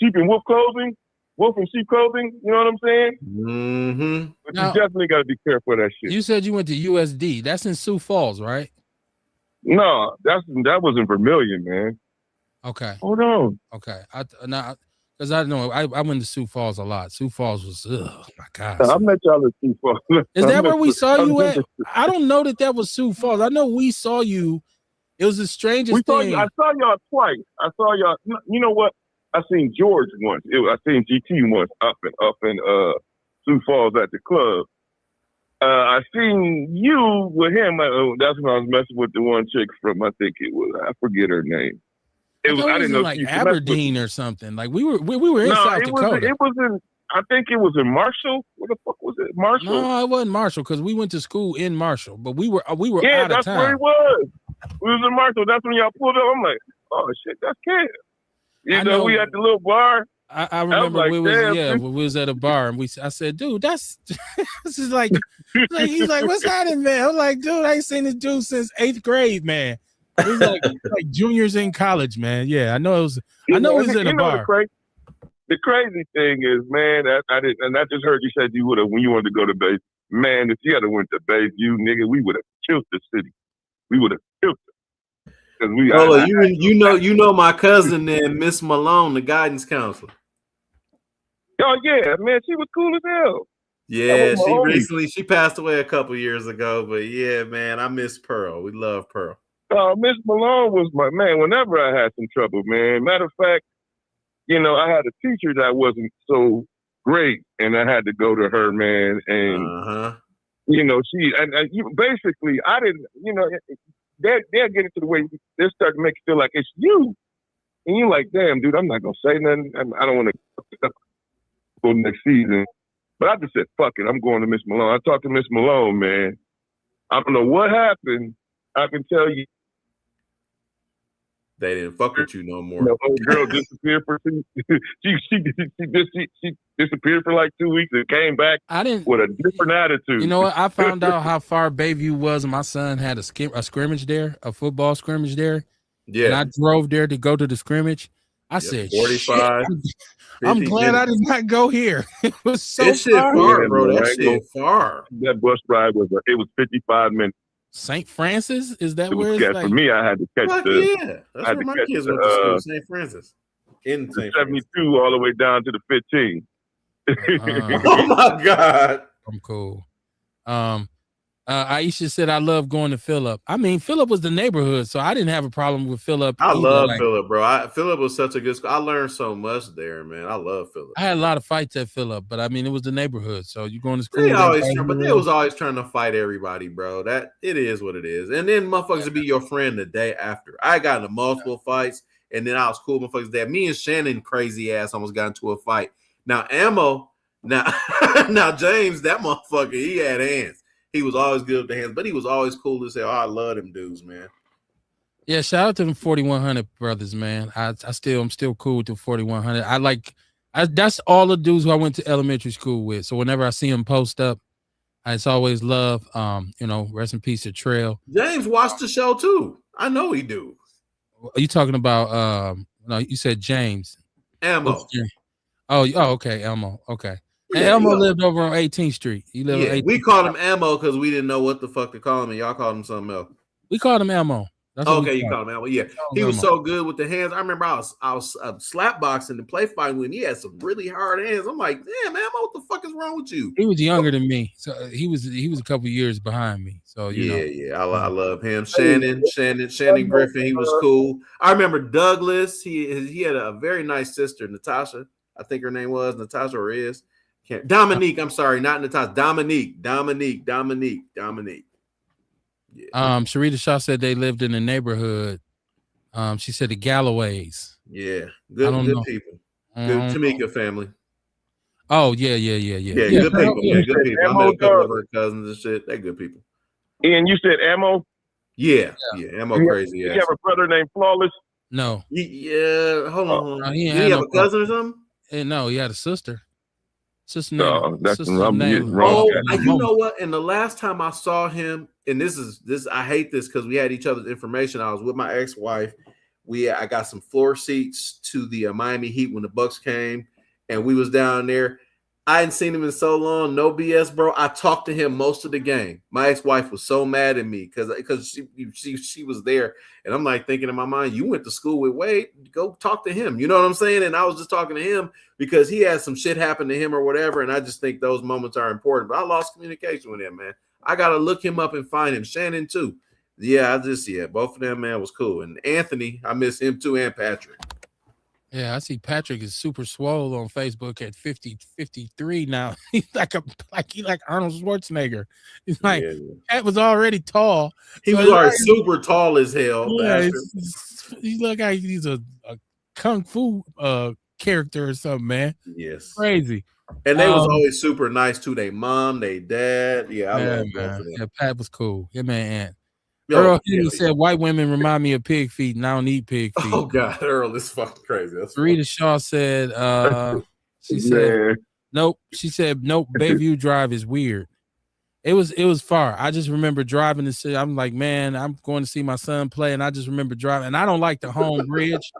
Speaker 7: Sheep and wolf clothing? Wolf and sheep clothing? You know what I'm saying?
Speaker 3: Mm-hmm.
Speaker 7: But now, you definitely got to be careful of that shit.
Speaker 1: You said you went to USD. That's in Sioux Falls, right?
Speaker 7: No, that was in Vermilion, man.
Speaker 1: Okay.
Speaker 7: Hold on.
Speaker 1: Okay. Because I know I went to Sioux Falls a lot. Sioux Falls was, oh my God.
Speaker 7: I met y'all at Sioux Falls.
Speaker 1: Is that where we saw you at? I don't know that was Sioux Falls. I know we saw you. It was the strangest thing.
Speaker 7: I saw y'all twice. I saw y'all. You know what? I seen George once. I seen GT once up in Sioux Falls at the club. I seen you with him. That's when I was messing with the one chick from, I think it was, I forget her name.
Speaker 1: I didn't know, like Aberdeen or something. Like we were in South Dakota.
Speaker 7: It was in, I think it was in Marshall. Where the fuck was it? Marshall?
Speaker 1: No, it wasn't Marshall because we went to school in Marshall, but we were out of town.
Speaker 7: Yeah, that's where it was. We was in Marshall. That's when y'all pulled up. I'm like, oh shit, that's Kev. You know, we at the little bar.
Speaker 1: I remember we was at a bar and I said, dude, that's this is like he's like, what's happening, man? I'm like, dude, I ain't seen this dude since 8th grade, man. It was like juniors in college, man. Yeah, I know it was. I know he was in a bar.
Speaker 7: The crazy thing is, man, I just heard you said you would have when you wanted to go to base. Man, if you had went to base, you nigga, we would have killed the city. We would have killed it.
Speaker 3: You know my cousin there, Miss Malone, the guidance counselor.
Speaker 7: Oh yeah, man, she was cool as hell.
Speaker 3: Yeah, she passed away a couple years ago, but yeah, man, I miss Pearl. We love Pearl.
Speaker 7: Miss Malone was my man. Whenever I had some trouble, man. Matter of fact, I had a teacher that wasn't so great, and I had to go to her, man. And she basically, I didn't, they'll get into the way they start to make it feel like it's you, and you're like, damn, dude, I'm not gonna say nothing. I don't want to go next season, but I just said, fuck it, I'm going to Miss Malone. I talked to Miss Malone, man. I don't know what happened. I can tell you.
Speaker 3: They didn't fuck with you no more.
Speaker 7: The old girl disappeared for she disappeared for like 2 weeks and came back with a different attitude.
Speaker 1: You know what? I found out how far Bayview was, and my son had a scrimmage there, a football scrimmage there. Yeah. And I drove there to go to the scrimmage. I said, 45. I'm glad I did not go here. It was so
Speaker 3: far, bro. That shit far.
Speaker 7: That bus ride was 55 minutes.
Speaker 1: St. Francis? Is that where it's like?
Speaker 7: For me, I had to catch
Speaker 3: that's where my kids went to school, St. Francis. In St.
Speaker 7: 72 all the way down to the 15.
Speaker 3: Oh my God.
Speaker 1: I'm cool. Aisha said, I love going to Phillip. I mean, Phillip was the neighborhood, so I didn't have a problem with Phillip.
Speaker 3: I love Phillip, bro. Phillip was such a good school. I learned so much there, man. I love Phillip.
Speaker 1: I had a lot of fights at Phillip, but I mean, it was the neighborhood. So you going to school.
Speaker 3: They was always trying to fight everybody, bro. That it is what it is. And then motherfuckers would be your friend the day after. I got into multiple fights, and then I was cool with motherfuckers that me and Shannon crazy ass almost got into a fight. Now now James, that motherfucker, he had hands. He was always good with the hands, but he was always cool to say, I love them dudes, man.
Speaker 1: Yeah, shout out to them 4100 brothers, man. I'm still cool with the 4100. That's all the dudes who I went to elementary school with. So whenever I see them post up, it's always love. Rest in peace to Trail.
Speaker 3: James watched the show too. I know he do.
Speaker 1: Are you talking about no, you said James.
Speaker 3: Elmo.
Speaker 1: Okay, Elmo. Okay. And Elmo lived over on 18th Street. He lived on 18th
Speaker 3: we called him Elmo because we didn't know what the fuck to call him, and y'all called him something else.
Speaker 1: We called him Elmo.
Speaker 3: Okay, you called him Elmo. Yeah, he was so good with the hands. I remember I was slap boxing and play fighting with him. He had some really hard hands. I'm like, damn, Elmo, what the fuck is wrong with you?
Speaker 1: He was younger than me, so he was a couple years behind me. So
Speaker 3: I love him. Shannon Griffin, he was cool. I remember Douglas. He had a very nice sister, Natasha. I think her name was Natasha or is. Dominique, I'm sorry, not Natasha. Dominique. Yeah.
Speaker 1: Sharita Shaw said they lived in the neighborhood. She said the Galloways.
Speaker 3: Yeah, good people. Good Tamika family.
Speaker 1: Oh yeah.
Speaker 3: Good people. Yeah, good people. I met a couple of her cousins and shit. They're good people.
Speaker 7: Ian, you said Ammo?
Speaker 3: Yeah. Ammo crazy.
Speaker 7: You have a brother named Flawless?
Speaker 1: No.
Speaker 3: Yeah, hold on. Did he have a cousin or something?
Speaker 1: No, he had a sister.
Speaker 7: You know
Speaker 3: what? And the last time I saw him, and this I hate this because we had each other's information. I was with my ex-wife. I got some floor seats to the Miami Heat when the Bucks came, and we was down there. I hadn't seen him in so long. No BS, bro. I talked to him most of the game. My ex-wife was so mad at me because she was there, and I'm like thinking in my mind, you went to school with Wade, go talk to him. You know what I'm saying? And I was just talking to him because he had some shit happen to him or whatever, and I just think those moments are important. But I lost communication with him, man. I gotta look him up and find him. Shannon too. Yeah, both of them, man, was cool. And Anthony, I miss him too, and Patrick.
Speaker 1: Yeah, I see Patrick is super swole on Facebook at 53 now. He's like Arnold Schwarzenegger. He's like Pat was already tall.
Speaker 3: He was already super tall as hell.
Speaker 1: Yeah, he look like he's a kung fu character or something, man.
Speaker 3: Yes,
Speaker 1: crazy.
Speaker 3: And they was always super nice to their mom, their dad. Yeah, I love both of them.
Speaker 1: Yeah, Pat was cool. Yeah, man. Earl said white women remind me of pig feet, and I don't eat pig feet.
Speaker 3: Oh God, Earl is fucking crazy. That's
Speaker 1: Rita Shaw said, nope. She said, nope, Bayview Drive is weird. It was far. I just remember driving to see. I'm like, man, I'm going to see my son play, and I just remember driving. And I don't like the home bridge.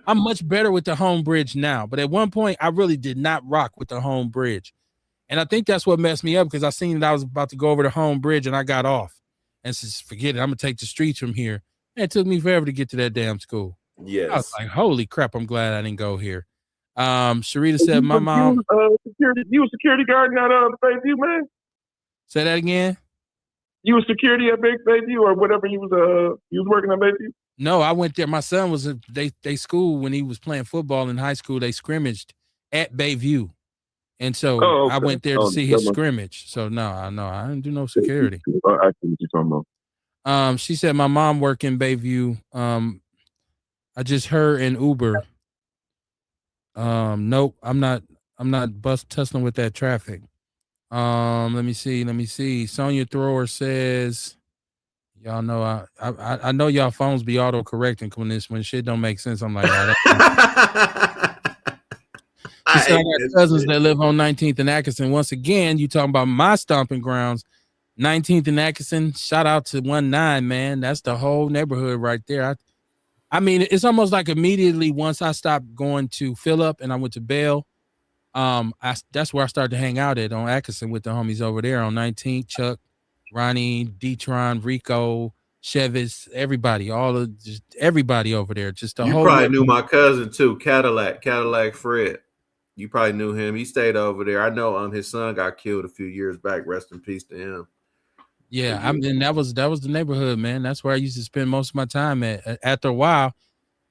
Speaker 1: I'm much better with the home bridge now, but at one point, I really did not rock with the home bridge, and I think that's what messed me up because I seen that I was about to go over the home bridge, and I got off, and said, forget it. I'm gonna take the streets from here. And it took me forever to get to that damn school.
Speaker 3: Yes,
Speaker 1: I was like, holy crap! I'm glad I didn't go here. Sharita said, my mom.
Speaker 7: You was security guard at Bayview, man.
Speaker 1: Say that again.
Speaker 7: You was security at Bayview or whatever you was working at Bayview?
Speaker 1: No, I went there. My son was they school when he was playing football in high school. They scrimmaged at Bayview, and so I went there to see his scrimmage. So no, I didn't do no security.
Speaker 7: I see what you're talking
Speaker 1: about. She said my mom worked in Bayview. I just heard in Uber. Nope, I'm not tussling with that traffic. Let me see. Sonia Thrower says, y'all know I know y'all phones be auto correcting when shit don't make sense. I'm like, she said I got cousins that live on 19th and Atkinson. Once again, you talking about my stomping grounds, 19th and Atkinson. Shout out to 19, man. That's the whole neighborhood right there. I mean, it's almost like immediately once I stopped going to Phillip and I went to Bell. That's where I started to hang out at on Atkinson with the homies over there on 19th. Chuck, Ronnie, Detron, Rico, Chevis, everybody, everybody over there. Just the whole.
Speaker 3: You probably knew my cousin too, Cadillac Fred. You probably knew him. He stayed over there. I know his son got killed a few years back. Rest in peace to him.
Speaker 1: Yeah, I mean that was the neighborhood, man. That's where I used to spend most of my time at. After a while,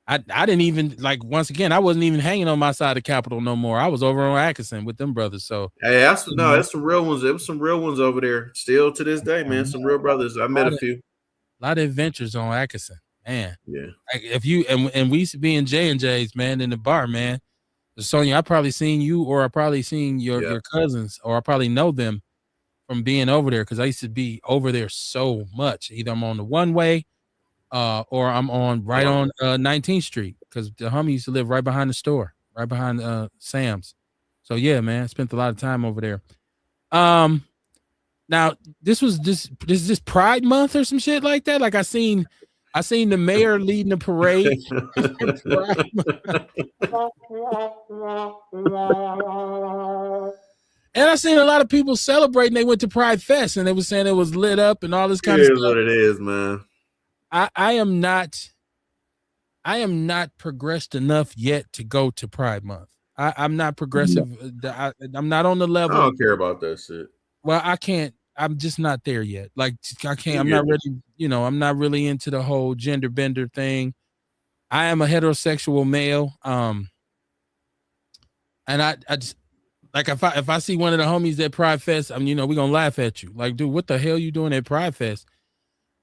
Speaker 1: I didn't even once again, I wasn't even hanging on my side of Capitol no more. I was over on Atkinson with them brothers. So
Speaker 3: hey, that's some real ones. There was some real ones over there still to this day, man. Some real brothers. I met a few.
Speaker 1: A lot of adventures on Atkinson, man.
Speaker 3: Yeah.
Speaker 1: If you and we used to be in J&J's, man, in the bar, man. Sonia, I probably seen you, or I probably seen your cousins, or I probably know them from being over there because I used to be over there so much. Either I'm on the one way. Or I'm on 19th Street because the homie used to live right behind the store, right behind Sam's. So yeah, man, I spent a lot of time over there. Now this is this Pride Month or some shit like that. Like I seen the mayor leading the parade. And I seen a lot of people celebrating. They went to Pride Fest and they were saying it was lit up and all this kind of stuff.
Speaker 3: It is what it is, man.
Speaker 1: I am not progressed enough yet to go to Pride Month. I'm not progressive. I'm not on the level.
Speaker 3: I don't care about that shit.
Speaker 1: Well, I can't. I'm just not there yet. Like I can't. I'm not ready. I'm not really into the whole gender bender thing. I am a heterosexual male. And I just like if I see one of the homies at Pride Fest, we're gonna laugh at you. Like, dude, what the hell you doing at Pride Fest?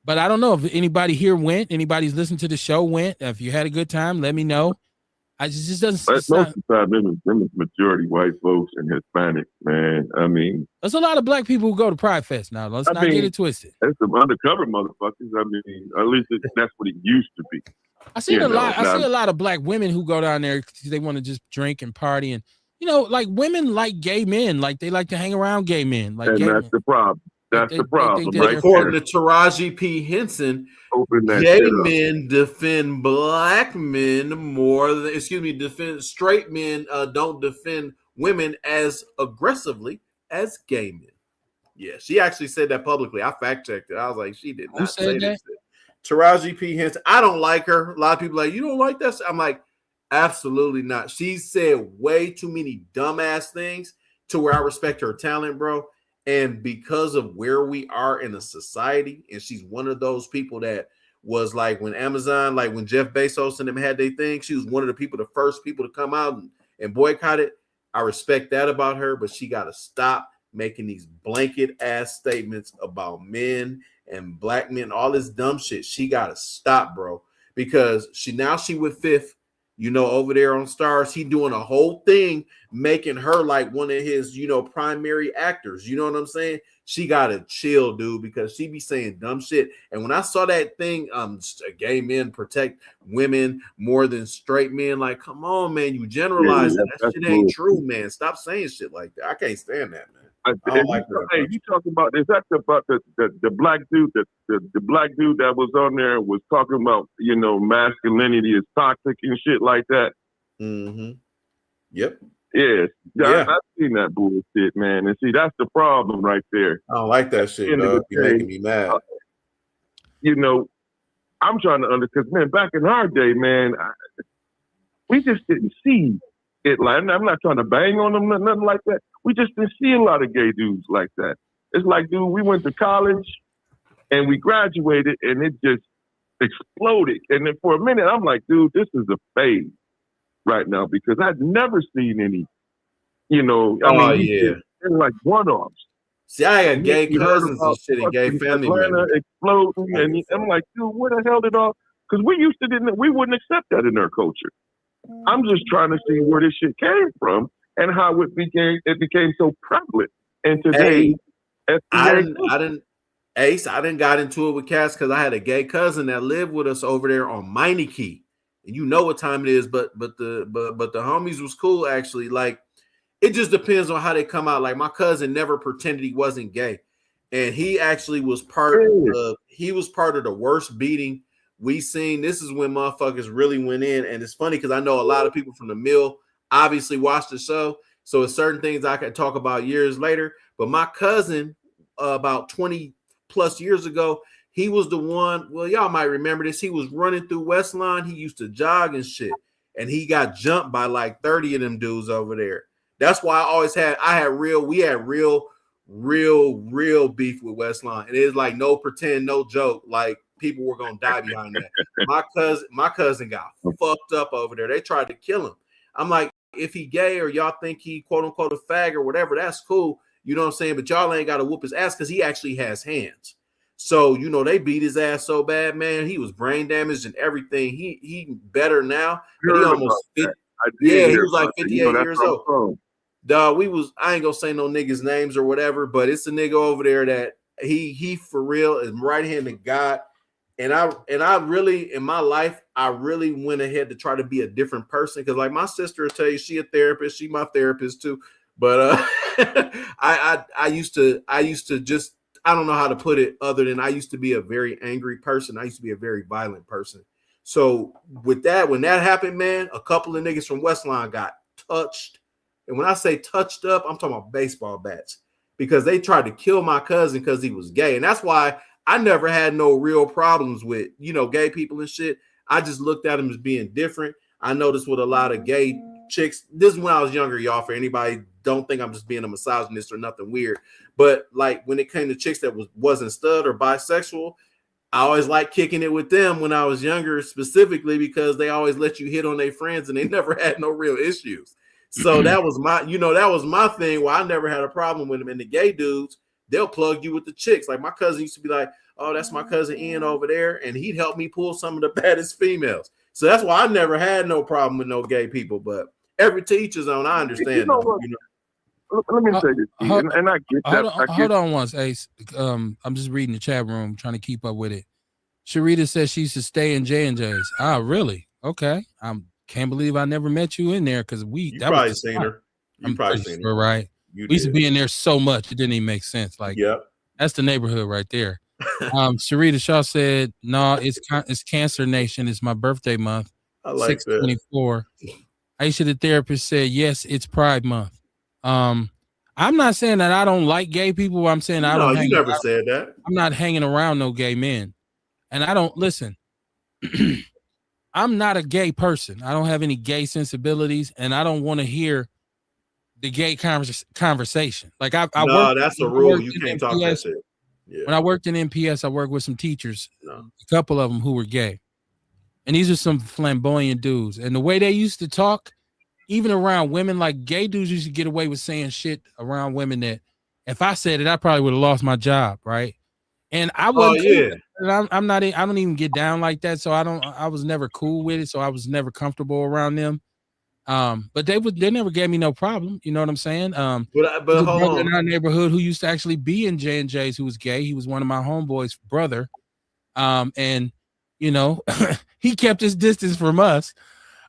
Speaker 1: But I don't know if anybody here went. Anybody's listened to the show went. If you had a good time, let me know. I just doesn't.
Speaker 7: Most of the time, them is majority white folks and Hispanic, man. I mean,
Speaker 1: there's a lot of black people who go to Pride Fest now. Let's not get it twisted.
Speaker 7: There's some undercover motherfuckers. I mean, at least that's what it used to be.
Speaker 1: I see a lot of black women who go down there because they want to just drink and party, and like women like gay men, like they like to hang around gay men. Like,
Speaker 7: and that's the problem. That's the problem. Right?
Speaker 3: According to Taraji P. Henson, gay men defend black men more than, defend straight men don't defend women as aggressively as gay men. Yeah, she actually said that publicly. I fact checked it. I was like, she did not say that. Taraji P. Henson. I don't like her. A lot of people are like, you don't like that? I'm like, absolutely not. She said way too many dumbass things to where I respect her talent, bro. And because of where we are in a society, and she's one of those people that was like when Amazon, like when Jeff Bezos and them had their thing, she was one of the first people to come out and boycott it. I respect that about her, but she got to stop making these blanket ass statements about men and black men, all this dumb shit. She got to stop, bro, because she with Fifth. over there on Stars. He doing a whole thing, making her like one of his, primary actors. You know what I'm saying? She gotta chill, dude, because she be saying dumb shit. And when I saw that thing, gay men protect women more than straight men. Like, come on, man, you generalize it. That shit ain't true, man. Stop saying shit like that. I can't stand that, man.
Speaker 7: You talking about, is that about the black dude, the black dude that was on there was talking about, masculinity is toxic and shit like that?
Speaker 3: Mm-hmm. Yep.
Speaker 7: Yes. Yeah. I've seen that bullshit, man. And see, that's the problem right there.
Speaker 3: I don't like that shit, dog. You're making me mad.
Speaker 7: I'm trying to understand, because, man, back in our day, man, we just didn't see it like, I'm not trying to bang on them, nothing like that. We just didn't see a lot of gay dudes like that. It's like, dude, we went to college and we graduated and it just exploded. And then for a minute, I'm like, dude, this is a phase right now, because I'd never seen any, like one-offs.
Speaker 3: See, I got gay cousins and shit and gay family members
Speaker 7: exploding, and I'm like, dude, where the hell did all? Because we wouldn't accept that in our culture. I'm just trying to see where this shit came from and how it became so prevalent. And today,
Speaker 3: I didn't got into it with Cass because I had a gay cousin that lived with us over there on Meineke, and you know what time it is. But the homies was cool actually. Like, it just depends on how they come out. Like, my cousin never pretended he wasn't gay, and he actually was part of the worst beating we seen. This is when motherfuckers really went in, and it's funny because I know a lot of people from the mill obviously watched the show, so it's certain things I can talk about years later. But my cousin, about 20 plus years ago, he was the one. Well, y'all might remember this. He was running through Westlawn. He used to jog and shit, and he got jumped by like 30 of them dudes over there. That's why we had real beef with Westlawn. And it's like no pretend, no joke. Like, people were gonna die behind that. My cousin got fucked up over there. They tried to kill him. I'm like, if he gay or y'all think he quote unquote a fag or whatever, that's cool. You know what I'm saying? But y'all ain't got to whoop his ass because he actually has hands. So, they beat his ass so bad, man. He was brain damaged and everything. He better now. But he almost 50. Yeah, he was like 58 years old. Dog, I ain't gonna say no niggas' names or whatever, but it's a nigga over there that he for real is right hand of God. And I really, in my life, I really went ahead to try to be a different person. Cause like my sister will tell you, she a therapist, she my therapist too. But I used to just, I don't know how to put it other than I used to be a very angry person. I used to be a very violent person. So with that, when that happened, man, a couple of niggas from Westlawn got touched. And when I say touched up, I'm talking about baseball bats, because they tried to kill my cousin because he was gay. And that's why I never had no real problems with, gay people and shit. I just looked at them as being different. I noticed with a lot of gay chicks, this is when I was younger, y'all, for anybody, don't think I'm just being a misogynist or nothing weird. But like when it came to chicks that wasn't stud or bisexual, I always liked kicking it with them when I was younger, specifically because they always let you hit on their friends and they never had no real issues. So that was my thing where I never had a problem with them. And the gay dudes, they'll plug you with the chicks. Like my cousin used to be like, oh, that's my cousin Ian over there. And he'd help me pull some of the baddest females. So that's why I never had no problem with no gay people. But every teacher's own, I understand.
Speaker 7: Let me say this, and I get that.
Speaker 1: Hold on once, Ace. I'm just reading the chat room, trying to keep up with it. Sharita says she should stay in J&J's. Ah, really? Okay. Can't believe I never met you in there because
Speaker 3: probably seen her. You probably seen her,
Speaker 1: right? We used to be in there so much it didn't even make sense. Like, that's the neighborhood right there. Sharita Shaw said, "No, it's Cancer Nation. It's my birthday month.
Speaker 3: I like
Speaker 1: 6/24." Aisha the therapist said, "Yes, it's Pride Month." I'm not saying that I don't like gay people. I'm saying I don't.
Speaker 3: No, you never said that.
Speaker 1: I'm not hanging around no gay men, and I don't listen. I'm not a gay person. I don't have any gay sensibilities, and I don't want to hear the gay conversation. Like
Speaker 3: that's a rule. You can't talk that shit.
Speaker 1: Yeah. When I worked in MPS, I worked with some teachers, a couple of them who were gay, and these are some flamboyant dudes. And the way they used to talk, even around women, like gay dudes used to get away with saying shit around women that if I said it, I probably would have lost my job, right? And I wasn't cool. And I'm not. I don't even get down like that. So I was never cool with it. So I was never comfortable around them. But they never gave me no problem. You know what I'm saying?
Speaker 3: But
Speaker 1: there's a
Speaker 3: hold
Speaker 1: brother
Speaker 3: on.
Speaker 1: in our neighborhood who used to actually be in J&J's who was gay. He was one of my homeboys' brother. And you know, he kept his distance from us.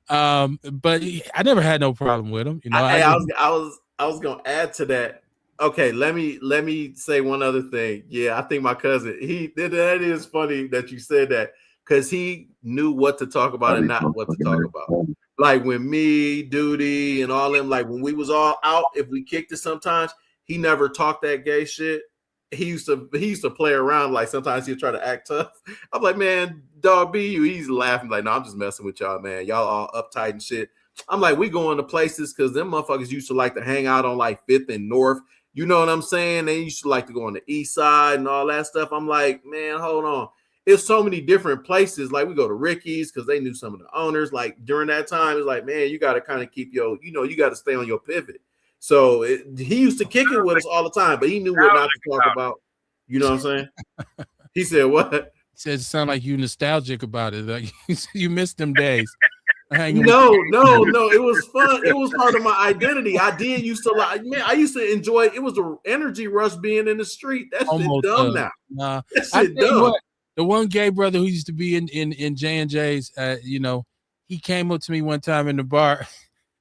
Speaker 1: But I never had no problem with him. You know,
Speaker 3: I was gonna add to that. Okay, let me say one other thing. Yeah, I think my cousin, that is funny that you said that, because he knew what to talk about and not what to talk about. Like when me, Duty, and all them, like when we was all out, if we kicked it sometimes, he never talked that gay shit. He used to play around, like sometimes he'd try to act tough. I'm like, man, dog, be you. He's laughing like, no, I'm just messing with y'all, man. Y'all all uptight and shit. I'm like, we going to places because them motherfuckers used to like to hang out on like 5th and North. You know what I'm saying? They used to like to go on the east side and all that stuff. I'm like, man, hold on. It's so many different places. Like we go to Ricky's because they knew some of the owners. Like during that time, it's like, man, you got to kind of keep you got to stay on your pivot. So he used to kick it with us all the time, but he knew what not to talk about. You know what I'm saying? He said what? He
Speaker 1: said it sounded like you nostalgic about it. Like you missed them days.
Speaker 3: No. It was fun. It was part of my identity. I did used to like, man, I used to enjoy it. It was an energy rush being in the street. That's shit dumb now.
Speaker 1: Nah,
Speaker 3: that shit dumb.
Speaker 1: The one gay brother who used to be in J&J's, you know, he came up to me one time in the bar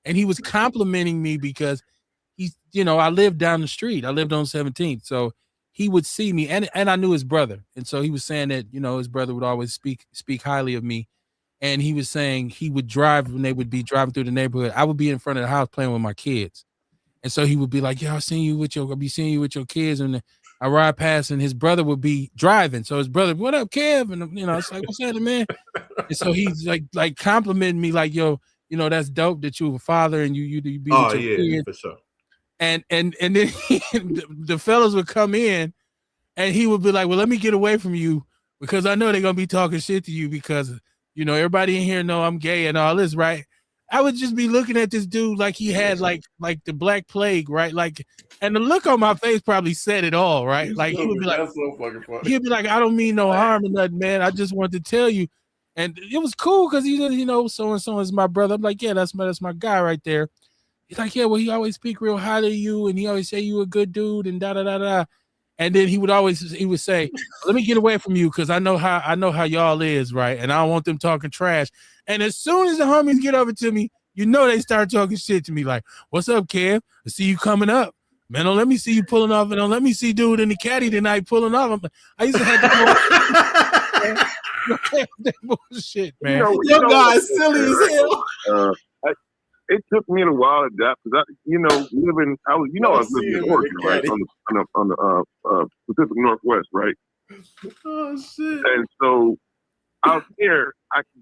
Speaker 1: and he was complimenting me because he's, you know, I lived down the street. I lived on 17th. So he would see me and I knew his brother. And so he was saying that, you know, his brother would always speak highly of me. And he was saying he would drive when they would be driving through the neighborhood. I would be in front of the house playing with my kids. And so he would be like, yeah, I'll be seeing you with your kids. And I ride past and his brother would be driving. So his brother, what up, Kev? And, you know, it's like, what's happening, man? And so he's like complimenting me like, yo, you know, that's dope that you're a father and you be with your kids.
Speaker 3: For sure.
Speaker 1: And then the fellas would come in and he would be like, well, let me get away from you because I know they're going to be talking shit to you because, you know, everybody in here know I'm gay and all this, right? I would just be looking at this dude like he had like the Black Plague, right? Like, and the look on my face probably said it all, right? Like he would be like,
Speaker 3: that's so fucking funny.
Speaker 1: He'd be like, I don't mean no harm or nothing, man. I just wanted to tell you. And it was cool because you know, so-and-so is my brother. I'm like, yeah, that's my guy right there. He's like, yeah, well, he always speak real highly of you, and he always say you a good dude, and da. And then he would say, let me get away from you because I know how y'all is, right? And I don't want them talking trash. And as soon as the homies get over to me, you know they start talking shit to me like, what's up, Kev? I see you coming up. Man, don't let me see you pulling off, and don't let me see dude in the caddy tonight pulling off. I used to have that bullshit, man.
Speaker 3: Your guy's silly as hell.
Speaker 7: It took me a while to adapt because I was living in Oregon, right, on the Pacific Northwest, right.
Speaker 3: Oh shit!
Speaker 7: And so out there,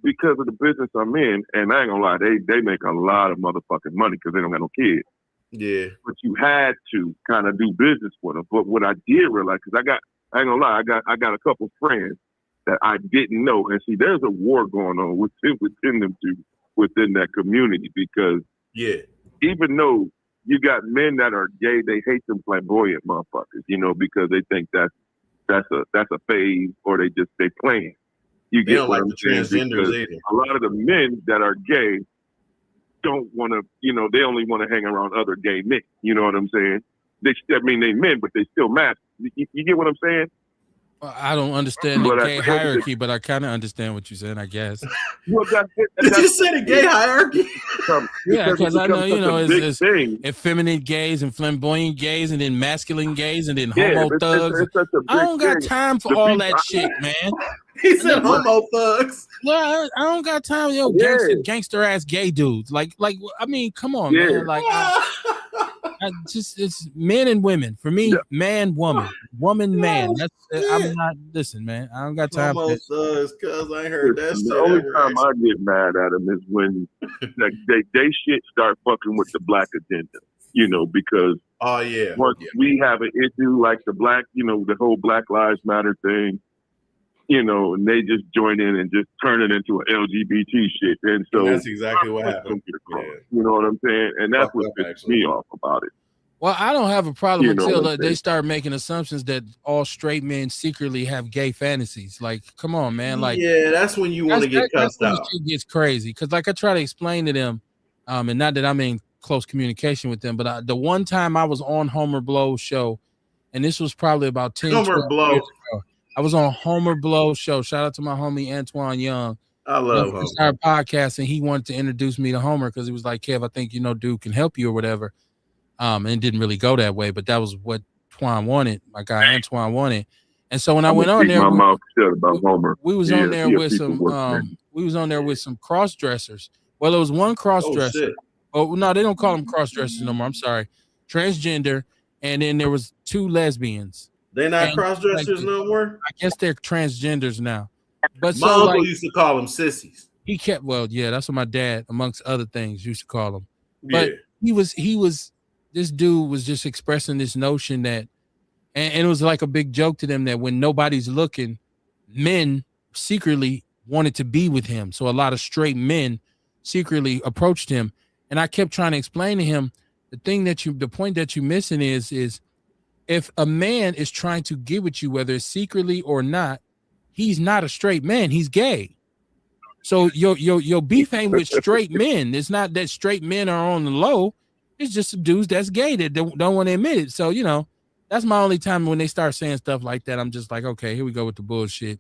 Speaker 7: because of the business I'm in, and I ain't gonna lie, they make a lot of motherfucking money because they don't got no kids.
Speaker 3: Yeah.
Speaker 7: But you had to kind of do business for them. But what I did realize, because I ain't gonna lie, I got a couple friends that I didn't know, and see, there's a war going on within them two. Within that community, because even though you got men that are gay, they hate them flamboyant motherfuckers, because they think that's a phase or they playing. You get what I'm saying? Because a lot of the men that are gay don't want to, they only want to hang around other gay men. You know what I'm saying? They men, but they still match. You get what I'm saying?
Speaker 1: I don't understand the gay hierarchy, but I kind of understand what you're saying, I guess.
Speaker 3: Well, did you say the gay hierarchy?
Speaker 1: Yeah, because I know, it's effeminate gays and flamboyant gays and then masculine gays and then homo thugs. I don't got time for all that shit, man.
Speaker 3: He said homo thugs.
Speaker 1: Well, I don't got time, gangster ass gay dudes. Like, I mean, come on, man. Like, it's men and women. For me, man, woman, man. I'm not. Listen, man. I don't got time for this.
Speaker 3: Cause I heard that.
Speaker 7: The only time I get mad at them is when they shit start fucking with the black agenda. Because once we have an issue like the black, the whole Black Lives Matter thing, and they just join in and just turn it into an LGBT shit. And so
Speaker 3: that's exactly what happened.
Speaker 7: You know what I'm saying? And that's what pisses me off about it.
Speaker 1: Well, I don't have a problem until they start making assumptions that all straight men secretly have gay fantasies. Like, come on, man. Like,
Speaker 3: yeah, that's when you want to get cussed out.
Speaker 1: That's when it gets crazy. Because, like, I try to explain to them, and not that I'm in close communication with them, but the one time I was on Homer Blow's show, and this was probably about 10 years ago. I was on Homer Blow's show. Shout out to my homie Antoine Young.
Speaker 3: I love him.
Speaker 1: Our podcast, and he wanted to introduce me to Homer because he was like, Kev, I think dude can help you or whatever. And it didn't really go that way, but that was what Twan wanted. My guy Antoine wanted. And so when I went on there, we was on there with some cross dressers. Well, there was one cross dresser. Oh no, they don't call them cross dressers no more. I'm sorry, transgender. And then there was 2 lesbians.
Speaker 3: They're not cross dressers no more.
Speaker 1: I guess they're transgenders now. But
Speaker 3: my uncle used to call them sissies.
Speaker 1: He kept that's what my dad, amongst other things, used to call them. But he was. This dude was just expressing this notion that, and it was like a big joke to them that when nobody's looking, men secretly wanted to be with him. So a lot of straight men secretly approached him. And I kept trying to explain to him the point that you're missing is if a man is trying to get with you, whether it's secretly or not, he's not a straight man, he's gay. So your beef ain't with straight men. It's not that straight men are on the low. It's just some dudes that's gay that don't want to admit it. So, that's my only time when they start saying stuff like that. I'm just like, okay, here we go with the bullshit.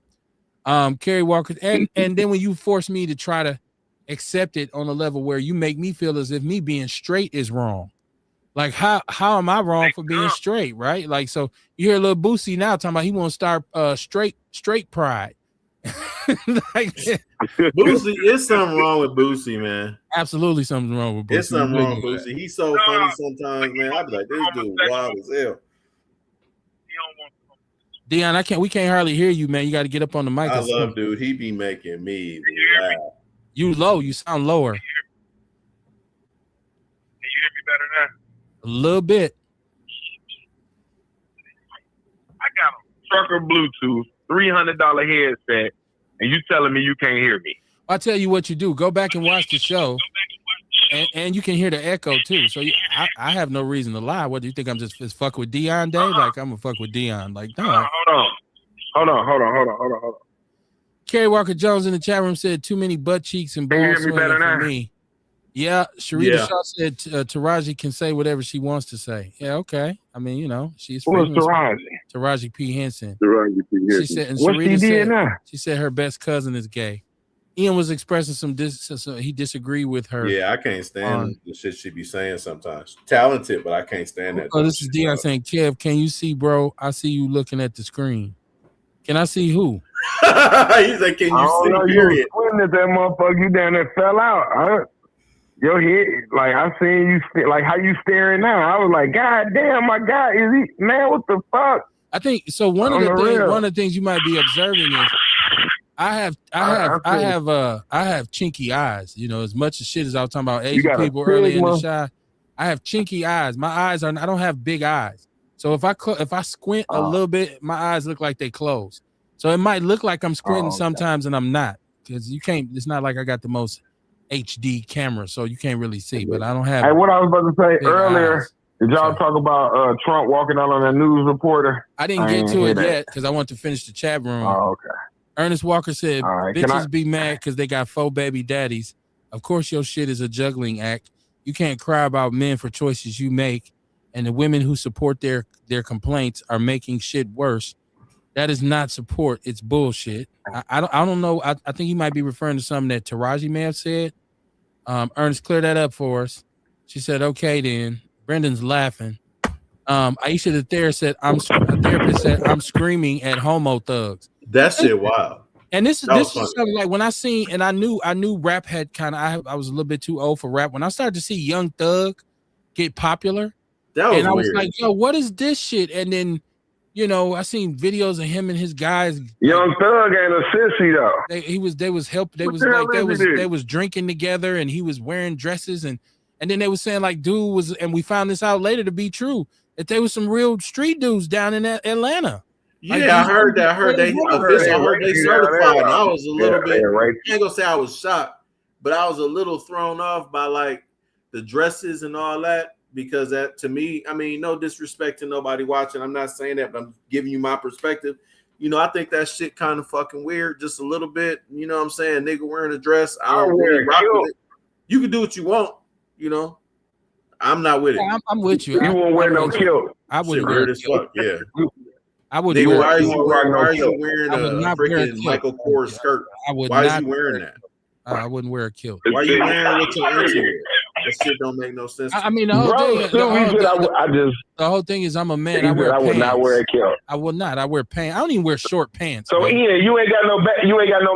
Speaker 1: Kerry Walker. And then when you force me to try to accept it on a level where you make me feel as if me being straight is wrong. Like, how am I wrong for being straight, right? Like, so you hear a little Boosie now talking about he want to start straight pride.
Speaker 3: Like, Boosie, is something wrong with Boosie, man.
Speaker 1: Absolutely something wrong with Boosie.
Speaker 3: It's something wrong with Boosie. He's so funny sometimes, man. I'd be like, this dude wild as hell.
Speaker 1: Dion, we can't hardly hear you, man. You got to get up on the mic.
Speaker 3: I love dude. He be making me laugh.
Speaker 1: You low. You sound lower.
Speaker 6: Can you hear me better now?
Speaker 1: A little bit.
Speaker 6: I got a trucker Bluetooth $300 headset, and you telling me you can't hear me?
Speaker 1: I'll tell you what you do. Go back and watch the show, and you can hear the echo too. So I have no reason to lie. What do you think? I'm just fuck with Dion Day? Like, I'm gonna fuck with Dion? Like, no.
Speaker 6: Hold on.
Speaker 1: Kerry Walker Jones in the chat room said too many butt cheeks and ball swinging for me. Yeah, Sharita Shaw said Taraji can say whatever she wants to say. Yeah, okay. I mean, she's
Speaker 6: famous. Who's Taraji?
Speaker 1: Taraji P. Henson.
Speaker 6: She
Speaker 1: said, and
Speaker 6: what she did now?
Speaker 1: She said her best cousin is gay. Ian was expressing he disagreed with her.
Speaker 3: Yeah, I can't stand the shit she be saying sometimes. Talented, but I can't stand that.
Speaker 1: Oh, this is Dion saying, Kev, can you see, bro? I see you looking at the screen. Can I see who?
Speaker 3: He's like, can you see?
Speaker 6: You squinting at that motherfucker. You down there fell out. Your head, like I seen you, like how you staring now. I was like, God damn, my God, is he, man? What the fuck?
Speaker 1: I think so. One of the things you might be observing is I have chinky eyes. As much as shit as I was talking about Asian people earlier in the shot, I have chinky eyes. My eyes I don't have big eyes. So if I squint a little bit, my eyes look like they close. So it might look like I'm squinting sometimes, and I'm not, because you can't. It's not like I got the most HD camera, so you can't really see. But I don't have.
Speaker 6: Hey, what I was about to say earlier. Did y'all talk about Trump walking out on that news reporter?
Speaker 1: I didn't get to it yet because I want to finish the chat room.
Speaker 6: Oh, okay.
Speaker 1: Ernest Walker said, bitches be mad because they got 4 baby daddies. Of course, your shit is a juggling act. You can't cry about men for choices you make, and the women who support their complaints are making shit worse. That is not support. It's bullshit. I don't know. I think he might be referring to something that Taraji may have said. Ernest, clear that up for us. She said, okay, then. Brendan's laughing. Aisha the therapist said, I'm screaming at homo thugs.
Speaker 3: That shit wild.
Speaker 1: And this is something like when I seen, and I knew rap had kind of, I was a little bit too old for rap. When I started to see Young Thug get popular,
Speaker 3: that was
Speaker 1: and I was
Speaker 3: weird.
Speaker 1: like, yo, what is this shit? And then, I seen videos of him and his guys.
Speaker 6: Young Thug ain't a sissy though.
Speaker 1: They was drinking together, and he was wearing dresses, and then they was saying like dude was, and we found this out later to be true, that there was some real street dudes down in Atlanta.
Speaker 3: Yeah, like, I heard that. I heard they certified. And I was a little bit. I ain't gonna say I was shocked, but I was a little thrown off by like the dresses and all that. because that to me, I mean, no disrespect to nobody watching. I'm not saying that, but I'm giving you my perspective. You know, I think that shit kind of fucking weird, just a little bit. You know what I'm saying? Nigga wearing a dress. I don't really rock with it. You can do what you want, you know. I'm not with it.
Speaker 1: Yeah, I'm with you.
Speaker 6: You won't wear no kilt.
Speaker 1: I wouldn't
Speaker 3: wear
Speaker 1: wear
Speaker 3: as fuck. Yeah.
Speaker 1: I would.
Speaker 3: Nigga, why are you
Speaker 6: kilt?
Speaker 3: wearing a freaking Michael Kors skirt? Why is you wearing that?
Speaker 1: I wouldn't wear a kilt.
Speaker 3: Why are you wearing what you're into? That shit don't make no sense.
Speaker 1: I mean, the whole thing is I'm a man. I would not wear a kilt. I will not. I wear pants. I don't even wear short pants.
Speaker 6: So Ian, you ain't got no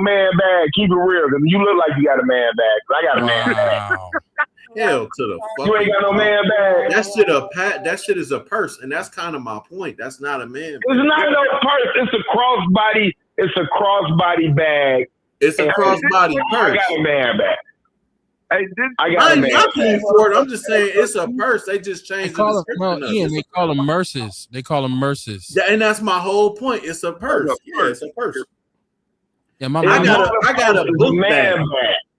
Speaker 6: man bag. Keep it real, because you look like you got a man bag. I got a man bag.
Speaker 3: Hell to the fuck.
Speaker 6: You ain't got no man bag.
Speaker 3: That shit is a purse, and that's kind of my point. That's not a man bag.
Speaker 6: It's not no purse. It's a crossbody. It's a crossbody bag.
Speaker 3: It's a crossbody purse.
Speaker 6: I got a man bag.
Speaker 3: Hey, I'm just saying it's a purse. They just changed the description.
Speaker 1: Ian, they call them Merces. They call them Merces.
Speaker 3: Yeah, and that's my whole point. It's a purse. Yeah, it's a purse.
Speaker 1: Yeah, my
Speaker 3: I got a book bag.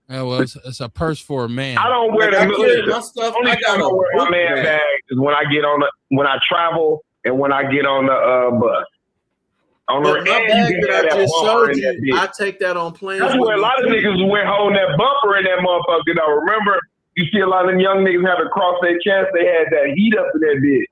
Speaker 1: Yeah, well, it's a purse for a man.
Speaker 6: I don't wear that. My stuff. Only time I wear my man bag is when I travel and when I get on the bus.
Speaker 3: But my bag that I just showed you, I take that on planes.
Speaker 6: That's where a lot of niggas went holding that bumper in that motherfucker. I remember you see a lot of them young niggas have to cross their chest. They had that heat up in that bitch.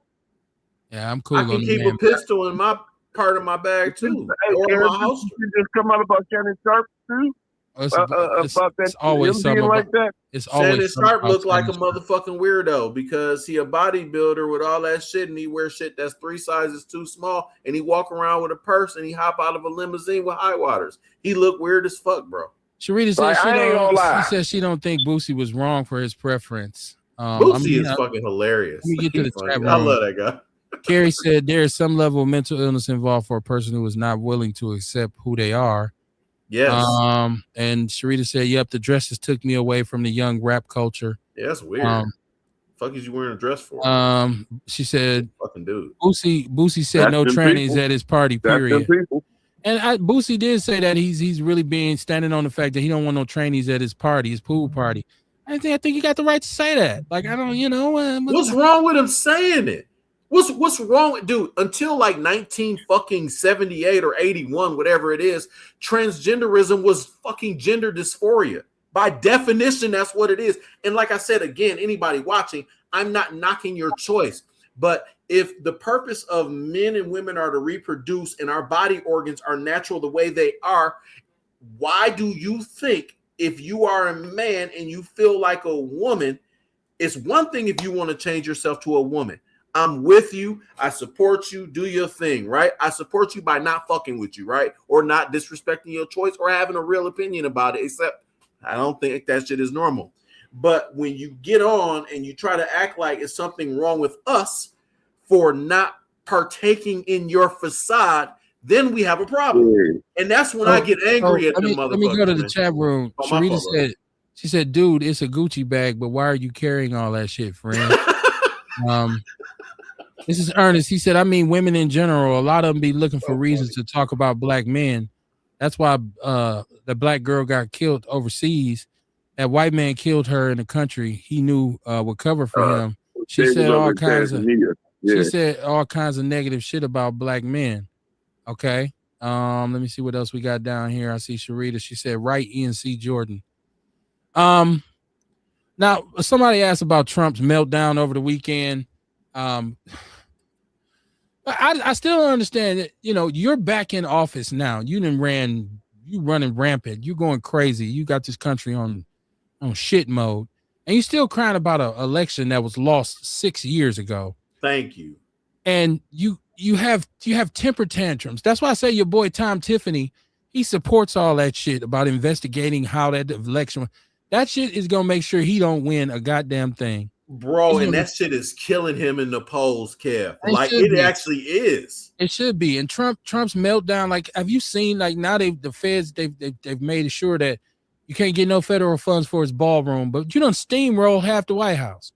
Speaker 1: Yeah, I'm cool.
Speaker 3: I can keep a pistol in my part of my bag too, or in my house.
Speaker 7: You just come out about Shannon Sharp too.
Speaker 1: It's always something
Speaker 7: like that.
Speaker 1: It's always
Speaker 3: Shannon Sharp look like a motherfucking weirdo because he a bodybuilder with all that shit, and he wear shit that's 3 sizes too small, and he walk around with a purse, and he hop out of a limousine with high waters. He look weird as fuck, bro.
Speaker 1: Sharita said she said she don't think Boosie was wrong for his preference.
Speaker 3: Boosie is fucking hilarious.
Speaker 1: Let me get to the chat room.
Speaker 3: I love that guy.
Speaker 1: Carrie said there is some level of mental illness involved for a person who is not willing to accept who they are.
Speaker 3: Yes.
Speaker 1: And Sharita said, "Yep, the dresses took me away from the young rap culture."
Speaker 3: Yeah, that's weird. Fuck is you wearing a dress for?
Speaker 1: She said,
Speaker 3: "Fucking dude."
Speaker 1: Boosie said
Speaker 7: That's
Speaker 1: no trannies
Speaker 7: people.
Speaker 1: at his party. Period. And
Speaker 7: people.
Speaker 1: Boosie did say that he's really standing on the fact that he don't want no trannies at his party, his pool party. I think he got the right to say that. Like I don't,
Speaker 3: what's wrong with him saying it? What's wrong with dude? Until like 1978 or 81, whatever it is, transgenderism was fucking gender dysphoria. By definition, that's what it is. And like I said, again, anybody watching, I'm not knocking your choice. But if the purpose of men and women are to reproduce and our body organs are natural the way they are, why do you think if you are a man and you feel like a woman, it's one thing if you want to change yourself to a woman. I'm with you. I support you. Do your thing, right? I support you by not fucking with you, right? Or not disrespecting your choice or having a real opinion about it, except I don't think that shit is normal. But when you get on and you try to act like it's something wrong with us for not partaking in your facade, then we have a problem. And that's when I get angry at the motherfucker.
Speaker 1: Let me go to the chat room. Sharita said, dude, it's a Gucci bag, but why are you carrying all that shit, friend? This is Ernest. He said, I mean, women in general, a lot of them be looking for reasons to talk about black men. That's why the black girl got killed overseas. That white man killed her in the country he knew would cover for him. She said all kinds of she said all kinds of negative shit about black men. Okay. Let me see what else we got down here. I see Sharita. She said, right, Ian C. Jordan. Now somebody asked about Trump's meltdown over the weekend. I still don't understand that, you're back in office now. You running rampant. You going crazy. You got this country on shit mode. And you still crying about an election that was lost 6 years ago.
Speaker 3: Thank you.
Speaker 1: And you have temper tantrums. That's why I say your boy Tom Tiffany, he supports all that shit about investigating how that election. That shit is gonna make sure he don't win a goddamn thing.
Speaker 3: Bro, and that shit is killing him in the polls, Kev. Like it actually is.
Speaker 1: It should be. And Trump's meltdown. Like, have you seen? Like now the feds they've made sure that you can't get no federal funds for his ballroom, but you don't steamroll half the White House,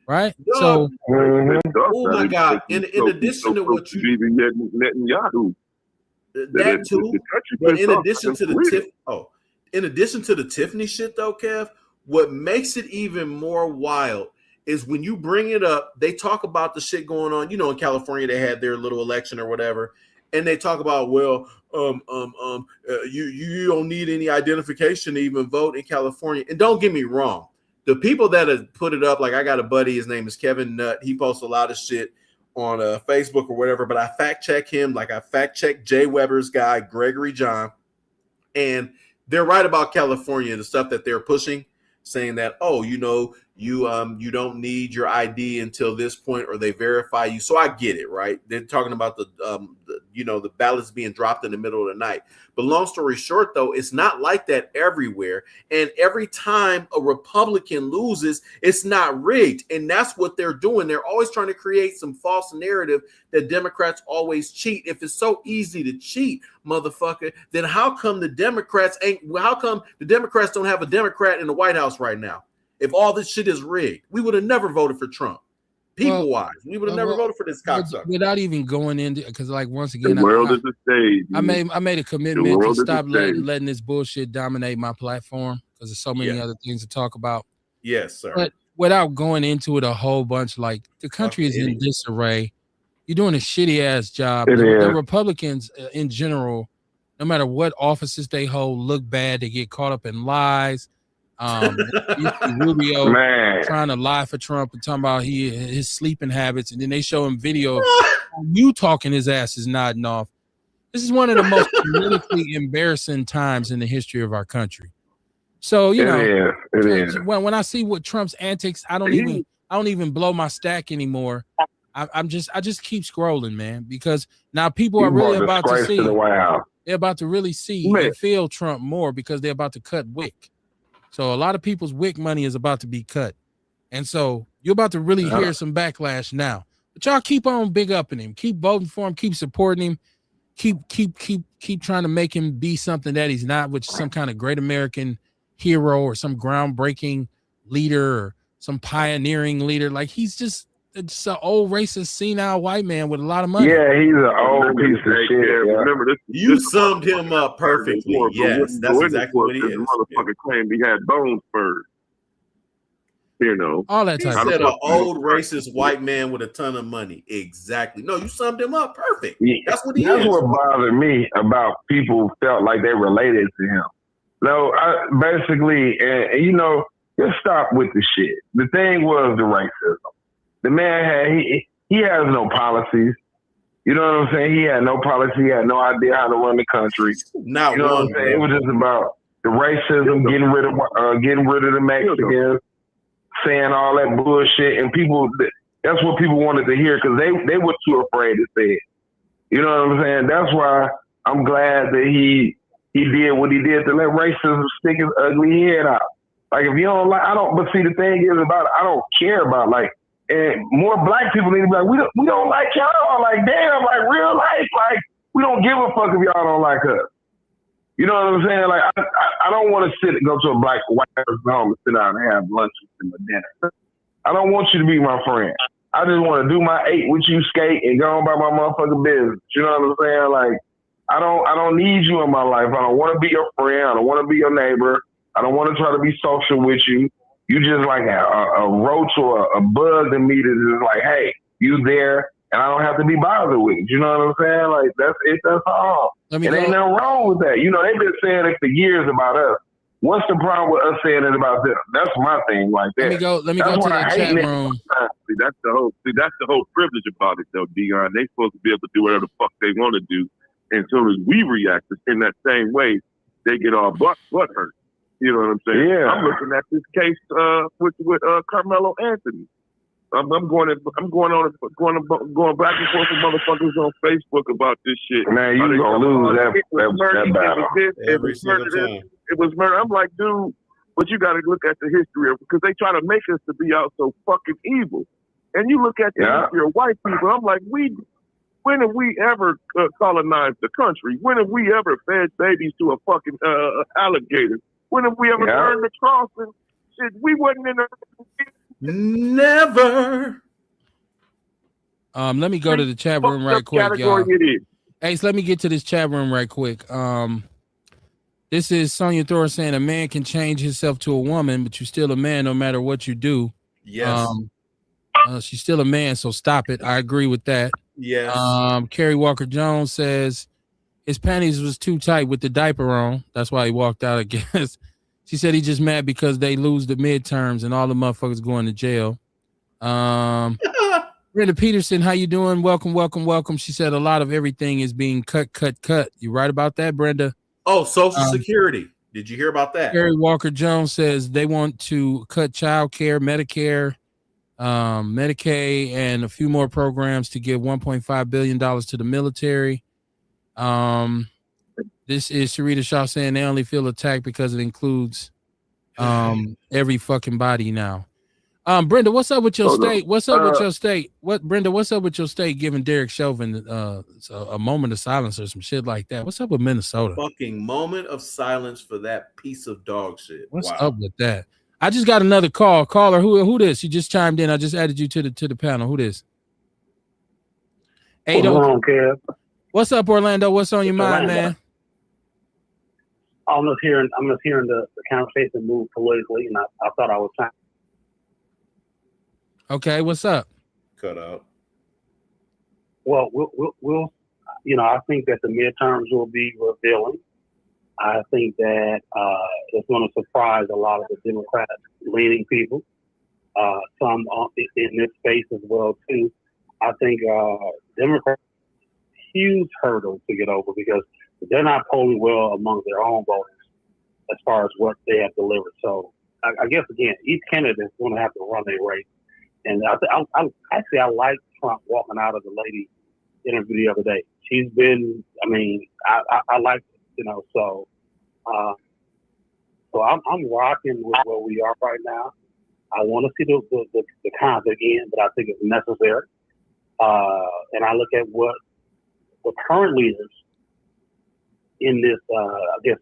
Speaker 1: right?
Speaker 3: Yo,
Speaker 1: so,
Speaker 3: oh my God! In addition to what you
Speaker 7: Netanyahu,
Speaker 3: that too, but in addition to the Tiffany shit though, Kev, what makes it even more wild is when you bring it up, they talk about the shit going on. You know, in California, they had their little election or whatever, and they talk about, well, you don't need any identification to even vote in California. And don't get me wrong, the people that have put it up, like I got a buddy, his name is Kevin Nutt. He posts a lot of shit on Facebook or whatever, but I fact check him, like I fact check Jay Weber's guy, Gregory John, and they're right about California, the stuff that they're pushing, saying that, oh, you know, you don't need your ID until this point, or they verify you. So I get it, right? They're talking about the ballots being dropped in the middle of the night. But long story short, though, it's not like that everywhere. And every time a Republican loses, it's not rigged. And that's what they're doing. They're always trying to create some false narrative that Democrats always cheat. If it's so easy to cheat, motherfucker, then how come the Democrats don't have a Democrat in the White House right now? If all this shit is rigged, we would have never voted for Trump. People-wise, we would have never voted for this cocksucker.
Speaker 1: Without even going into, because, like, once again,
Speaker 7: the world is a stage.
Speaker 1: I made a commitment to stop letting this bullshit dominate my platform, because there's so many other things to talk about.
Speaker 3: Yes, sir.
Speaker 1: But without going into it a whole bunch, like, the country is in disarray. You're doing a shitty ass job. The Republicans in general, no matter what offices they hold, look bad. They get caught up in lies. Rubio trying to lie for Trump and talking about his sleeping habits, and then they show him video of you talking his ass is nodding off. This is one of the most politically embarrassing times in the history of our country. So when I see what Trump's antics, I don't even blow my stack anymore. I just keep scrolling, man, because now people are really about to see. They're about to really see and feel Trump more, because they're about to cut WIC. So a lot of people's WIC money is about to be cut. And so you're about to really hear some backlash now. But y'all keep on big upping him. Keep voting for him. Keep supporting him. Keep trying to make him be something that he's not, which is some kind of great American hero or some groundbreaking leader or some pioneering leader. Like, he's just an old racist senile white man with a lot of money.
Speaker 6: Yeah, he's an old piece of shit.
Speaker 7: Remember this?
Speaker 3: You summed him up perfectly. Yes, that's exactly what he is.
Speaker 7: Motherfucker claimed he had bone spurs. You know,
Speaker 1: all that type.
Speaker 3: He said an old racist white man with a ton of money. Exactly. No, you summed him up perfect. Yeah. That's what he is.
Speaker 6: That's what bothered me about people felt like they related to him. No, basically, just stop with the shit. The thing was the racism. The man he has no policies. You know what I'm saying? He had no policy. He had no idea how to run the country. You know what I'm saying? It was just about the racism, getting rid of the Mexicans, saying all that bullshit, and people. That's what people wanted to hear, because they were too afraid to say it. You know what I'm saying? That's why I'm glad that he did what he did to let racism stick his ugly head out. Like, if you don't like, but see, the thing is about it, I don't care about, like. And more black people need to be like, we don't like y'all. Like, damn, like, real life, like, we don't give a fuck if y'all don't like us. You know what I'm saying? Like, I don't want to go to a white person's home and sit down and have lunch with them or dinner. I don't want you to be my friend. I just want to do my 8 with you, skate, and go on by my motherfucking business. You know what I'm saying? Like, I don't need you in my life. I don't want to be your friend. I don't want to be your neighbor. I don't want to try to be social with you. You just like a roach or a bug to me that is like, hey, you there, and I don't have to be bothered with it. You know what I'm saying? Like, that's it. That's all. Ain't nothing wrong with that. You know, they've been saying it for years about us. What's the problem with us saying it about them? That's my thing. Like that.
Speaker 1: Let me go to the chat room.
Speaker 7: See, that's the whole privilege about it, though, Dion. They supposed to be able to do whatever the fuck they want to do, and as soon as we react in that same way, they get all butt hurt. You know what I'm saying? Yeah. I'm looking at this case with Carmelo Anthony. I'm going back and forth with motherfuckers on Facebook about this shit.
Speaker 6: Man, you gonna lose that battle
Speaker 7: every single time. It was murder. I'm like, dude, but you got to look at the history of, because they try to make us to be out so fucking evil. And you look at the history of white people. I'm like, when have we ever colonized the country? When have we ever fed babies to a fucking alligator? When have we ever burned the cross and shit? We wasn't in the...
Speaker 3: Never.
Speaker 1: Let me go to the chat room right quick, y'all. Hey, so let me get to this chat room right quick. This is Sonia Thor saying a man can change himself to a woman, but you're still a man no matter what you do.
Speaker 3: Yes.
Speaker 1: She's still a man, so stop it. I agree with that.
Speaker 3: Yes.
Speaker 1: Kerry Walker Jones says his panties was too tight with the diaper on. That's why he walked out, I guess. She said he just mad because they lose the midterms and all the motherfuckers going to jail. Brenda Peterson, how you doing? Welcome. She said a lot of everything is being cut. You right about that, Brenda?
Speaker 3: Oh, Social Security. Did you hear about that?
Speaker 1: Kerry Walker Jones says they want to cut child care, Medicare, Medicaid, and a few more programs to give $1.5 billion to the military. This is Sharita Shaw saying they only feel attacked because it includes every fucking body now. Brenda, what's up with your state? What's up with your state? Brenda, what's up with your state giving Derek Chauvin a moment of silence or some shit like that? What's up with Minnesota?
Speaker 3: Fucking moment of silence for that piece of dog shit.
Speaker 1: What's up with that? I just got another call. Caller, who this? You just chimed in. I just added you to the panel. Who this? Ado. What's up, Orlando? What's on your mind, man?
Speaker 8: I'm just hearing the conversation move politically, and I thought I was trying.
Speaker 1: Okay, what's up?
Speaker 3: Cut out.
Speaker 8: Well, we'll I think that the midterms will be revealing. I think that it's going to surprise a lot of the Democrat-leaning people, some in this space as well too. I think Democrats huge hurdle to get over because they're not polling well among their own voters as far as what they have delivered. So I guess again, each candidate is going to have to run their race. And I like Trump walking out of the lady interview the other day. She's been, I like it, so I'm rocking with where we are right now. I want to see the cons again, but I think it's necessary. And I look at what the current leaders in this,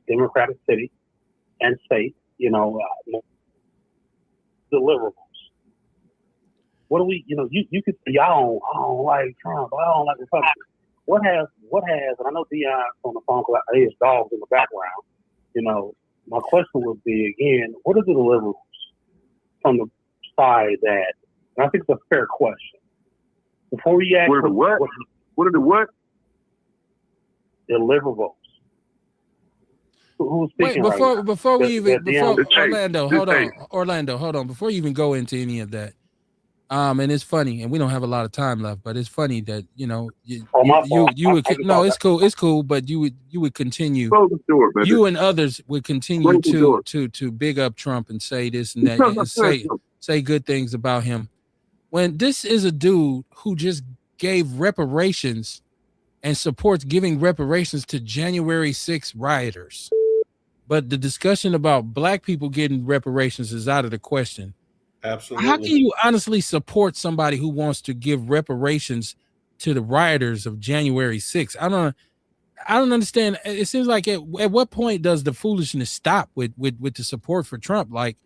Speaker 8: Democratic city and state, deliverables. What do we, you could say, I don't like Trump, I don't like Republicans. What has, and I know Dion's on the phone because I hear his dogs in the background. My question would be again, what are the deliverables from the side that, and I think it's a fair question. Before we ask,
Speaker 7: what are the what?
Speaker 8: Deliverables. Who's speaking
Speaker 1: before Orlando, hold on. Before you even go into any of that, and it's funny, and we don't have a lot of time left, but it's funny that it's cool, but you would continue. You and others would continue to big up Trump and say this and that, and say good things about him. When this is a dude who just gave reparations and supports giving reparations to January 6th rioters. But the discussion about black people getting reparations is out of the question.
Speaker 3: Absolutely.
Speaker 1: How can you honestly support somebody who wants to give reparations to the rioters of January 6th? I don't understand. It seems like at what point does the foolishness stop with the support for Trump? Like,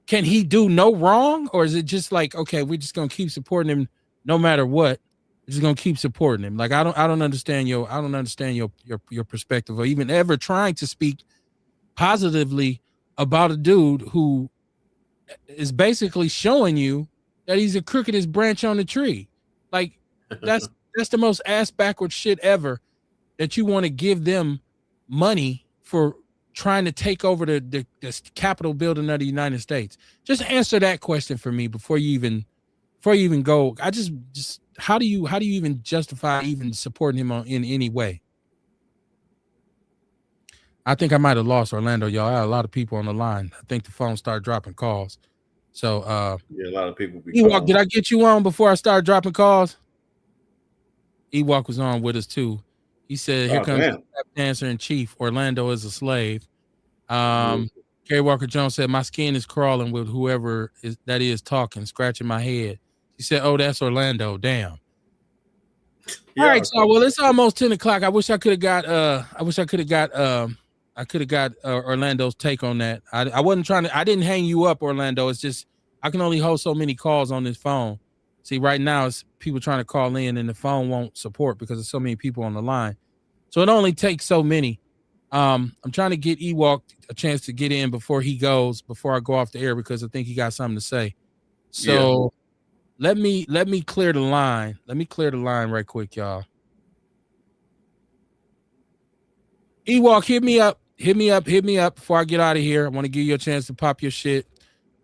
Speaker 1: can he do no wrong? Or is it just like, okay, we're just going to keep supporting him no matter what? We're just going to keep supporting him. Like, I don't understand your perspective or even ever trying to speak positively about a dude who is basically showing you that he's the crookedest branch on the tree. Like, that's the most ass backwards shit ever, that you want to give them money for trying to take over the Capitol building of the United States. Just answer that question for me before you even go. I just how do you even justify even supporting him in any way? I think I might have lost Orlando, y'all. I had a lot of people on the line. I think the phone started dropping calls. So
Speaker 3: a lot of people.
Speaker 1: Ewok, did I get you on before I started dropping calls? Ewok was on with us too. He said, "Here comes the dancer in chief. Orlando is a slave." Kerry Walker Jones said, "My skin is crawling with whoever that is talking, scratching my head." He said, "Oh, that's Orlando. Damn." Yeah, all right, so well, it's almost 10 o'clock. I wish I could have got Orlando's take on that. I wasn't trying to. I didn't hang you up, Orlando. It's just I can only hold so many calls on this phone. See, right now it's people trying to call in, and the phone won't support because there's so many people on the line. So it only takes so many. I'm trying to get Ewok a chance to get in before he goes, before I go off the air, because I think he got something to say. So Let me clear the line. Let me clear the line right quick, y'all. Ewok, hit me up before I get out of here. I want to give you a chance to pop your shit.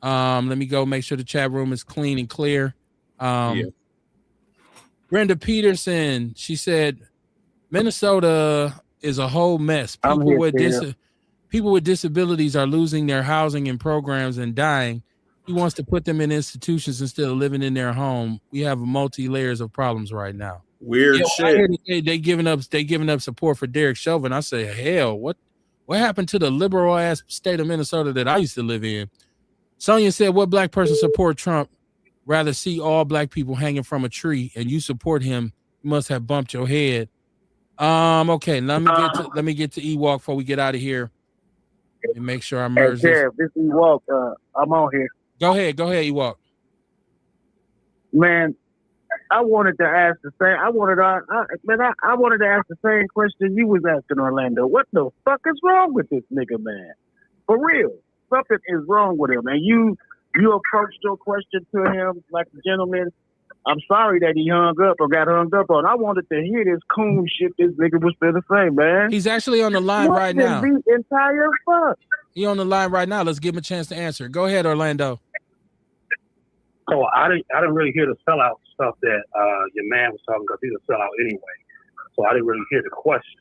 Speaker 1: Let me go make sure the chat room is clean and clear. Brenda Peterson, she said, Minnesota is a whole mess. People with disabilities are losing their housing and programs and dying. He wants to put them in institutions instead of living in their home. We have multi-layers of problems right now.
Speaker 3: Weird shit.
Speaker 1: They giving up support for Derek Chauvin. I say, hell, what happened to the liberal ass state of Minnesota that I used to live in? Sonia said, what black person support Trump? Rather see all black people hanging from a tree, and you support him. You must have bumped your head. Okay, let me get to Ewok before we get out of here. Let me make sure I merge this.
Speaker 9: This Ewok, I'm on here.
Speaker 1: Go ahead, Ewok.
Speaker 9: Man, I wanted to ask the same. I wanted to ask the same question you was asking, Orlando. What the fuck is wrong with this nigga, man? For real, something is wrong with him. And you approached your question to him like a gentleman. I'm sorry that he hung up or got hung up on. I wanted to hear this coon shit this nigga was still the same, man.
Speaker 1: He's actually on the line right now.
Speaker 9: The entire fuck.
Speaker 1: He on the line right now. Let's give him a chance to answer. Go ahead, Orlando.
Speaker 8: So I didn't really hear the sellout stuff that your man was talking, because he's a sellout anyway. So I didn't really hear the question.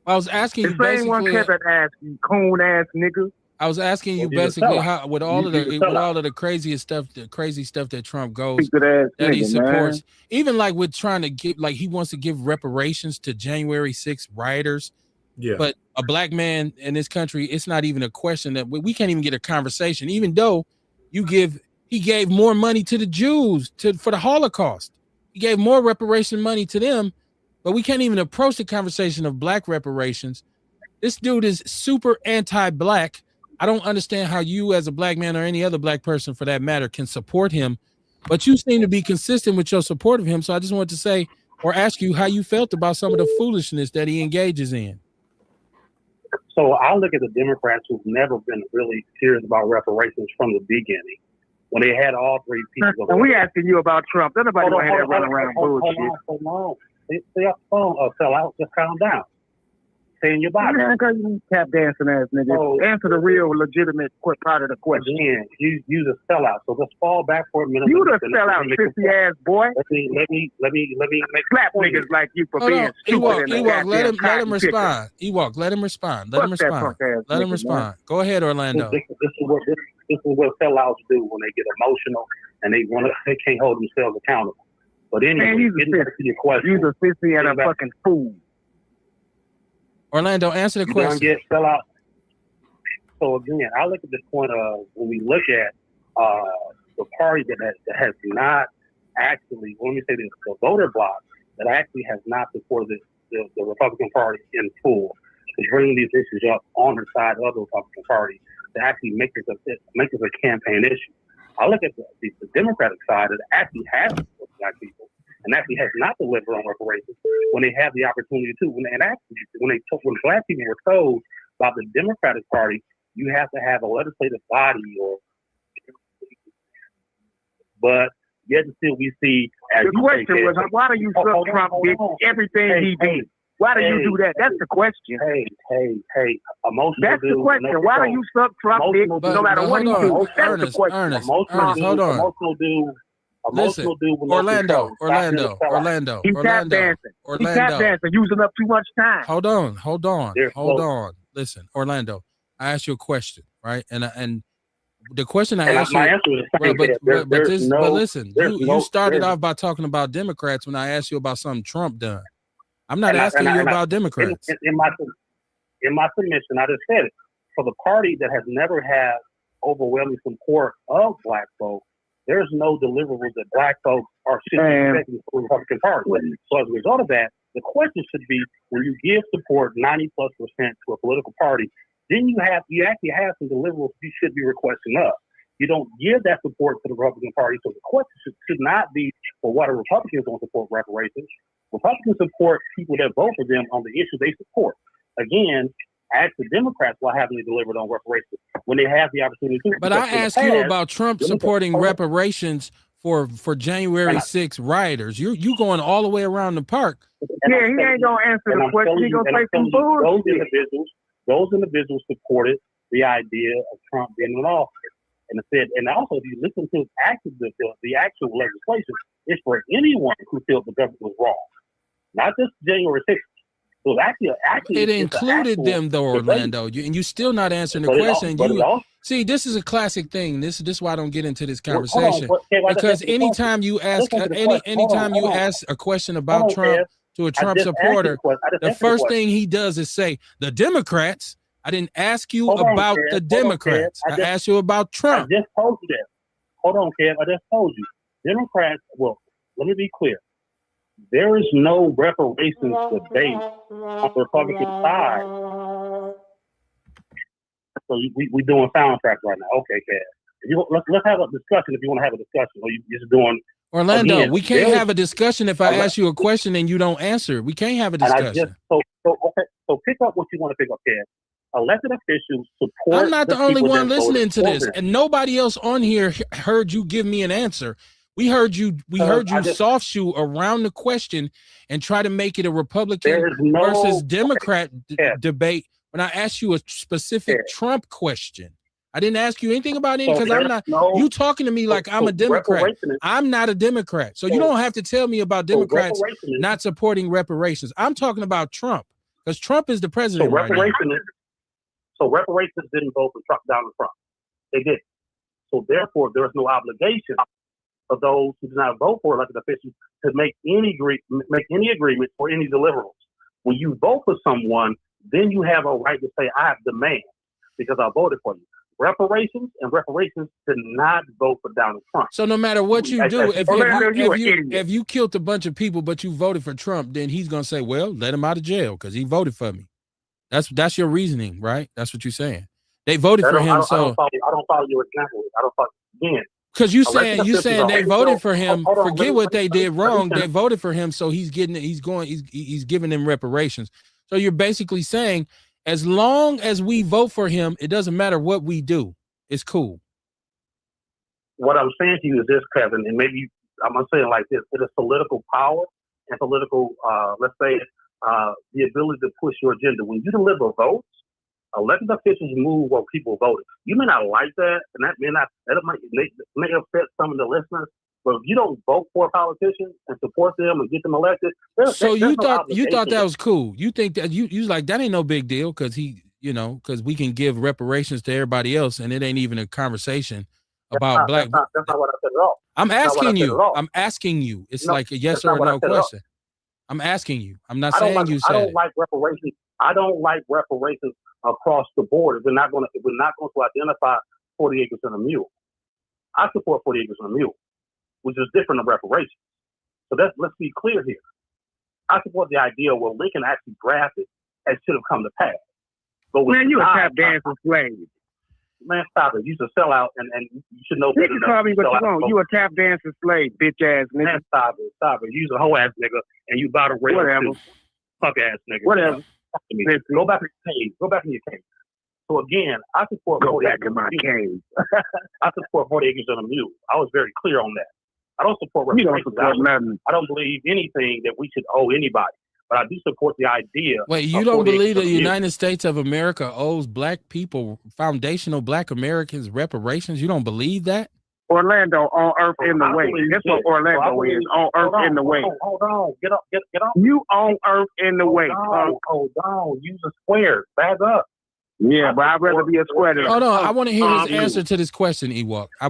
Speaker 1: I was asking you
Speaker 9: basically. The same one Kevin asked you, coon ass nigga.
Speaker 1: I was asking you basically how with all of the crazy stuff that Trump goes that he supports, even like with trying to get, like, he wants to give reparations to January 6th rioters. Yeah. But a black man in this country, it's not even a question that we can't even get a conversation, even though he gave more money to the Jews for the Holocaust. He gave more reparation money to them, but we can't even approach the conversation of black reparations. This dude is super anti-black. I don't understand how you as a black man or any other black person for that matter can support him, but you seem to be consistent with your support of him. So I just wanted to say or ask you how you felt about some of the foolishness that he engages in.
Speaker 8: So I look at the Democrats who've never been really serious about reparations from the beginning. When they had all three pieces of
Speaker 9: and we asking you about Trump. Nobody want to have that running around bullshit.
Speaker 8: Hold on. Stay up the phone, sell out. Just calm down. Stay in your body.
Speaker 9: Man, you tap dancing ass nigga. So, answer the real legitimate part of the question.
Speaker 8: Again, you the sellout. So let's fall back for a minute.
Speaker 9: You the sellout, 50 ass boy.
Speaker 8: Let me make
Speaker 9: slap niggas like you for being stupid.
Speaker 1: Ewok, let him respond. Ewok, let him respond. Let him respond. Go ahead, Orlando.
Speaker 8: This is what sellouts do when they get emotional and they can't hold themselves accountable. But anyway,
Speaker 9: you're a sissy and a fucking fool.
Speaker 1: Orlando, answer the question.
Speaker 8: Get sellout. So again, I look at this point of when we look at the party that has not actually, let me say this, the voter bloc that actually has not supported the Republican Party in full, is bringing these issues up on the side of the Republican Party to actually make this a campaign issue. I look at the Democratic side that actually has black people and actually has not delivered on reparations when they have the opportunity to. When black people were told about the Democratic Party, you have to have a legislative body, but yet still we see.
Speaker 9: The question was, why do you suck Trump everything he did? Why do you do that? That's the question.
Speaker 8: Hey. Emotional.
Speaker 9: That's the question. Why do you suck Trump dick no matter what he do? That's the question.
Speaker 1: Ernest, hold on.
Speaker 8: Emotional dude.
Speaker 1: Listen, Orlando.
Speaker 9: He tap dancing, using up too much time.
Speaker 1: Hold on. Listen, Orlando, I asked you a question, right? And the question I asked you, but listen, you started off by talking about Democrats when I asked you about something Trump done. I'm not asking you about Democrats.
Speaker 8: In my submission, I just said it. For the party that has never had overwhelming support of black folks, there's no deliverables that black folks are expecting from the Republican Party. So as a result of that, the question should be, when you give support 90+% to a political party, then you actually have some deliverables you should be requesting of. You don't give that support to the Republican Party, so the question should not be for what Republicans don't support reparations. Republicans support people that vote for them on the issue they support. Again, ask the Democrats why haven't they delivered on reparations when they have the opportunity to.
Speaker 1: But I asked you about Trump supporting reparations for January 6th rioters. You going all the way around the park.
Speaker 9: Yeah, he ain't gonna answer the question. He gonna say some bullshit.
Speaker 8: Those individuals supported the idea of Trump being in office. And it said, and also if you listen to the actual legislation, it's for anyone who feels the government was wrong, not just January 6th. So actually,
Speaker 1: it included them though, Orlando. And you still not answering the question. See, this is a classic thing. This is why I don't get into this conversation. Because anytime you ask a question about Trump to a Trump supporter, the first thing he does is say the Democrats. I didn't ask you about the Democrats. I asked you about Trump.
Speaker 8: I just told you that. Hold on, Kev. I just told you. Democrats, well, let me be clear. There is no reparations debate on the Republican side. So we're doing soundtracks right now. Okay, Kev. Let's have a discussion if you want to have a discussion. Or you just doing
Speaker 1: Orlando, again, we can't have a discussion if I ask you a question and you don't answer. We can't have a discussion.
Speaker 8: So pick up what you want to pick up, Kev. Elected officials support.
Speaker 1: I'm not the only one listening to this, and nobody else on here heard you give me an answer. We heard you. Soft shoe around the question and try to make it a Republican versus Democrat debate. When I asked you a specific Trump question, I didn't ask you anything about it because I'm not. You talking to me like I'm a Democrat. I'm not a Democrat, so you don't have to tell me about Democrats not supporting reparations. I'm talking about Trump because Trump is the president right now.
Speaker 8: So reparations didn't vote for Donald Trump. They did. So therefore, there is no obligation of those who do not vote for elected officials to make any agreement or any deliverables. When you vote for someone, then you have a right to say, I have demand because I voted for you. Reparations did not vote for Donald Trump.
Speaker 1: So no matter what you do, if you killed a bunch of people but you voted for Trump, then he's gonna say, well, let him out of jail because he voted for me. That's your reasoning, right? That's what you're saying. They voted for him, I don't
Speaker 8: follow your example. I don't follow again.
Speaker 1: Because you saying they voted for him. Forget what they did wrong. They voted for him, so he's giving them reparations. So you're basically saying, as long as we vote for him, it doesn't matter what we do. It's cool.
Speaker 8: What I'm saying to you is this, Kevin, and maybe I'm gonna say it like this: it is political power and political, let's say, the ability to push your agenda. When you deliver votes, elected officials move what people voted. You may not like that, and that may upset some of the listeners. But if you don't vote for a politician and support them and get them elected,
Speaker 1: you thought that was cool. You think that you like that ain't no big deal because because we can give reparations to everybody else, and it ain't even a conversation about black.
Speaker 8: That's not what I said at all.
Speaker 1: I'm asking you. It's like a yes or no question. I'm asking you. I'm not saying you said.
Speaker 8: I don't like reparations. I don't like reparations across the board. If we're not going to identify 40 acres and a mule. I support 40 acres and a mule, which is different than reparations. So let's be clear here. I support the idea where Lincoln actually drafted and should have come to pass. But
Speaker 9: man, you a tap dancing slave.
Speaker 8: Man, stop it. You should sell out, and you should know.
Speaker 9: You can call me what you want. You a tap dancing slave, bitch ass nigga.
Speaker 8: Man, stop it. You's a hoe ass nigga, and you about to rape
Speaker 9: whatever.
Speaker 8: Fuck ass nigga.
Speaker 9: Whatever.
Speaker 8: Go back in your cave. Go back in your cave. So again, I support.
Speaker 9: Go back in my cave.
Speaker 8: I support 40 acres and a mule. I was very clear on that. I don't support reparations. I don't believe anything that we should owe anybody. But I do support the idea.
Speaker 1: Wait, you don't believe the United States of America owes black people, foundational black Americans, reparations? You don't believe that?
Speaker 9: Orlando on earth in the way. That's what Orlando is. On earth in the way.
Speaker 8: Hold on. Get up.
Speaker 9: You on earth in the way.
Speaker 8: Hold on. Use a square. Back up.
Speaker 9: Yeah, but I'd rather be a square than
Speaker 1: hold on. I want to hear his answer to this question, Ewok.
Speaker 8: I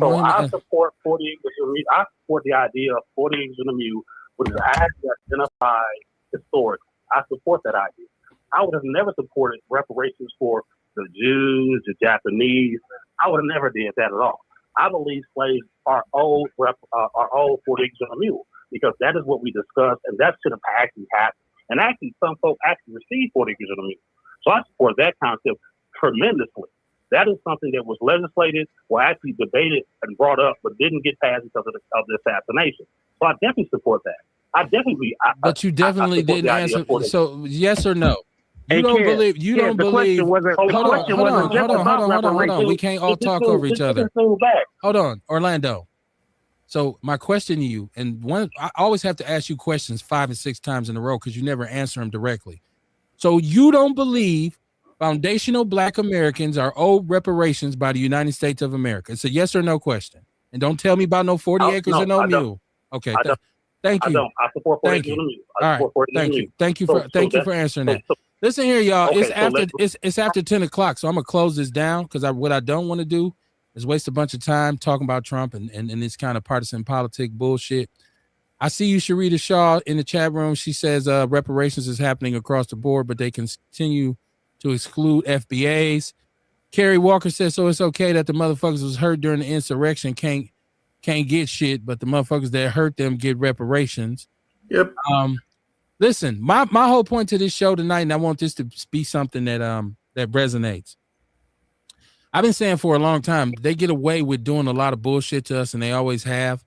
Speaker 8: support 40 acres. I support the idea of 40 acres and a mule, which is actually identified historically. I support that idea. I would have never supported reparations for the Jews, the Japanese. I would have never did that at all. I believe slaves are owed 40 acres and a mule because that is what we discussed, and that should have actually happened. And actually, some folks actually received 40 acres and a mule. So I support that concept tremendously. That is something that was legislated, or actually debated and brought up, but didn't get passed because of the assassination. So I definitely support that.
Speaker 1: But you definitely didn't answer. So yes or no? You don't believe. You don't believe. Hold on. We can't all talk over each other. Hold on, Orlando. So my question to you, and I always have to ask you questions 5 and 6 times in a row because you never answer them directly. So you don't believe foundational Black Americans are owed reparations by the United States of America? It's a yes or no question. And don't tell me about no 40 acres or no mule. Okay. Thank you.
Speaker 8: I support 40 acres and a mule.
Speaker 1: All right. Thank you. Thank you for answering that. Listen here, y'all. It's after 10 o'clock, so I'm gonna close this down because what I don't want to do is waste a bunch of time talking about Trump and this kind of partisan politic bullshit. I see you, Sharita Shaw, in the chat room. She says reparations is happening across the board, but they continue to exclude FBAs. Kerry Walker says, so it's okay that the motherfuckers was hurt during the insurrection can't get shit, but the motherfuckers that hurt them get reparations.
Speaker 3: Yep.
Speaker 1: Listen, my whole point to this show tonight, and I want this to be something that resonates. I've been saying for a long time, they get away with doing a lot of bullshit to us, and they always have.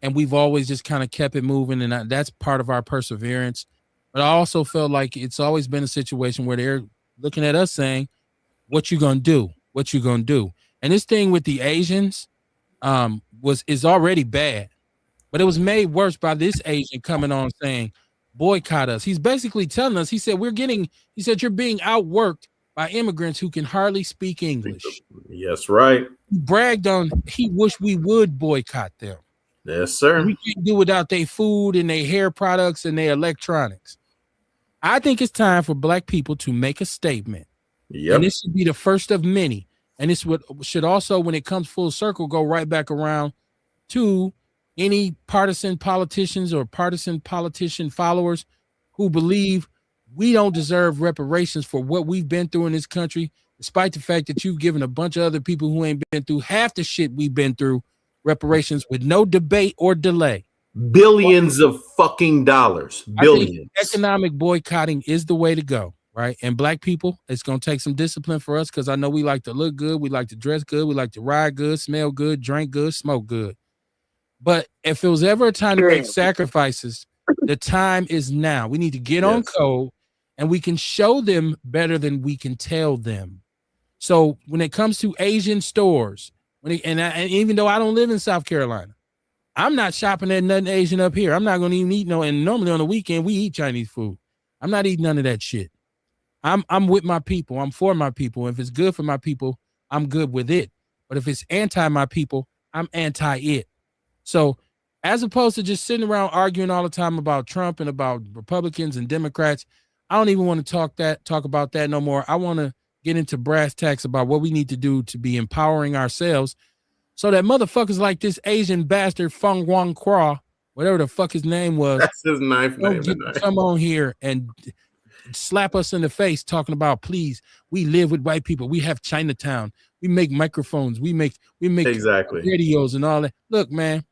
Speaker 1: And we've always just kind of kept it moving, and that's part of our perseverance. But I also felt like it's always been a situation where they're looking at us saying, what you gonna do? What you gonna do? And this thing with the Asians is already bad, but it was made worse by this Asian coming on saying, boycott us. He's basically telling us, he said, you're being outworked by immigrants who can hardly speak English.
Speaker 3: Yes, right.
Speaker 1: He bragged on, he wished we would boycott them.
Speaker 3: Yes, sir.
Speaker 1: We can't do without their food and their hair products and their electronics. I think it's time for Black people to make a statement. Yep. And this should be the first of many. And this should also, when it comes full circle, go right back around to any partisan politicians or partisan politician followers who believe we don't deserve reparations for what we've been through in this country, despite the fact that you've given a bunch of other people who ain't been through half the shit we've been through reparations with no debate or delay.
Speaker 3: Billions of fucking dollars. Billions.
Speaker 1: I think economic boycotting is the way to go, right? And Black people, it's going to take some discipline for us because I know we like to look good, we like to dress good, we like to ride good, smell good, drink good, smoke good. But if it was ever a time to make sacrifices, the time is now. We need to get on code, and we can show them better than we can tell them. So when it comes to Asian stores, and even though I don't live in South Carolina, I'm not shopping at nothing Asian up here. I'm not going to even eat and normally on the weekend we eat Chinese food. I'm not eating none of that shit. I'm with my people. I'm for my people. If it's good for my people, I'm good with it. But if it's anti my people, I'm anti it. So as opposed to just sitting around arguing all the time about Trump and about Republicans and Democrats, I don't even want to talk about that no more. I want to get into brass tacks about what we need to do to be empowering ourselves so that motherfuckers like this Asian bastard Feng Wang Kwa, whatever the fuck his name was,
Speaker 3: that's his knife name.
Speaker 1: Come on here and slap us in the face talking about, please, we live with white people. We have Chinatown. We make microphones. We make
Speaker 3: exactly
Speaker 1: radios and all that. Look, man,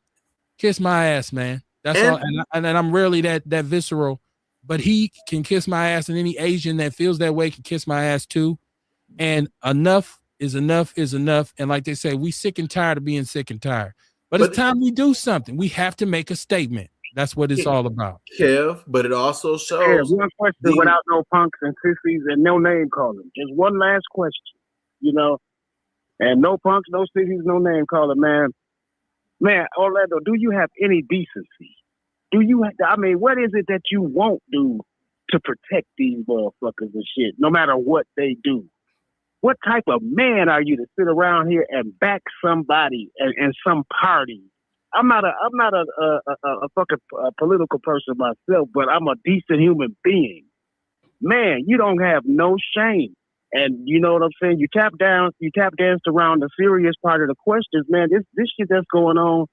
Speaker 1: kiss my ass, man. That's all. And I'm rarely that visceral, but he can kiss my ass, and any Asian that feels that way can kiss my ass too. And enough is enough is enough. And like they say, we sick and tired of being sick and tired. But it's time we do something. We have to make a statement. That's what it's all about.
Speaker 3: Kev, but it also shows.
Speaker 9: One question without no punks and sissies and no name calling. Just one last question, and no punks, no sissies, no name calling, man. Man, Orlando, do you have any decency? What is it that you won't do to protect these motherfuckers and shit, no matter what they do? What type of man are you to sit around here and back somebody and some party? I'm not a fucking political person myself, but I'm a decent human being. Man, you don't have no shame. And you know what I'm saying? You tap danced around the serious part of the questions, man. This shit that's going on,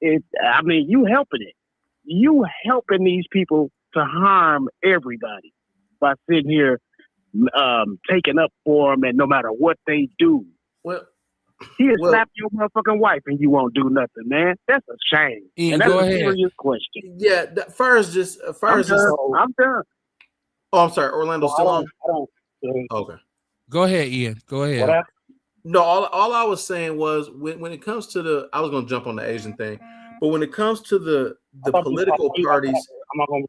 Speaker 9: you helping it. You helping these people to harm everybody by sitting here taking up for them, and no matter what they do.
Speaker 3: Well,
Speaker 9: he'll slap your motherfucking wife and you won't do nothing, man. That's a shame.
Speaker 1: Ian,
Speaker 9: and that's
Speaker 1: go
Speaker 9: a
Speaker 1: ahead.
Speaker 9: serious question.
Speaker 3: Yeah, I'm done. Oh, I'm sorry. Orlando's still on? Okay.
Speaker 1: Go ahead, Ian. Go ahead.
Speaker 3: No, all I was saying was when it comes to I was going to jump on the Asian thing, but when it comes to the political parties.
Speaker 9: I'm not going to.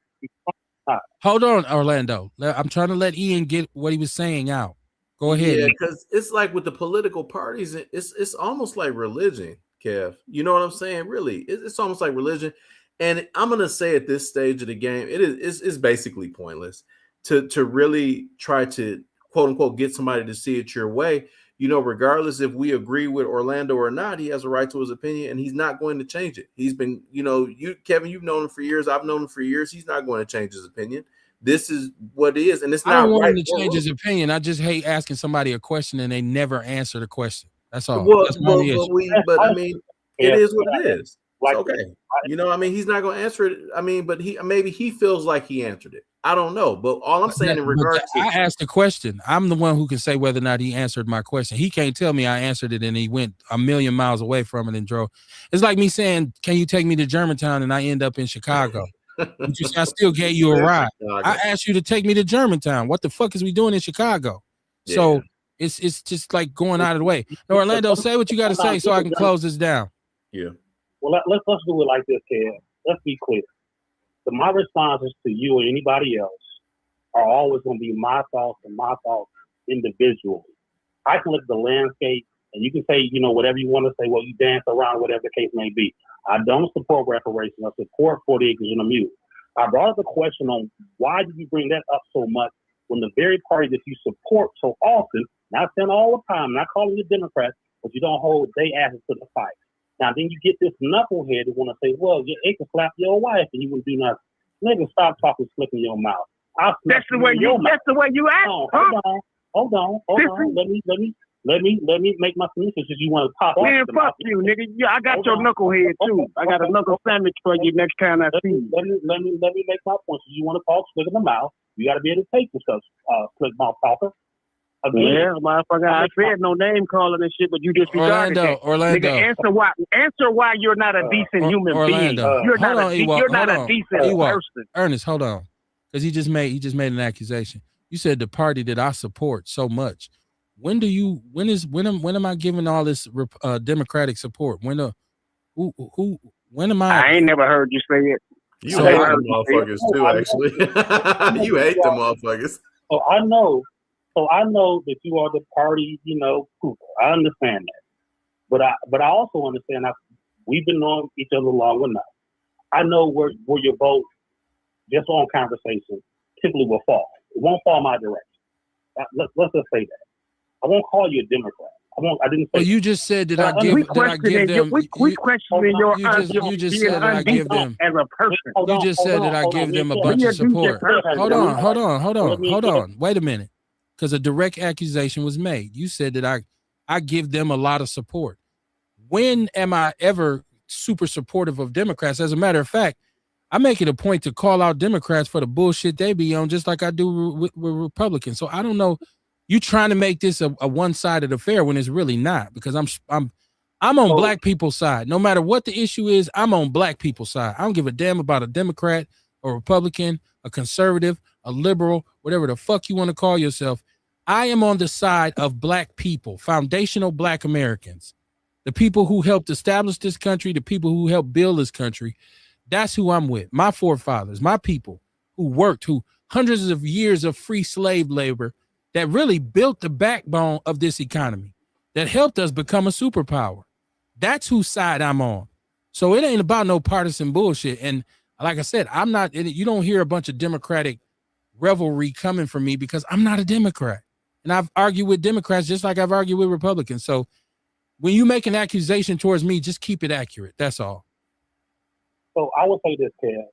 Speaker 1: Hold on, Orlando. I'm trying to let Ian get what he was saying out. Go ahead.
Speaker 3: Yeah, because it's like with the political parties, it's almost like religion. Kev. You know what I'm saying? Really, it's almost like religion. And I'm gonna say at this stage of the game, it's basically pointless to really try to quote unquote get somebody to see it your way. You know, regardless if we agree with Orlando or not, he has a right to his opinion, and he's not going to change it. He's been, you know, Kevin, you've known him for years. I've known him for years. He's not going to change his opinion. This is what it is, and it's not.
Speaker 1: I don't want him to change his opinion. I just hate asking somebody a question and they never answer the question. That's all.
Speaker 3: Well,
Speaker 1: That's my issue.
Speaker 3: but I mean, it is what it is. It's okay. You know, I mean, he's not going to answer it. I mean, but maybe he feels like he answered it. I don't know. But all I'm saying in regards to,
Speaker 1: I asked the question. I'm the one who can say whether or not he answered my question. He can't tell me I answered it and he went a million miles away from it and drove. It's like me saying, can you take me to Germantown? And I end up in Chicago. I still gave you a ride. I asked you to take me to Germantown. What the fuck is we doing in Chicago? Yeah. So it's just like going out of the way. No, Orlando, say what you got to say so I can close this down.
Speaker 3: Yeah.
Speaker 8: Well, let's do it like this, Kev. Let's be clear. My responses to you or anybody else are always going to be my thoughts individually. I can look at the landscape and you can say, you know, whatever you want to say, well, you dance around, whatever the case may be. I don't support reparations. I support 40 acres and a mule. I brought up the question on why did you bring that up so much when the very party that you support so often, not saying all the time, not calling you Democrats, but you don't hold their asses to the fight. Now, then you get this knucklehead who want to say, well, they can slap your wife and you wouldn't do nothing. Nigga, stop talking slick in your mouth.
Speaker 9: That's the way you act.
Speaker 8: Hold on. Let me make my submission since you want to pop off.
Speaker 9: Man, fuck you, nigga. Yeah, I got your knucklehead too. I got a knuckle sandwich for you next time I see you.
Speaker 8: Let me make my point. Since you want to talk slick in the mouth, you got to be able to take this stuff, slick mouth talker.
Speaker 9: Again, yeah, motherfucker. I said no name calling and shit, but you disregarded that.
Speaker 1: Orlando.
Speaker 9: Nigga, answer why you're not a decent human being. You're not a decent person.
Speaker 1: Ernest, hold on, because he just made an accusation. You said the party that I support so much. When am I giving all this Democratic support? When am I?
Speaker 9: I ain't never heard you say it.
Speaker 3: You hate them motherfuckers too, actually. You hate them motherfuckers.
Speaker 8: So I know that you are the party, you know, Cooper. I understand that. But I also understand we've been knowing each other long enough. I know where your vote, just on conversation, typically will fall. It won't fall my direction. Let's just say that. I won't call you a Democrat. I didn't say.
Speaker 1: Well, you just said that I give them.
Speaker 9: We questioning your.
Speaker 1: You just said that I give them
Speaker 9: as a person.
Speaker 1: You just said that I give them a bunch of support. Hold on. Wait a minute, because a direct accusation was made. You said that I give them a lot of support. When am I ever super supportive of Democrats? As a matter of fact, I make it a point to call out Democrats for the bullshit they be on, just like I do with Republicans. So I don't know. You trying to make this a one-sided affair when it's really not, because I'm on black people's side. No matter what the issue is, I'm on black people's side. I don't give a damn about a Democrat, a Republican, a conservative, a liberal, whatever the fuck you want to call yourself. I am on the side of black people, foundational black Americans, the people who helped establish this country, the people who helped build this country. That's who I'm with. My forefathers, my people who worked, who hundreds of years of free slave labor that really built the backbone of this economy, that helped us become a superpower. That's whose side I'm on. So it ain't about no partisan bullshit. And like I said, I'm not, you don't hear a bunch of Democratic revelry coming from me because I'm not a Democrat. And I've argued with Democrats just like I've argued with Republicans. So when you make an accusation towards me, just keep it accurate. That's all.
Speaker 8: So I will say this, Kev.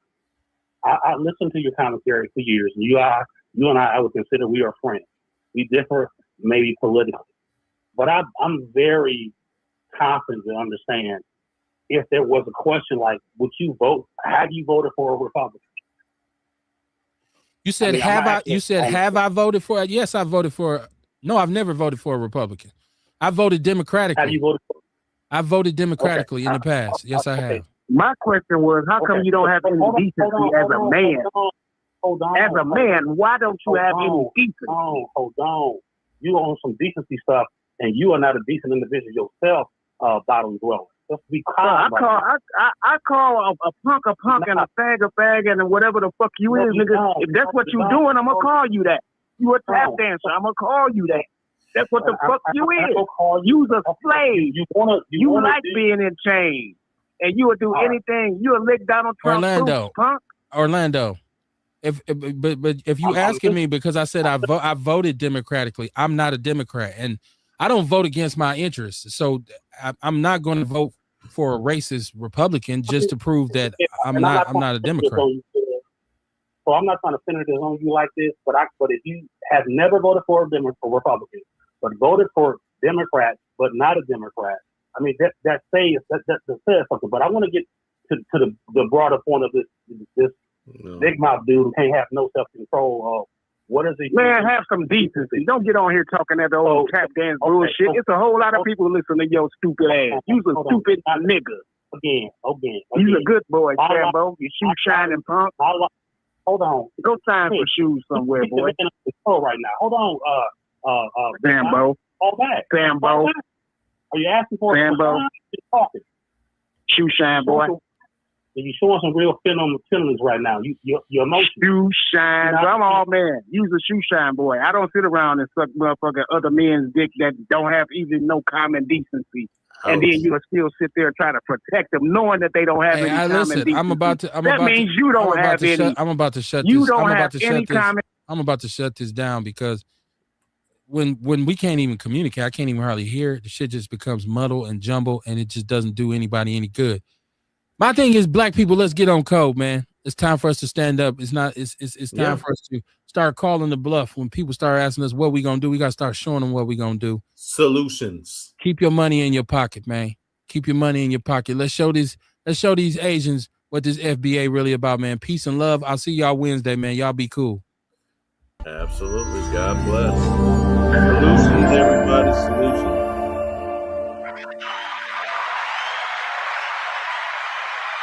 Speaker 8: I listened to your commentary for years. And you and I would consider we are friends. We differ maybe politically, but I'm very confident to understand if there was a question like, would you vote? Have you voted for a Republican?
Speaker 1: You said, have I voted for it? Yes, I voted for. No, I've never voted for a Republican. I voted democratically.
Speaker 8: Have you voted for?
Speaker 1: I voted democratically in the past. Yes, I have.
Speaker 9: My question was, how come you don't have any decency as a man?
Speaker 8: Hold on.
Speaker 9: As a man, why don't you have any decency?
Speaker 8: Hold on. You own some decency stuff, and you are not a decent individual yourself, bottom dweller. Let's be calm.
Speaker 9: I call a punk and a fag and whatever the fuck you is, nigga. If that's what you doing, I'm gonna call you that. You a tap dancer, I'm gonna call you that. That's what the fuck you is. You's a slave. You like being in chains. And you would do anything. You would lick Donald Trump.
Speaker 1: Orlando. If you asking me because I said I voted democratically, I'm not a Democrat, and I don't vote against my interests. So I'm not going to vote for a racist Republican just to prove that I'm not a Democrat.
Speaker 8: So I'm not trying to finish this on you like this, but if you have never voted for a Republican, but voted for Democrats, but not a Democrat, I mean that says something. But I want to get to the broader point of this big mouth dude who can't have no self control. What is it?
Speaker 9: Man, have some decency. Don't get on here talking that old tap dance bullshit. It's a whole lot of people listening to your stupid ass. You's a stupid nigga.
Speaker 8: Again.
Speaker 9: You's a good boy, Sambo. You shoe shining punk.
Speaker 8: Hold on.
Speaker 9: Go sign for shoes somewhere, boy.
Speaker 8: Right now. Hold on.
Speaker 9: Sambo.
Speaker 8: All back.
Speaker 9: Sambo.
Speaker 8: Are you asking for
Speaker 9: Sambo?
Speaker 8: Talking.
Speaker 9: Shoe shine, boy.
Speaker 8: You're showing some real feelings right now. Your emotions.
Speaker 9: Shoe shine. I'm all man. You's a shoe shine boy. I don't sit around and suck motherfucking other men's dick that don't have even no common decency. And then you'll still sit there and try to protect them, knowing that they don't have any common decency.
Speaker 1: I'm about to shut this down because when we can't even communicate, I can't even hardly hear. The shit just becomes muddled and jumbled, and it just doesn't do anybody any good. My thing is, black people, let's get on code, man. It's time for us to stand up. It's time for us to start calling the bluff. When people start asking us what we gonna do, we gotta start showing them what we gonna do.
Speaker 3: Solutions.
Speaker 1: Keep your money in your pocket, man. Keep your money in your pocket. Let's show these Asians what this FBA really about, man. Peace and love. I'll see y'all Wednesday, man. Y'all be cool.
Speaker 3: Absolutely. God bless. Solutions, everybody. Solutions.